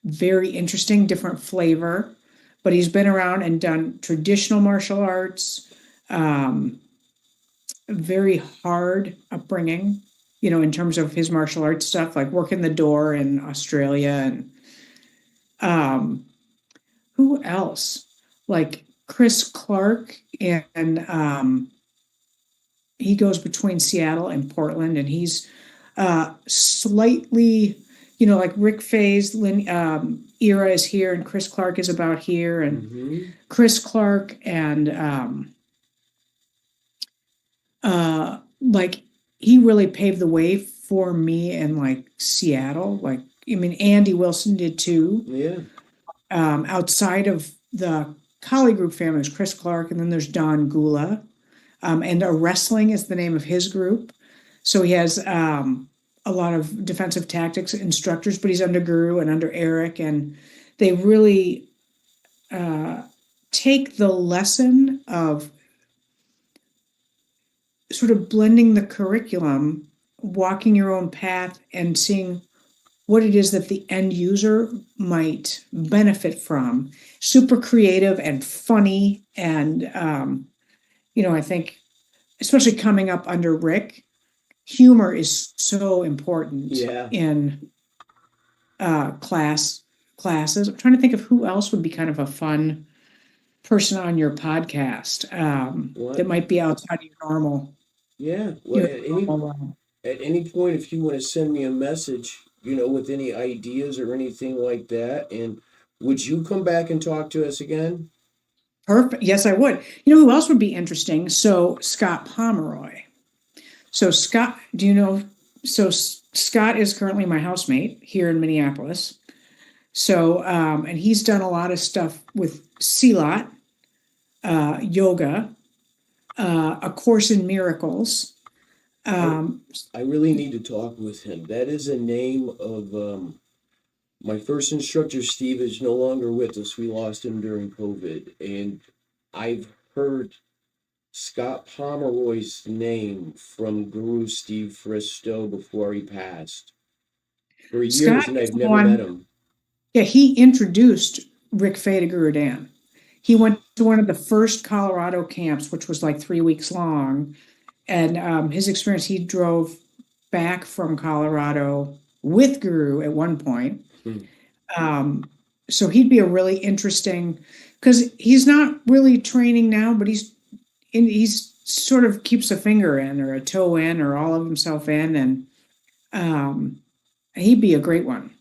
very interesting, different flavor, but he's been around and done traditional martial arts, um, very hard upbringing, in terms of his martial arts stuff, like working the door in Australia. And um, who else? Like Chris Clark, and he goes between Seattle and Portland, and he's slightly, like Rick Faye's era is here, and Chris Clark is about here, and Chris Clark and like he really paved the way for me in like Seattle. Like, I mean, Andy Wilson did too. Yeah. Outside of the Collie Group family, there's Chris Clark, and then there's Don Gula. And Wrestling is the name of his group. So he has a lot of defensive tactics instructors, but he's under Guru and under Eric, and they really take the lesson of sort of blending the curriculum, walking your own path, and seeing what it is that the end user might benefit from. Super creative and funny. And, I think, especially coming up under Rick, humor is so important in classes. I'm trying to think of who else would be kind of a fun person on your podcast that might be outside of your normal. Yeah. Well, at any point, if you want to send me a message, with any ideas or anything like that, and would you come back and talk to us again? Perfect. Yes, I would. You know who else would be interesting? So Scott Pomeroy. So Scott, do you know? So Scott is currently my housemate here in Minneapolis. So, and he's done a lot of stuff with Silat, yoga, A Course in Miracles. I really need to talk with him. That is a name of my first instructor, Steve, is no longer with us. We lost him during COVID. And I've heard Scott Pomeroy's name from Guru Steve Fristow before he passed for years, Scott and I've never met him. Yeah, he introduced Rick Fay to Guru Dan. He went to one of the first Colorado camps, which was like 3 weeks long. And his experience, he drove back from Colorado with Guru at one point. So he'd be a really interesting, because he's not really training now, but he's sort of keeps a finger in or a toe in or all of himself in, and he'd be a great one.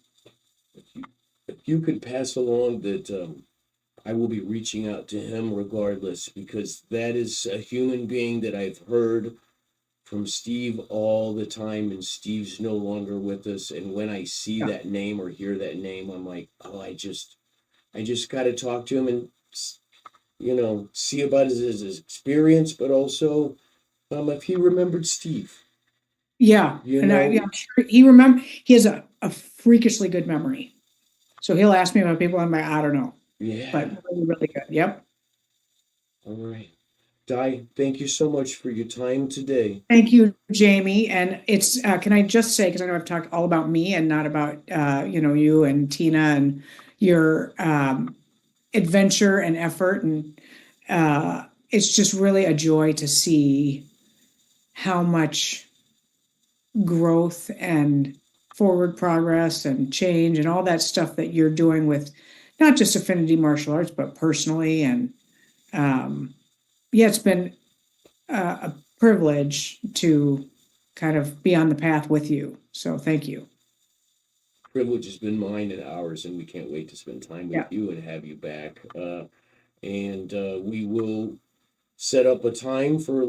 If you could pass along that I will be reaching out to him regardless, because that is a human being that I've heard from Steve all the time, and Steve's no longer with us. And when I see that name or hear that name, I'm like, oh, I just got to talk to him and, see about his experience, but also if he remembered Steve. Yeah. I'm sure he has a freakishly good memory. So he'll ask me about people, I'm like, I don't know. Yeah. But really, really good. Yep. All right. Di, thank you so much for your time today. Thank you, Jamie. And it's, can I just say, because I know I've talked all about me and not about, you and Tina and your adventure and effort. And it's just really a joy to see how much growth and forward progress and change and all that stuff that you're doing with not just Affinity Martial Arts, but personally. And it's been a privilege to kind of be on the path with you. So thank you. Privilege has been mine and ours, and we can't wait to spend time with you and have you back. And we will set up a time for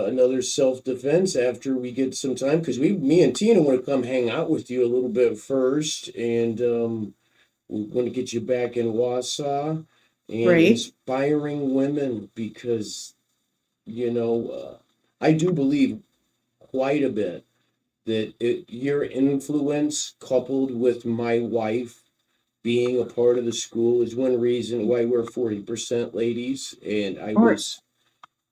another self-defense after we get some time, because me and Tina want to come hang out with you a little bit first, and we want to get you back in Wausau and inspiring women, because I do believe quite a bit that your influence, coupled with my wife being a part of the school, is one reason why we're 40% ladies. And I was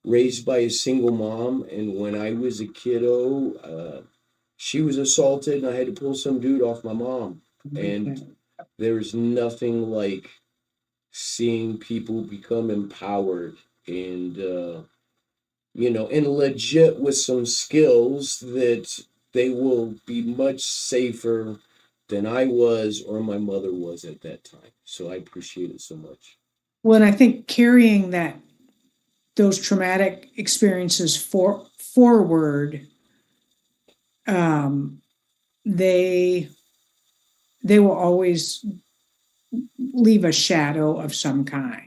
raised by a single mom, and when I was a kiddo, she was assaulted, and I had to pull some dude off my mom. And There's nothing like seeing people become empowered and and legit with some skills that they will be much safer than I was or my mother was at that time. So I appreciate it so much. Well, and I think carrying those traumatic experiences forward, um, they they will always leave a shadow of some kind.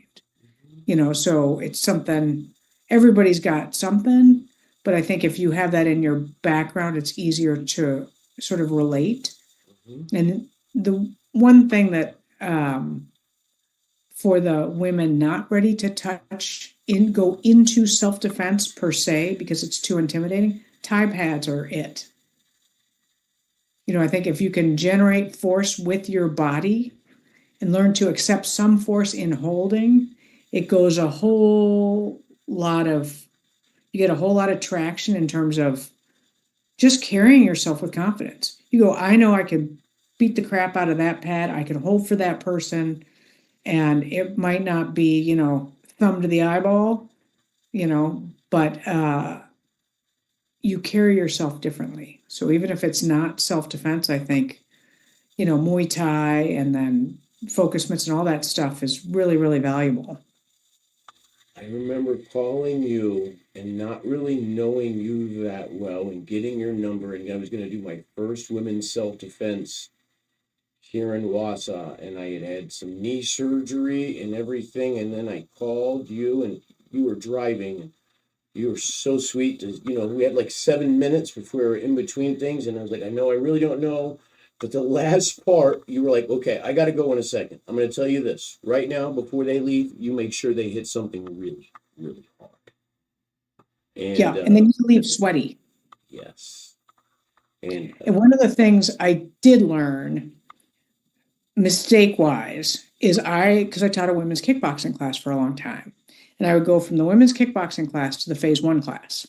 So it's something, everybody's got something, but I think if you have that in your background, it's easier to sort of relate. Mm-hmm. And the one thing that for the women not ready to go into self-defense per se, because it's too intimidating, tie pads are it. I think if you can generate force with your body and learn to accept some force in holding, it goes a whole lot of, you get a whole lot of traction in terms of just carrying yourself with confidence. You go, I know I can beat the crap out of that pad. I can hold for that person. And it might not be, thumb to the eyeball, but you carry yourself differently. So even if it's not self-defense, I think, Muay Thai and then focus mitts and all that stuff is really, really valuable. I remember calling you and not really knowing you that well and getting your number, and I was going to do my first women's self-defense here in Wausau, and I had some knee surgery and everything, and then I called you and you were driving, and you were so sweet to, we had like 7 minutes before we were in between things, and I was like, I know I really don't know, but the last part, you were like, okay, I got to go in a second. I'm going to tell you this right now before they leave. You make sure they hit something really, really hard. Yeah, and then you leave sweaty. Yes. And one of the things I did learn, mistake-wise, is because I taught a women's kickboxing class for a long time. And I would go from the women's kickboxing class to the phase 1 class.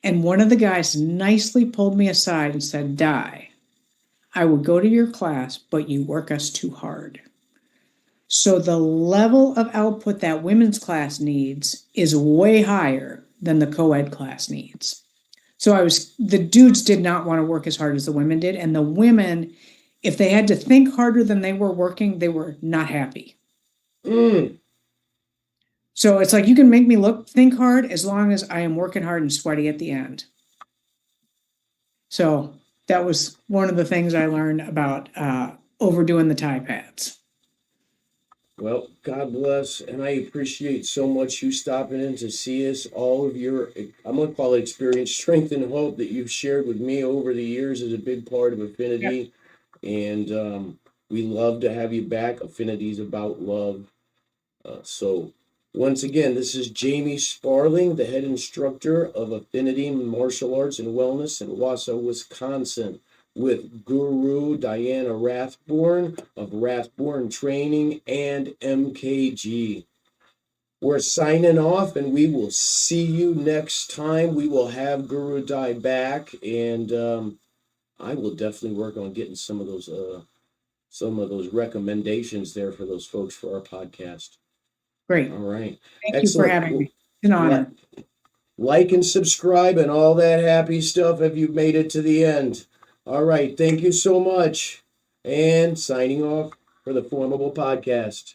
And one of the guys nicely pulled me aside and said, Di, I would go to your class, but you work us too hard. So the level of output that women's class needs is way higher than the co-ed class needs. So the dudes did not want to work as hard as the women did. And the women, if they had to think harder than they were working, they were not happy. So it's like, you can make me think hard as long as I am working hard and sweaty at the end. So that was one of the things I learned about overdoing the tie pads. Well, God bless, and I appreciate so much you stopping in to see us. All of your, I'm going to call it experience, strength, and hope that you've shared with me over the years is a big part of Affinity. Yep. And we love to have you back. Affinity is about love. So once again, this is Jamie Sparling, the head instructor of Affinity Martial Arts and Wellness in Wausau, Wisconsin, with Guru Diana Rathborne of Rathborne Training and MKG. We're signing off, and we will see you next time. We will have Guru Di back, and I will definitely work on getting some of those recommendations there for those folks for our podcast. Great. All right. Thank you for having me. It's an honor. Like and subscribe and all that happy stuff if you've made it to the end. All right. Thank you so much. And signing off for the FormABLE Podcast.